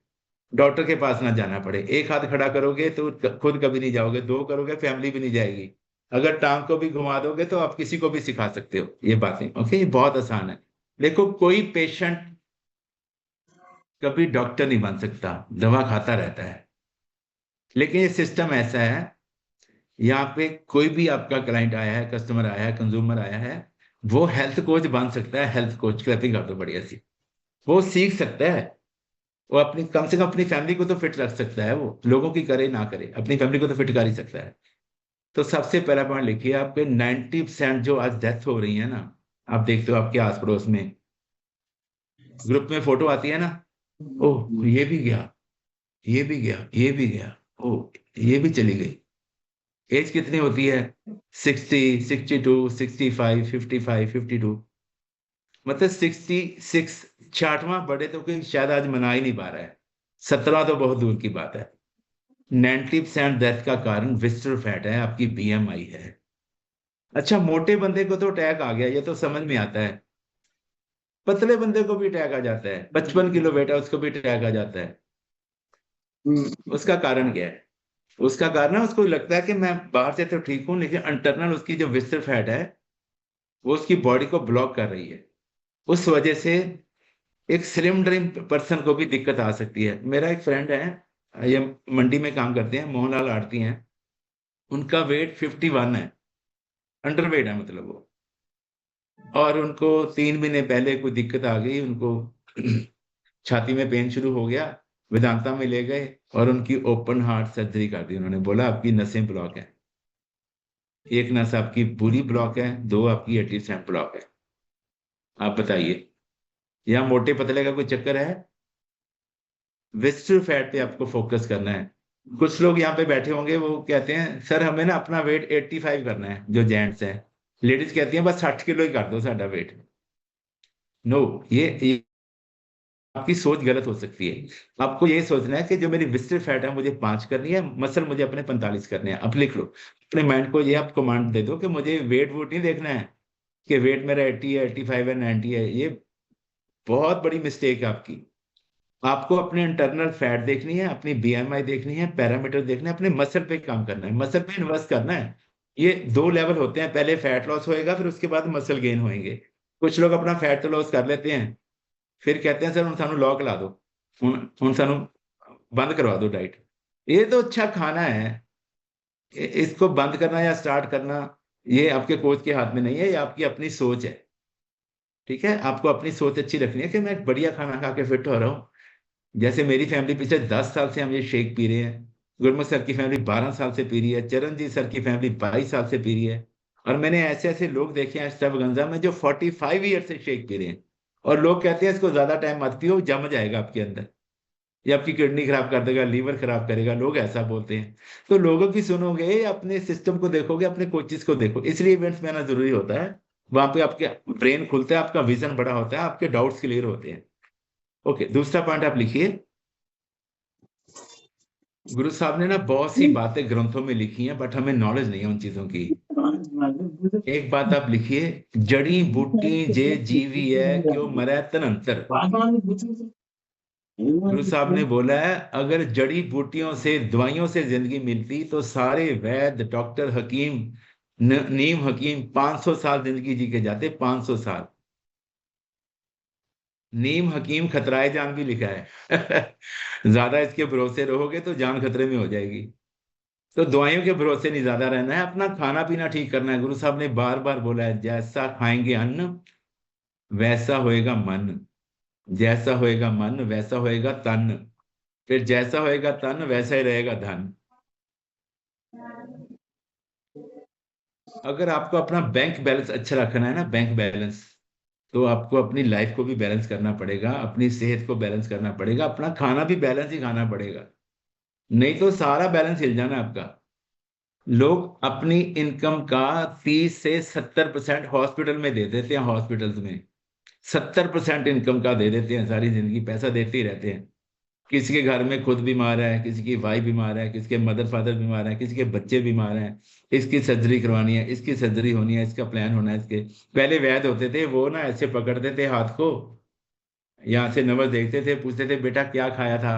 डॉक्टर के पास ना जाना पड़े। एक हाथ खड़ा करोगे तो खुद कभी नहीं जाओगे, 2 करोगे फैमिली भी नहीं जाएगी, अगर टांग को भी घुमा दोगे तो आप किसी को भी सिखा सकते हो ये बातें, ओके। ये बहुत आसान है। देखो, कोई पेशेंट कभी डॉक्टर नहीं बन सकता, दवा खाता रहता है। लेकिन ये सिस्टम ऐसा है, यहाँ पे कोई भी आपका क्लाइंट आया है, कस्टमर आया है, कंज्यूमर आया है, वो हेल्थ कोच बन सकता है। हेल्थ कोच, क्लैपिंग कर दो बढ़िया सी। वो सीख सकता है, वो अपनी कम से कम अपनी फैमिली को तो फिट रख सकता है। वो लोगों की करे ना करे, अपनी फैमिली को तो फिट कर ही सकता है। तो सबसे पहला पॉइंट लिखिए, आपके 90% जो आज डेथ हो रही है ना, आप देखते हो आपके आस पड़ोस में ग्रुप में फोटो आती है ना, ओह ये भी गया, ये भी गया, ये भी गया, ओह ये भी चली गई। एज कितनी होती है? 60, 62, 65, 55, 52, मतलब 66, 66वां बर्थडे तो कोई शायद आज मना ही नहीं पा रहा है, 17 तो बहुत दूर की बात है। 90% डेथ का कारण विस्टरल फैट है, आपकी BMI है। अच्छा, मोटे बंदे को तो अटैक आ गया, ये तो समझ में आता है। पतले बंदे को भी अटैक आ जाता है, 55 किलो वेट है उसको भी अटैक आ जाता है। उसका कारण क्या है? उसका कारण है, उसको लगता है कि मैं बाहर से तो ठीक हूं, लेकिन इंटरनल उसकी जो विस्टरल फैट है वो उसकी बॉडी को ब्लॉक कर रही है। उस वजह से एक स्लिम ड्रिम पर्सन को भी दिक्कत आ सकती है। मेरा एक फ्रेंड है, ये मंडी में काम करते हैं, मोहनलाल आरती हैं, उनका वेट 51 है, अंडरवेट है मतलब वो, और उनको 3 महीने पहले कोई दिक्कत आ गई, उनको छाती में पेन शुरू हो गया, वेदांता में ले गए और उनकी ओपन हार्ट सर्जरी कर दी। उन्होंने बोला आपकी नसें ब्लॉक है, एक नस आपकी पूरी ब्लॉक है, 2 आपकी 80% ब्लॉक है। आप बताइए, यहाँ मोटे पतले का कोई चक्कर है? विस्टरल फैट पे आपको फोकस करना है। कुछ लोग यहाँ पे बैठे होंगे, वो कहते हैं सर हमें ना अपना वेट 85 करना है, जो जेंट्स हैं। लेडीज कहती हैं बस 60 किलो ही कर दो साडा वेट। नो, ये आपकी सोच गलत हो सकती है। आपको ये सोचना है कि जो मेरी विस्टरल फैट है मुझे 5 करनी है, मसल मुझे अपने 45 करने हैं। अब लिख लो अपने माइंड को, ये आप कमांड दे दो कि मुझे वेट वोट नहीं देखना है कि वेट मेरा 80 है, 85 है, 90 है। ये बहुत बड़ी मिस्टेक है आपकी। आपको अपने इंटरनल फैट देखनी है, अपनी BMI देखनी है, पैरामीटर देखना है, अपने मसल पे काम करना है, मसल पे इन्वेस्ट करना है। ये 2 लेवल होते हैं, पहले फैट लॉस होएगा, फिर उसके बाद मसल गेन होएंगे। कुछ लोग अपना फैट तो लॉस कर लेते हैं, फिर कहते हैं सर हम सानू लॉक ला दो, हम सानू बंद करवा दो डाइट। ये तो अच्छा खाना है, इसको बंद करना या स्टार्ट करना ये आपके कोच के हाथ में नहीं है, ये आपकी अपनी सोच है। ठीक है, आपको अपनी सोच अच्छी रखनी है कि मैं बढ़िया खाना खा के फिट हो रहा हूँ। जैसे मेरी फैमिली पिछले 10 साल से हम ये शेक पी रहे हैं, गुरमुख सर की फैमिली 12 साल से पी रही है, चरणजीत सर की फैमिली 22 साल से पी रही है, और मैंने ऐसे ऐसे लोग देखे हैं एक्स्ट्रावेगेंजा में जो 45 ईयर से शेक पी रहे हैं, और लोग कहते हैं इसको ज्यादा टाइम मत पियो, जम जाएगा आपके अंदर। ये आपकी किडनी खराब कर देगा, लीवर खराब करेगा, लोग ऐसा बोलते हैं। तो लोगों की सुनोगे, अपने सिस्टम को देखोगे, अपने कोचेस को देखो। इसलिए इवेंट्स में आना जरूरी होता है। वहां पे आपके ब्रेन खुलता है, आपका विजन बड़ा होता है, आपके डाउट्स क्लियर होते हैं। ओके, दूसरा पॉइंट आप लिखिए। गुरु साहब ने ना बहुत सी बातें ग्रंथों में लिखी हैं, बट हमें नॉलेज नहीं है उन चीजों की। एक बात आप लिखिए, जड़ी बूटी जे जीवी है क्यों मरे तन अंतर। गुरु साहब ने बोला है, अगर जड़ी बूटियों से, दवाइयों से जिंदगी मिलती तो सारे वैद्य, डॉक्टर, हकीम, नीम हकीम 500 साल जिंदगी जी के जाते। 500 साल। नीम हकीम खतराए जान भी लिखा है। ज्यादा इसके भरोसे रहोगे तो जान खतरे में हो जाएगी। तो दवाइयों के भरोसे नहीं ज्यादा रहना है, अपना खाना पीना ठीक करना है। गुरु साहब ने बार बार बोला है, जैसा खाएंगे अन्न वैसा होएगा मन, जैसा होएगा मन वैसा होएगा तन, फिर जैसा होएगा तन वैसा ही रहेगा धन। अगर आपको अपना बैंक बैलेंस अच्छा रखना है ना, बैंक बैलेंस, तो आपको अपनी लाइफ को भी बैलेंस करना पड़ेगा, अपनी सेहत को बैलेंस करना पड़ेगा, अपना खाना भी बैलेंस ही खाना पड़ेगा, नहीं तो सारा बैलेंस हिल जाना आपका। लोग अपनी इनकम का 30 से 70% हॉस्पिटल में दे देते हैं। हॉस्पिटल्स में 70% इनकम का दे देते हैं, सारी जिंदगी पैसा देते ही रहते हैं। किसी के घर में खुद बीमार है, किसी की वाइफ बीमार है, किसी के मदर फादर बीमार है, किसी के बच्चे बीमार हैं, इसकी सर्जरी करवानी है, इसकी सर्जरी होनी है, इसका प्लान होना है। इसके पहले वैद्य होते थे, वो ना ऐसे पकड़ते थे हाथ को, यहाँ से नंबर देखते थे, पूछते थे बेटा क्या खाया था।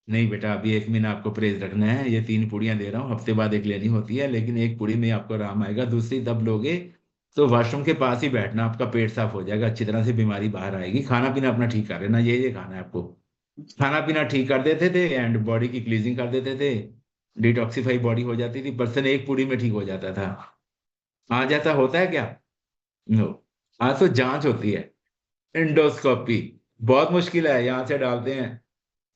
नहीं बेटा, अभी 1 महीना आपको परहेज रखना है, ये 3 पुड़ियां दे रहा हूँ, हफ्ते बाद एक लेनी होती है, लेकिन 1 पुड़ी में आपको आराम आएगा, दूसरी तब लोगे तो वॉशरूम के पास ही बैठना, आपका पेट साफ हो जाएगा, अच्छी तरह से बीमारी बाहर आएगी। खाना पीना अपना ठीक कर लेना, ये खाना है आपको। खाना पीना ठीक कर देते थे एंड बॉडी की क्लीजिंग कर देते थे, डिटॉक्सिफाई बॉडी हो जाती थी, पर्सन 1 पूड़ी में ठीक हो जाता था। आज ऐसा होता है क्या? नो। आज तो जांच होती है, एंडोस्कोपी बहुत मुश्किल है। यहाँ से डालते हैं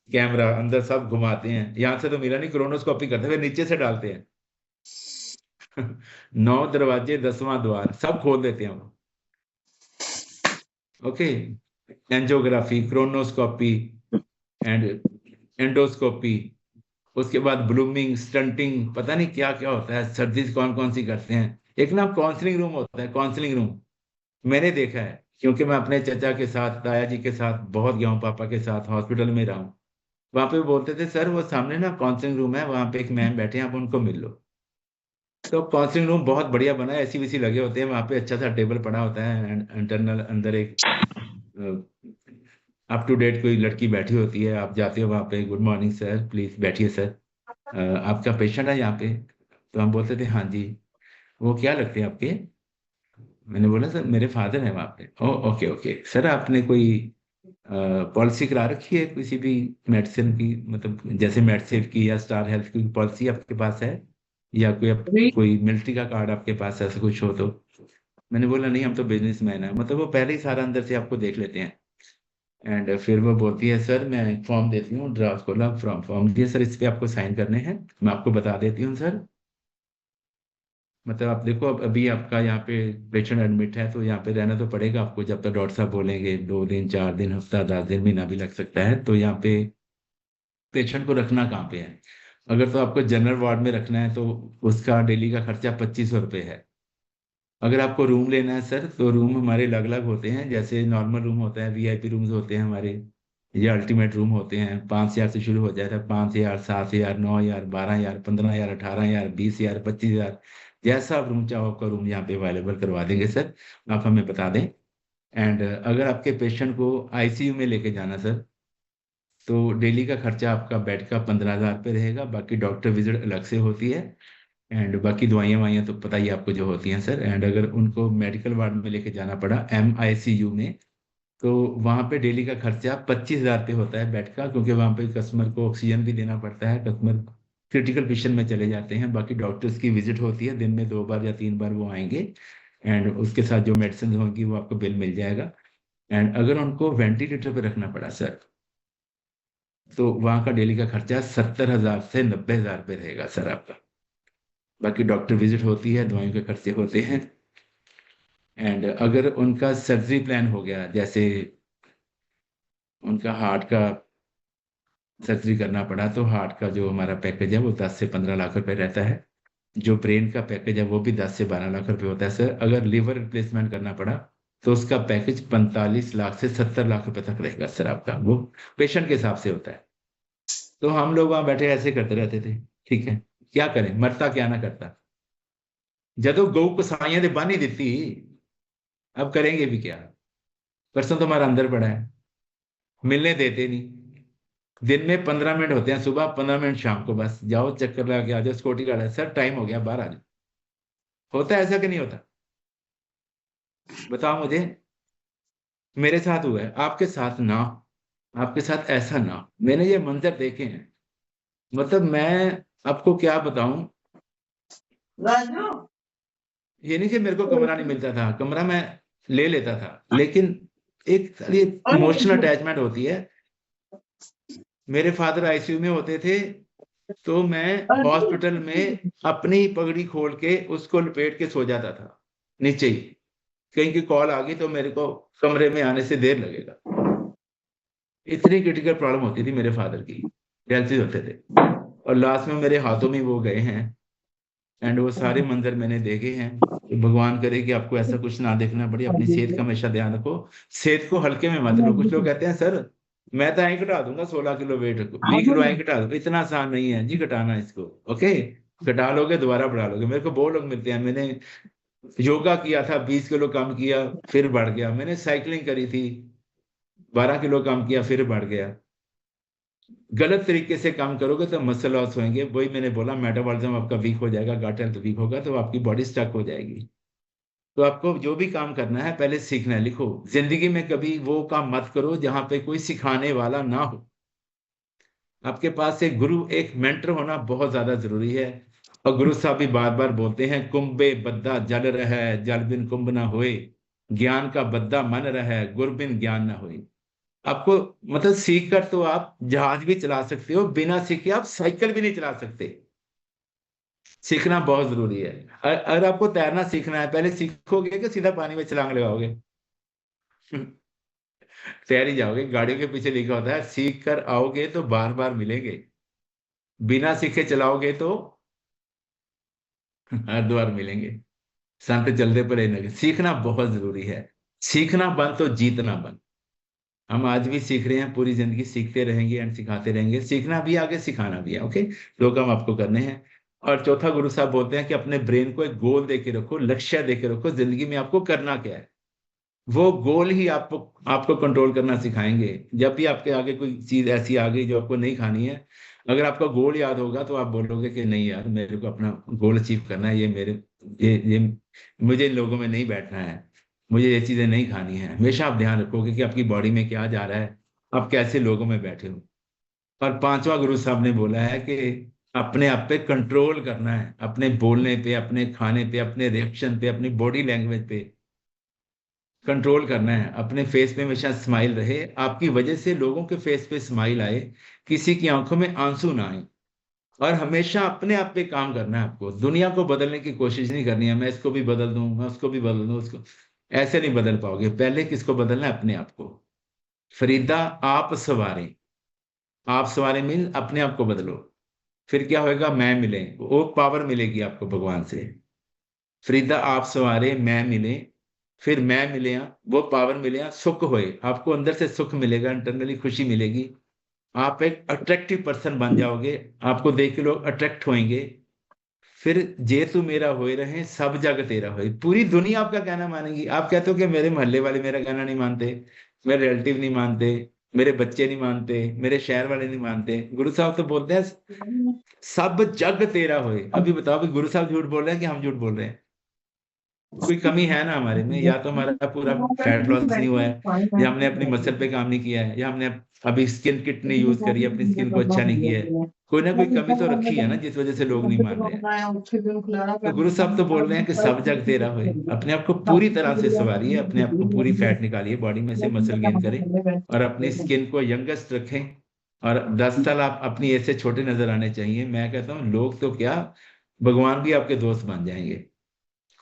कैमरा अंदर, सब घुमाते हैं, यहाँ से तो मिला नहीं, क्रोनोस्कोपी करते हुए नीचे से डालते हैं। 9 दरवाजे 10वां द्वार सब खोल देते हैं वो। ओके, एंजियोग्राफी, क्रोनोस्कोपी एंड एंडोस्कोपी, उसके बाद ब्लूमिंग, स्टंटिंग, पता नहीं क्या क्या होता है, सर्जरी कौन कौन सी करते हैं। एक ना काउंसलिंग रूम होता है, काउंसलिंग रूम मैंने देखा है, क्योंकि मैं अपने चचा के साथ, ताया जी के साथ बहुत गया हूँ, पापा के साथ हॉस्पिटल में रहा हूँ। वहां पे बोलते थे सर वो सामने ना काउंसलिंग रूम है, वहां पे एक मैम बैठे हैं, आप उनको मिल लो। तो काउंसलिंग रूम बहुत बढ़िया बना है, एसी वेसी लगे होते हैं वहां पे, अच्छा सा टेबल पड़ा होता है, इंटरनल अंदर एक अप टू डेट कोई लड़की बैठी होती है, आप जाते हो वहां पे, गुड मॉर्निंग सर, प्लीज बैठिए सर, आपका पेशेंट है यहाँ पे। तो हम बोलते थे हाँ जी। वो क्या लगते हैं आपके? मैंने बोला सर मेरे फादर हैं वहाँ पे। ओ ओके ओके सर, आपने कोई पॉलिसी करा रखी है किसी भी मेडिसिन की, मतलब जैसे मेडसेफ की या स्टार हेल्थ की पॉलिसी आपके पास है, या कोई मिलिट्री का कार्ड आपके पास ऐसा कुछ हो तो? मैंने बोला नहीं, हम तो बिजनेसमैन है। मतलब वो पहले ही सारा अंदर से आपको देख लेते हैं। एंड फिर वो बोलती है सर मैं फॉर्म देती हूँ, ड्राफ्ट खोला, फॉर्म दिया सर, इस पे आपको साइन करने हैं, मैं आपको बता देती हूँ सर। मतलब आप देखो, अब अभी आपका यहाँ पे पेशेंट एडमिट है, तो यहाँ पे रहना तो पड़ेगा आपको, जब तक डॉक्टर साहब बोलेंगे, 2 दिन 4 दिन, हफ्ता, 10 दिन, महीना भी लग सकता है। तो यहाँ पे पेशेंट को रखना कहाँ पे है? अगर तो आपको जनरल वार्ड में रखना है तो उसका डेली का खर्चा 2500 रुपये है। अगर आपको रूम लेना है सर, तो रूम हमारे अलग अलग होते हैं, जैसे नॉर्मल रूम होता है, वीआईपी रूम्स होते हैं हमारे, ये अल्टीमेट रूम होते हैं। 5000 से शुरू हो जाता है, 5000, 7000, 9000, 12000, 15000, 18000, 20000, 25000, जैसा आप रूम चाहो आपका रूम यहाँ पे अवेलेबल करवा देंगे सर, आप हमें बता दें। एंड अगर आपके पेशेंट को आईसीयू में लेके जाना सर, तो डेली का खर्चा आपका बेड का 15000 रुपये रहेगा, बाकी डॉक्टर विजिट अलग से होती है, एंड बाकी दवाइयाँ वाइयाँ तो पता ही आपको जो होती हैं सर। एंड अगर उनको मेडिकल वार्ड में लेके जाना पड़ा MICU में, तो वहाँ पे डेली का खर्चा 25000 रुपये होता है बेड का, क्योंकि वहाँ पे कस्टमर को ऑक्सीजन भी देना पड़ता है, कस्टमर क्रिटिकल पोजीशन में चले जाते हैं। बाकी डॉक्टर्स की विजिट होती है, दिन में 2 बार या 3 बार वो आएंगे, एंड उसके साथ जो मेडिसिन होंगी वो आपको बिल मिल जाएगा। एंड अगर उनको वेंटिलेटर पे रखना पड़ा सर, तो वहाँ का डेली का खर्चा 70000 से 90000 रुपये रहेगा सर आपका। बाकी डॉक्टर विजिट होती है, दवाइयों के खर्चे होते हैं। एंड अगर उनका सर्जरी प्लान हो गया, जैसे उनका हार्ट का सर्जरी करना पड़ा तो हार्ट का जो हमारा पैकेज है वो 10 से 15 लाख रुपए रहता है। जो ब्रेन का पैकेज है वो भी 10 से 12 लाख रुपए होता है सर। अगर लिवर रिप्लेसमेंट करना पड़ा तो उसका पैकेज 45 लाख से 70 लाख रुपए तक रहेगा सर आपका, वो पेशेंट के हिसाब से होता है। तो हम लोग वहां बैठे ऐसे करते रहते थे, ठीक है, क्या करें, मरता क्या ना करता। जदों गौ कसाइयां दे बानी दिती, अब करेंगे भी क्या। परसों तो हमारा अंदर पड़ा है, मिलने देते नहीं। दिन में 15 मिनट होते हैं, सुबह 15 मिनट शाम को, बस जाओ चक्कर लगा के आ जाओ, सिक्योरिटी गार्ड है सर टाइम हो गया बाहर आ जाओ। होता है ऐसा कि नहीं होता, बताओ मुझे। मेरे साथ हुआ है, आपके साथ ना, आपके साथ ऐसा ना। मैंने ये मंजर देखे हैं, मतलब मैं आपको क्या बताऊं। ये नहीं कि मेरे को कमरा नहीं मिलता था, कमरा मैं ले लेता था, लेकिन एक इमोशनल अटैचमेंट होती है। मेरे फादर आईसीयू में होते थे तो मैं हॉस्पिटल में अपनी ही पगड़ी खोल के उसको लपेट के सो जाता था नीचे ही। कहीं की कॉल आ गई तो मेरे को कमरे में आने से देर लगेगा। इतनी क्रिटिकल प्रॉब्लम होती थी मेरे फादर की, डायलिसिस होते थे, और लास्ट में मेरे हाथों में वो गए हैं। एंड वो सारे मंजर मैंने देखे हैं। तो भगवान करे कि आपको ऐसा कुछ ना देखना पड़े। अपनी सेहत का हमेशा ध्यान रखो, सेहत को हल्के में मत लो। कुछ लोग कहते हैं सर मैं तो यहीं घटा दूंगा 16 किलो वेट, 20 किलो यहीं घटा दूंगा। इतना आसान नहीं है जी घटाना इसको, ओके। घटा लोगे दोबारा बढ़ा लोगे। मेरे को बहुत लोग मिलते हैं, मैंने योगा किया था 20 किलो कम किया फिर बढ़ गया। मैंने साइकिलिंग करी थी 12 किलो कम किया फिर बढ़ गया। गलत तरीके से काम करोगे तो मसल लॉस होंगे। वही मैंने बोला, मेटाबॉलिज्म आपका वीक हो जाएगा, गट हेल्थ वीक होगा तो आपकी बॉडी स्टक हो जाएगी। तो आपको जो भी काम करना है पहले सीखना है। लिखो, जिंदगी में कभी वो काम मत करो जहां पे कोई सिखाने वाला ना हो। आपके पास एक गुरु, एक मेंटर होना बहुत ज्यादा जरूरी है। और गुरु साहब भी बार बार बोलते हैं, कुंभे बद्दा जल रहा, जल बिन कुंभ ना होए, ज्ञान का बद्दा मन रहा, गुर बिन ज्ञान ना होए। आपको मतलब सीख कर तो आप जहाज भी चला सकते हो, बिना सीखे आप साइकिल भी नहीं चला सकते। सीखना बहुत जरूरी है। अगर आपको तैरना सीखना है, पहले सीखोगे कि सीधा पानी में छलांग लगाओगे? तैर ही जाओगे। गाड़ियों के पीछे लिखा होता है सीख कर आओगे तो बार बार मिलेंगे, बिना सीखे चलाओगे तो हर द्वार मिलेंगे। संत चलते पड़े न। सीखना बहुत जरूरी है। सीखना बन तो जीतना बन। हम आज भी सीख रहे हैं, पूरी जिंदगी सीखते रहेंगे एंड सिखाते रहेंगे। सीखना भी आगे, सिखाना भी है, ओके। दो काम आपको करने हैं। और चौथा, गुरु साहब बोलते हैं कि अपने ब्रेन को एक गोल दे के रखो, लक्ष्य दे के रखो, जिंदगी में आपको करना क्या है। वो गोल ही आपको कंट्रोल करना सिखाएंगे। जब भी आपके आगे कोई चीज ऐसी आ गई जो आपको नहीं खानी है, अगर आपका गोल याद होगा तो आप बोलोगे कि नहीं यार, मेरे को अपना गोल अचीव करना है, ये मुझे इन लोगों में नहीं बैठना है, मुझे ये चीजें नहीं खानी है। हमेशा आप ध्यान रखोगे कि आपकी बॉडी में क्या जा रहा है, आप कैसे लोगों में बैठे हो। और पांचवा, गुरु साहब ने बोला है कि अपने आप पे कंट्रोल करना है, अपने बोलने पे, अपने खाने पे, अपने रिएक्शन पे, अपनी बॉडी लैंग्वेज पे कंट्रोल करना है। अपने फेस पे हमेशा स्माइल रहे, आपकी वजह से लोगों के फेस पे स्माइल आए, किसी की आंखों में आंसू ना आए। और हमेशा अपने आप पे काम करना है आपको। दुनिया को बदलने की कोशिश नहीं करनी है, मैं इसको भी बदल दूं, मैं उसको भी बदल दूं, उसको ऐसे नहीं बदल पाओगे। पहले किसको बदलना है? अपने आप को। फरीदा आप सवारे, आप सवारे मीन अपने आप को बदलो। फिर क्या होएगा? मैं मिले, वो पावर मिलेगी आपको भगवान से। फरीदा आप सवारे मैं मिले, फिर मैं मिले, वो पावर मिले, सुख होए, आपको अंदर से सुख मिलेगा, इंटरनली खुशी मिलेगी। आप एक अट्रैक्टिव पर्सन बन जाओगे, आपको देख के लोग अट्रैक्ट होंगे। फिर जे तू मेरा होए रहे सब जग तेरा होए, पूरी दुनिया आपका कहना मानेगी। आप कहते हो कि मेरे मोहल्ले वाले मेरा कहना नहीं मानते, मेरे रिलेटिव नहीं मानते, मेरे बच्चे नहीं मानते, मेरे शहर वाले नहीं मानते। गुरु साहब तो बोलते हैं सब जग तेरा होए। अभी बताओ कि गुरु साहब झूठ बोल रहे हैं कि हम झूठ बोल रहे हैं? कोई कमी है ना हमारे में? या तो हमारा पूरा फैट लॉस नहीं हुआ है, या हमने अपनी मसल पे काम नहीं किया है, या हमने अभी स्किन किट नहीं यूज करी, अपनी स्किन को अच्छा नहीं किया है। कोई ना कोई कमी तो रखी है ना, जिस वजह से लोग नहीं मान रहे हैं। तो गुरु साहब तो बोल रहे हैं कि सब जग तेरा होए। अपने आप को पूरी तरह से संवारिए, अपने आप को पूरी फैट निकालिए, बॉडी में से मसल गेन करें और अपनी स्किन को यंगेस्ट रखें। और 10 साल आप अपनी ऐसे छोटे नजर आने चाहिए। मैं कहता हूँ लोग तो क्या, भगवान भी आपके दोस्त बन जाएंगे।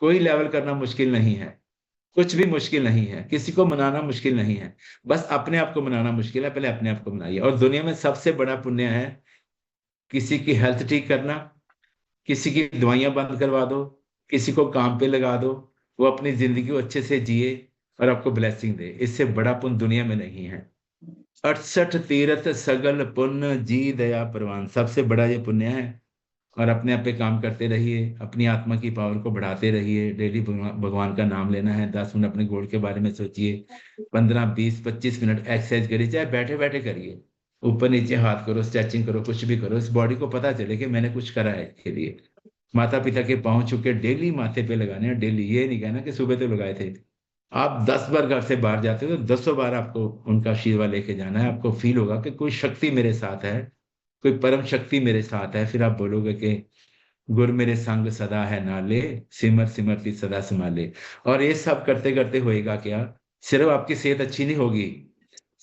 कोई लेवल करना मुश्किल नहीं है। कुछ भी मुश्किल नहीं है, किसी को मनाना मुश्किल नहीं है, बस अपने आप को मनाना मुश्किल है। पहले अपने आप को मनाइए। और दुनिया में सबसे बड़ा पुण्य है किसी की हेल्थ ठीक करना, किसी की दवाइयां बंद करवा दो, किसी को काम पे लगा दो, वो अपनी जिंदगी को अच्छे से जिए और आपको ब्लेसिंग दे। इससे बड़ा पुण्य दुनिया में नहीं है। 68 तीर्थ सगल पुण्य जी दया परवान, सबसे बड़ा ये पुण्य है। और अपने आप पे काम करते रहिए, अपनी आत्मा की पावर को बढ़ाते रहिए। डेली भगवान का नाम लेना है, 10 मिनट अपने गोल के बारे में सोचिए, 15 20 25 मिनट एक्सरसाइज करिए, चाहे बैठे बैठे करिए, ऊपर नीचे हाथ करो, स्ट्रेचिंग करो, कुछ भी करो। इस बॉडी को पता चले कि मैंने कुछ करा है इसके लिए। माता पिता के पाँव छू के डेली माथे पे लगाने हैं, डेली। ये नहीं कहना कि सुबह तो लगाए थे। आप 10 बार घर से बाहर जाते हो तो 10 बार आपको उनका आशीर्वाद लेके जाना है। आपको फील होगा कि कोई शक्ति मेरे साथ है, कोई परम शक्ति मेरे साथ है। फिर आप बोलोगे कि गुर मेरे संग सदा है नाले, सिमर सिमरती सदा संभाले। और ये सब करते करते होएगा क्या? सिर्फ आपकी सेहत अच्छी नहीं होगी,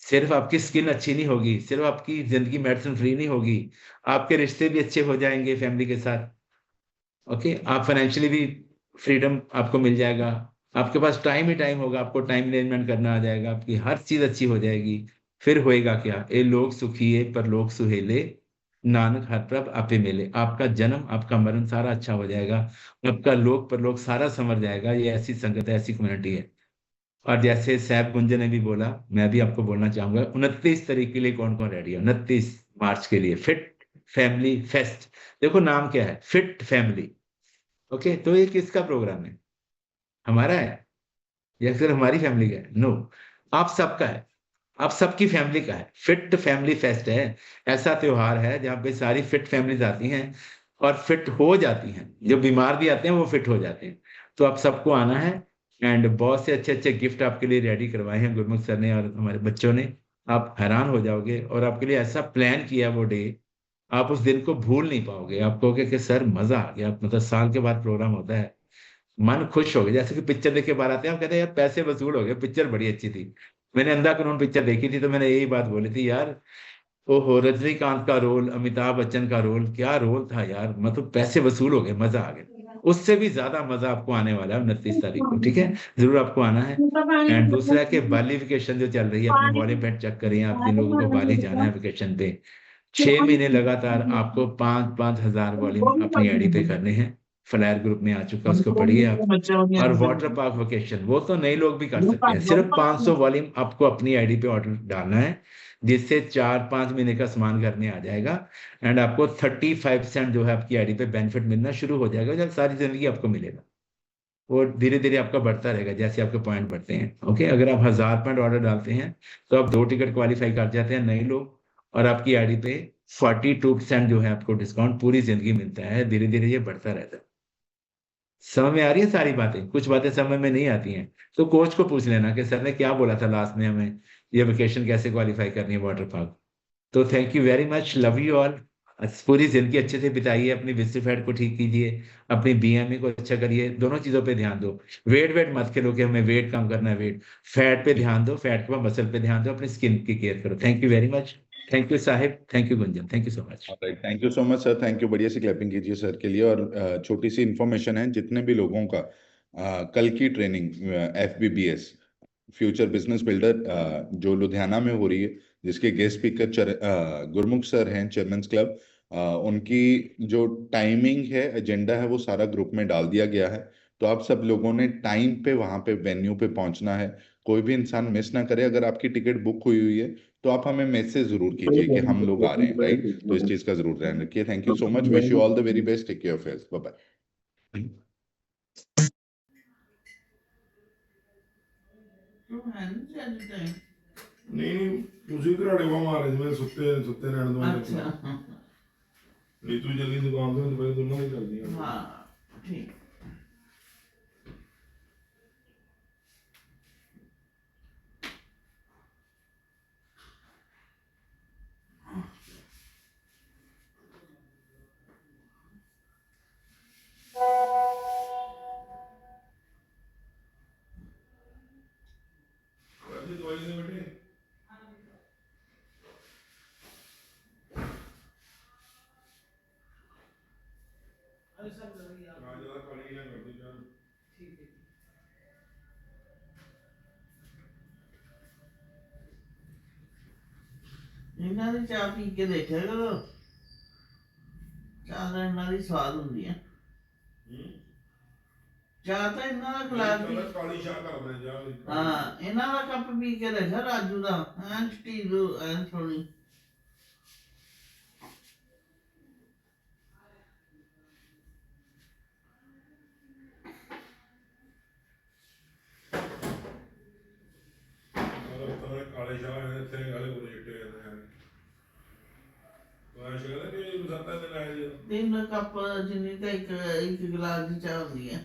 सिर्फ आपकी स्किन अच्छी नहीं होगी, सिर्फ आपकी जिंदगी मेडिसिन फ्री नहीं होगी, आपके रिश्ते भी अच्छे हो जाएंगे फैमिली के साथ। ओके, आप फाइनेंशियली भी फ्रीडम आपको मिल जाएगा, आपके पास टाइम ही टाइम होगा, आपको टाइम मैनेजमेंट करना आ जाएगा, आपकी हर चीज अच्छी हो जाएगी। फिर होएगा क्या? ए लोग सुखिए पर लोग सुहेले, नानक हर प्रभ आपे मिले। आपका जन्म आपका मरण सारा अच्छा हो जाएगा, आपका लोक परलोक सारा संवर जाएगा। ये ऐसी संगत है, ऐसी कम्युनिटी है। और जैसे सैफ गुंजन ने भी बोला, मैं भी आपको बोलना चाहूंगा, 29 तारीख के लिए कौन कौन रेडी है? 29 मार्च के लिए फिट फैमिली फेस्ट। देखो नाम क्या है, फिट फैमिली। ओके, तो ये किसका प्रोग्राम है? हमारा है या फिर हमारी फैमिली का है? नो, आप सबका है, आप सबकी फैमिली का है। फिट फैमिली फेस्ट है, ऐसा त्योहार है जहाँ पे सारी फिट फैमिलीज आती हैं और फिट हो जाती हैं। जो बीमार भी आते हैं वो फिट हो जाते हैं। तो आप सबको आना है। एंड बहुत से अच्छे अच्छे गिफ्ट आपके लिए रेडी करवाए हैं गुरमुख सर ने और हमारे बच्चों ने। आप हैरान हो जाओगे, और आपके लिए ऐसा प्लान किया वो डे, आप उस दिन को भूल नहीं पाओगे। आप कहोगे कि सर मजा आ गया, मतलब साल के बाद प्रोग्राम होता है, मन खुश हो गया। जैसे कि पिक्चर देख के बाहर आते हैं, हम कहते हैं यार पैसे वसूल हो गए, पिक्चर बड़ी अच्छी थी। मैंने अंधा कानून पिक्चर देखी थी, तो मैंने यही बात बोली थी यार, ओहो रजनीकांत का रोल, अमिताभ बच्चन का रोल, क्या रोल था यार, मतलब पैसे वसूल हो गए, मजा आ गया। उससे भी ज्यादा मजा आपको आने वाला है 29 तारीख को, ठीक है? जरूर आपको आना है। एंड दूसरा है कि बाली वेकेशन जो चल रही है, अपनी वॉल्यूम पेट चेक करें आप। जिन लोगों को बाली जाना है वेकेशन पे, 6 महीने लगातार आपको 5,000 वॉल्यूम अपनी आईडी पे करने हैं। फ्लायर ग्रुप में आ चुका, उसको पढ़िए आप। और वाटर पार्क वेकेशन वो तो नए लोग भी कर सकते हैं। सिर्फ 500 वॉल्यूम आपको अपनी आईडी पे ऑर्डर डालना है, जिससे 4-5 महीने का सामान घर में आ जाएगा। एंड आपको 35% जो है आपकी आईडी पे बेनिफिट मिलना शुरू हो जाएगा, जब सारी जिंदगी आपको मिलेगा। वो धीरे धीरे आपका बढ़ता रहेगा जैसे आपके पॉइंट बढ़ते हैं। ओके, अगर आप 1000 पॉइंट ऑर्डर डालते हैं तो आप 2 टिकट क्वालिफाई कर जाते हैं नए लोग, और आपकी आईडी पे 42% जो है आपको डिस्काउंट पूरी जिंदगी मिलता है। धीरे धीरे ये बढ़ता रहता है। समझ में आ रही है सारी बातें? कुछ बातें समझ में नहीं आती हैं तो कोच को पूछ लेना कि सर ने क्या बोला था लास्ट में, हमें ये वेकेशन कैसे क्वालिफाई करनी है वाटर पार्क। तो thank you very much, love you all. पूरी जिंदगी अच्छे से बिताइए, अपनी विस्टर फैट को ठीक कीजिए, अपनी बीएमई को अच्छा करिए, दोनों चीजों पे ध्यान दो। वेट वेट मत खेलो कि हमें वेट कम करना है, वेट फैट पे ध्यान दो, फैट के बाद मसल पे ध्यान दो, अपनी स्किन की केयर करो। Thank you very much. Thank you Sahib, thank you Gunjan, thank you so much. Thank you so much sir, thank you. बढ़िया सी क्लैपिंग कीजिए सर के लिए। और छोटी सी इन्फॉर्मेशन है, जितने भी लोगों का कल की training FBBS future business builder जो लुधियाना में हो रही है, जिसके गेस्ट स्पीकर गुरमुख सर हैं, चेयरमैन क्लब, उनकी जो टाइमिंग है, एजेंडा है, वो सारा ग्रुप में डाल दिया गया है। तो आप सब लोगों ने टाइम पे वहां पे वेन्यू पे पहुंचना है, कोई भी इंसान मिस ना करे। अगर आपकी टिकट बुक हुई हुई है तो आप हमें मैसेज जरूर कीजिए कि हम लोग आ रहे हैं, राइट? तो इस चीज का जरूर ध्यान रखिए। Thank you so much, wish you all the very best, take care of yourself, bye bye. नहीं ਤੁਸੀਂ ਘਰਾੜੇ ਵਾ ਮਾਰੇ ਜਿਵੇਂ ਸੁੱਤੇ ਸੁੱਤੇ ਰਹਿਣ ਦੋ। अच्छा ਨਹੀਂ ਤੂੰ ਜਲਦੀ ਦੁਕਾਨ ਤੋਂ ਪਹਿਲੇ ਦੋਨੋਂ ਹੀ ਕਰਦੀ ਆ। हाँ ठीक ਦਵਾਈ ਦੇ ਬੇਟੇ अरे सब जरूरी ਰਾਜਾ ਦਾ ਪਾਣੀ ਨਾ ਕਰਦੀ ਜਾਨ। ठीक है ਇਹਨਾਂ ਦੀ ਚਾਹ ਪੀ ਕੇ ਦੇਖਿਆ ਕਰੋ, ਚਾਹ ਤਾਂ ਇਹਨਾਂ ਦੀ ਸਵਾਦ ਹੁੰਦੀ ਹੈ। ਚਾਹ ਤਾਂ ਇਹਨਾਂ ਦਾ ਗੁਲਾਬ ਦੀ ਕਾਲੀ ਚਾਹ ਕਰਦੇ ਜਾ। ਹਾਂ, ਇਹਨਾਂ ਦਾ ਕੱਪ ਪੀ ਕੇ ਦੇਖਿਆ ਰਾਜੂ ਦਾ, ਐਨ ਸਟੀਲ ਐਨ ਸੋਹਣੀ। ਕਾਲੇ ਚਾਹ ਇੱਥੇ ਵਾਲੇ ਕੋਲ ਜਿੱਤੇ ਤਿੰਨ ਕੱਪ ਜਿੰਨੀ ਤਾਂ ਇੱਕ ਗਲਾਸ ਦੀ ਚਾਹ ਹੁੰਦੀ ਹੈ।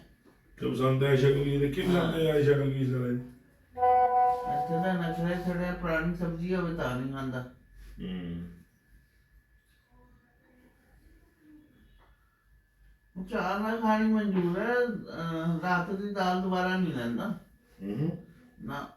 ਤੇ ਪਸੰਦ ਹੈ ਸ਼ਕਲ ਦੇਖੀ ਪਸੰਦ ਹੈ ਸ਼ਕਲ ਕੀ ਸਰ ਇੱਥੇ ਤਾਂ ਨਖਰੇ ਥੋੜਾ ਪੁਰਾਣੀ ਸਬਜ਼ੀ ਹੋਵੇ ਤਾਂ ਨਹੀਂ ਖਾਂਦਾ। ਚਾਹ ਨਾਲ ਖਾਣੀ ਮਨਜ਼ੂਰ ਹੈ, ਰਾਤ ਦੀ ਦਾਲ ਦੁਬਾਰਾ ਨਹੀਂ ਲੈਂਦਾ ਨਾ।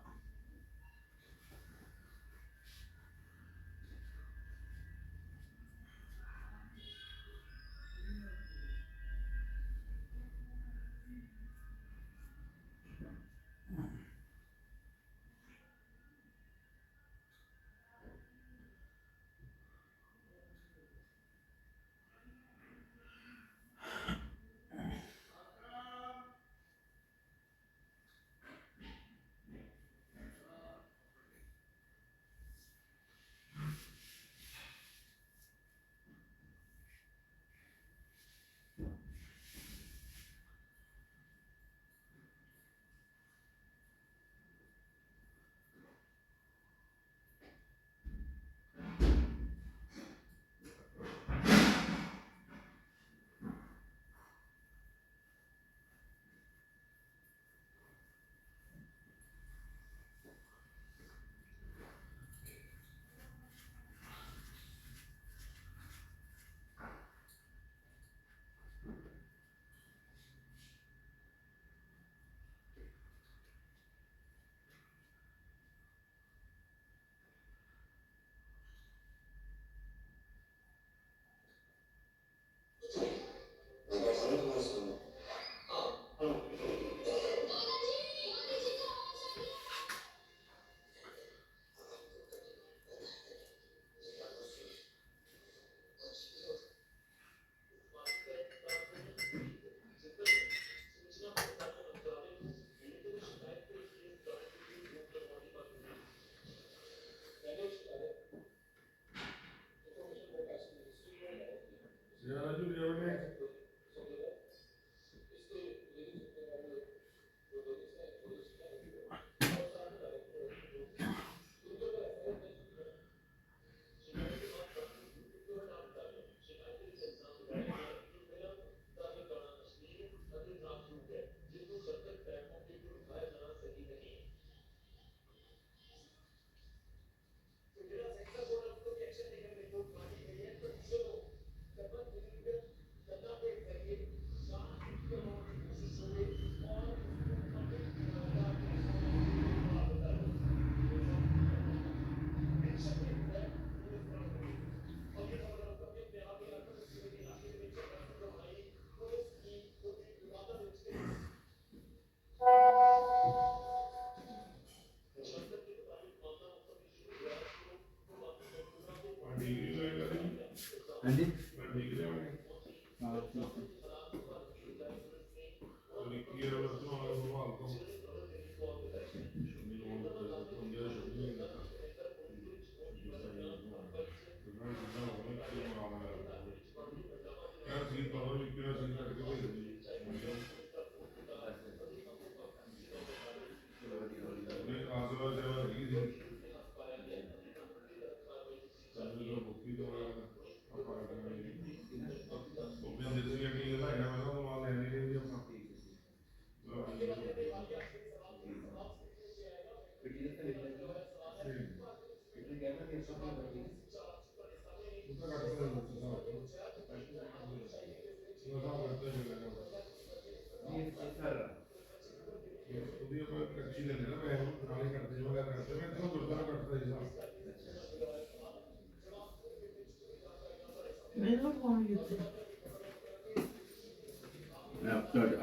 ਹਾਂਜੀ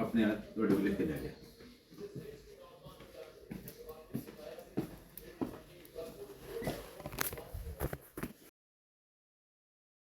अपने आप लिख के जा गया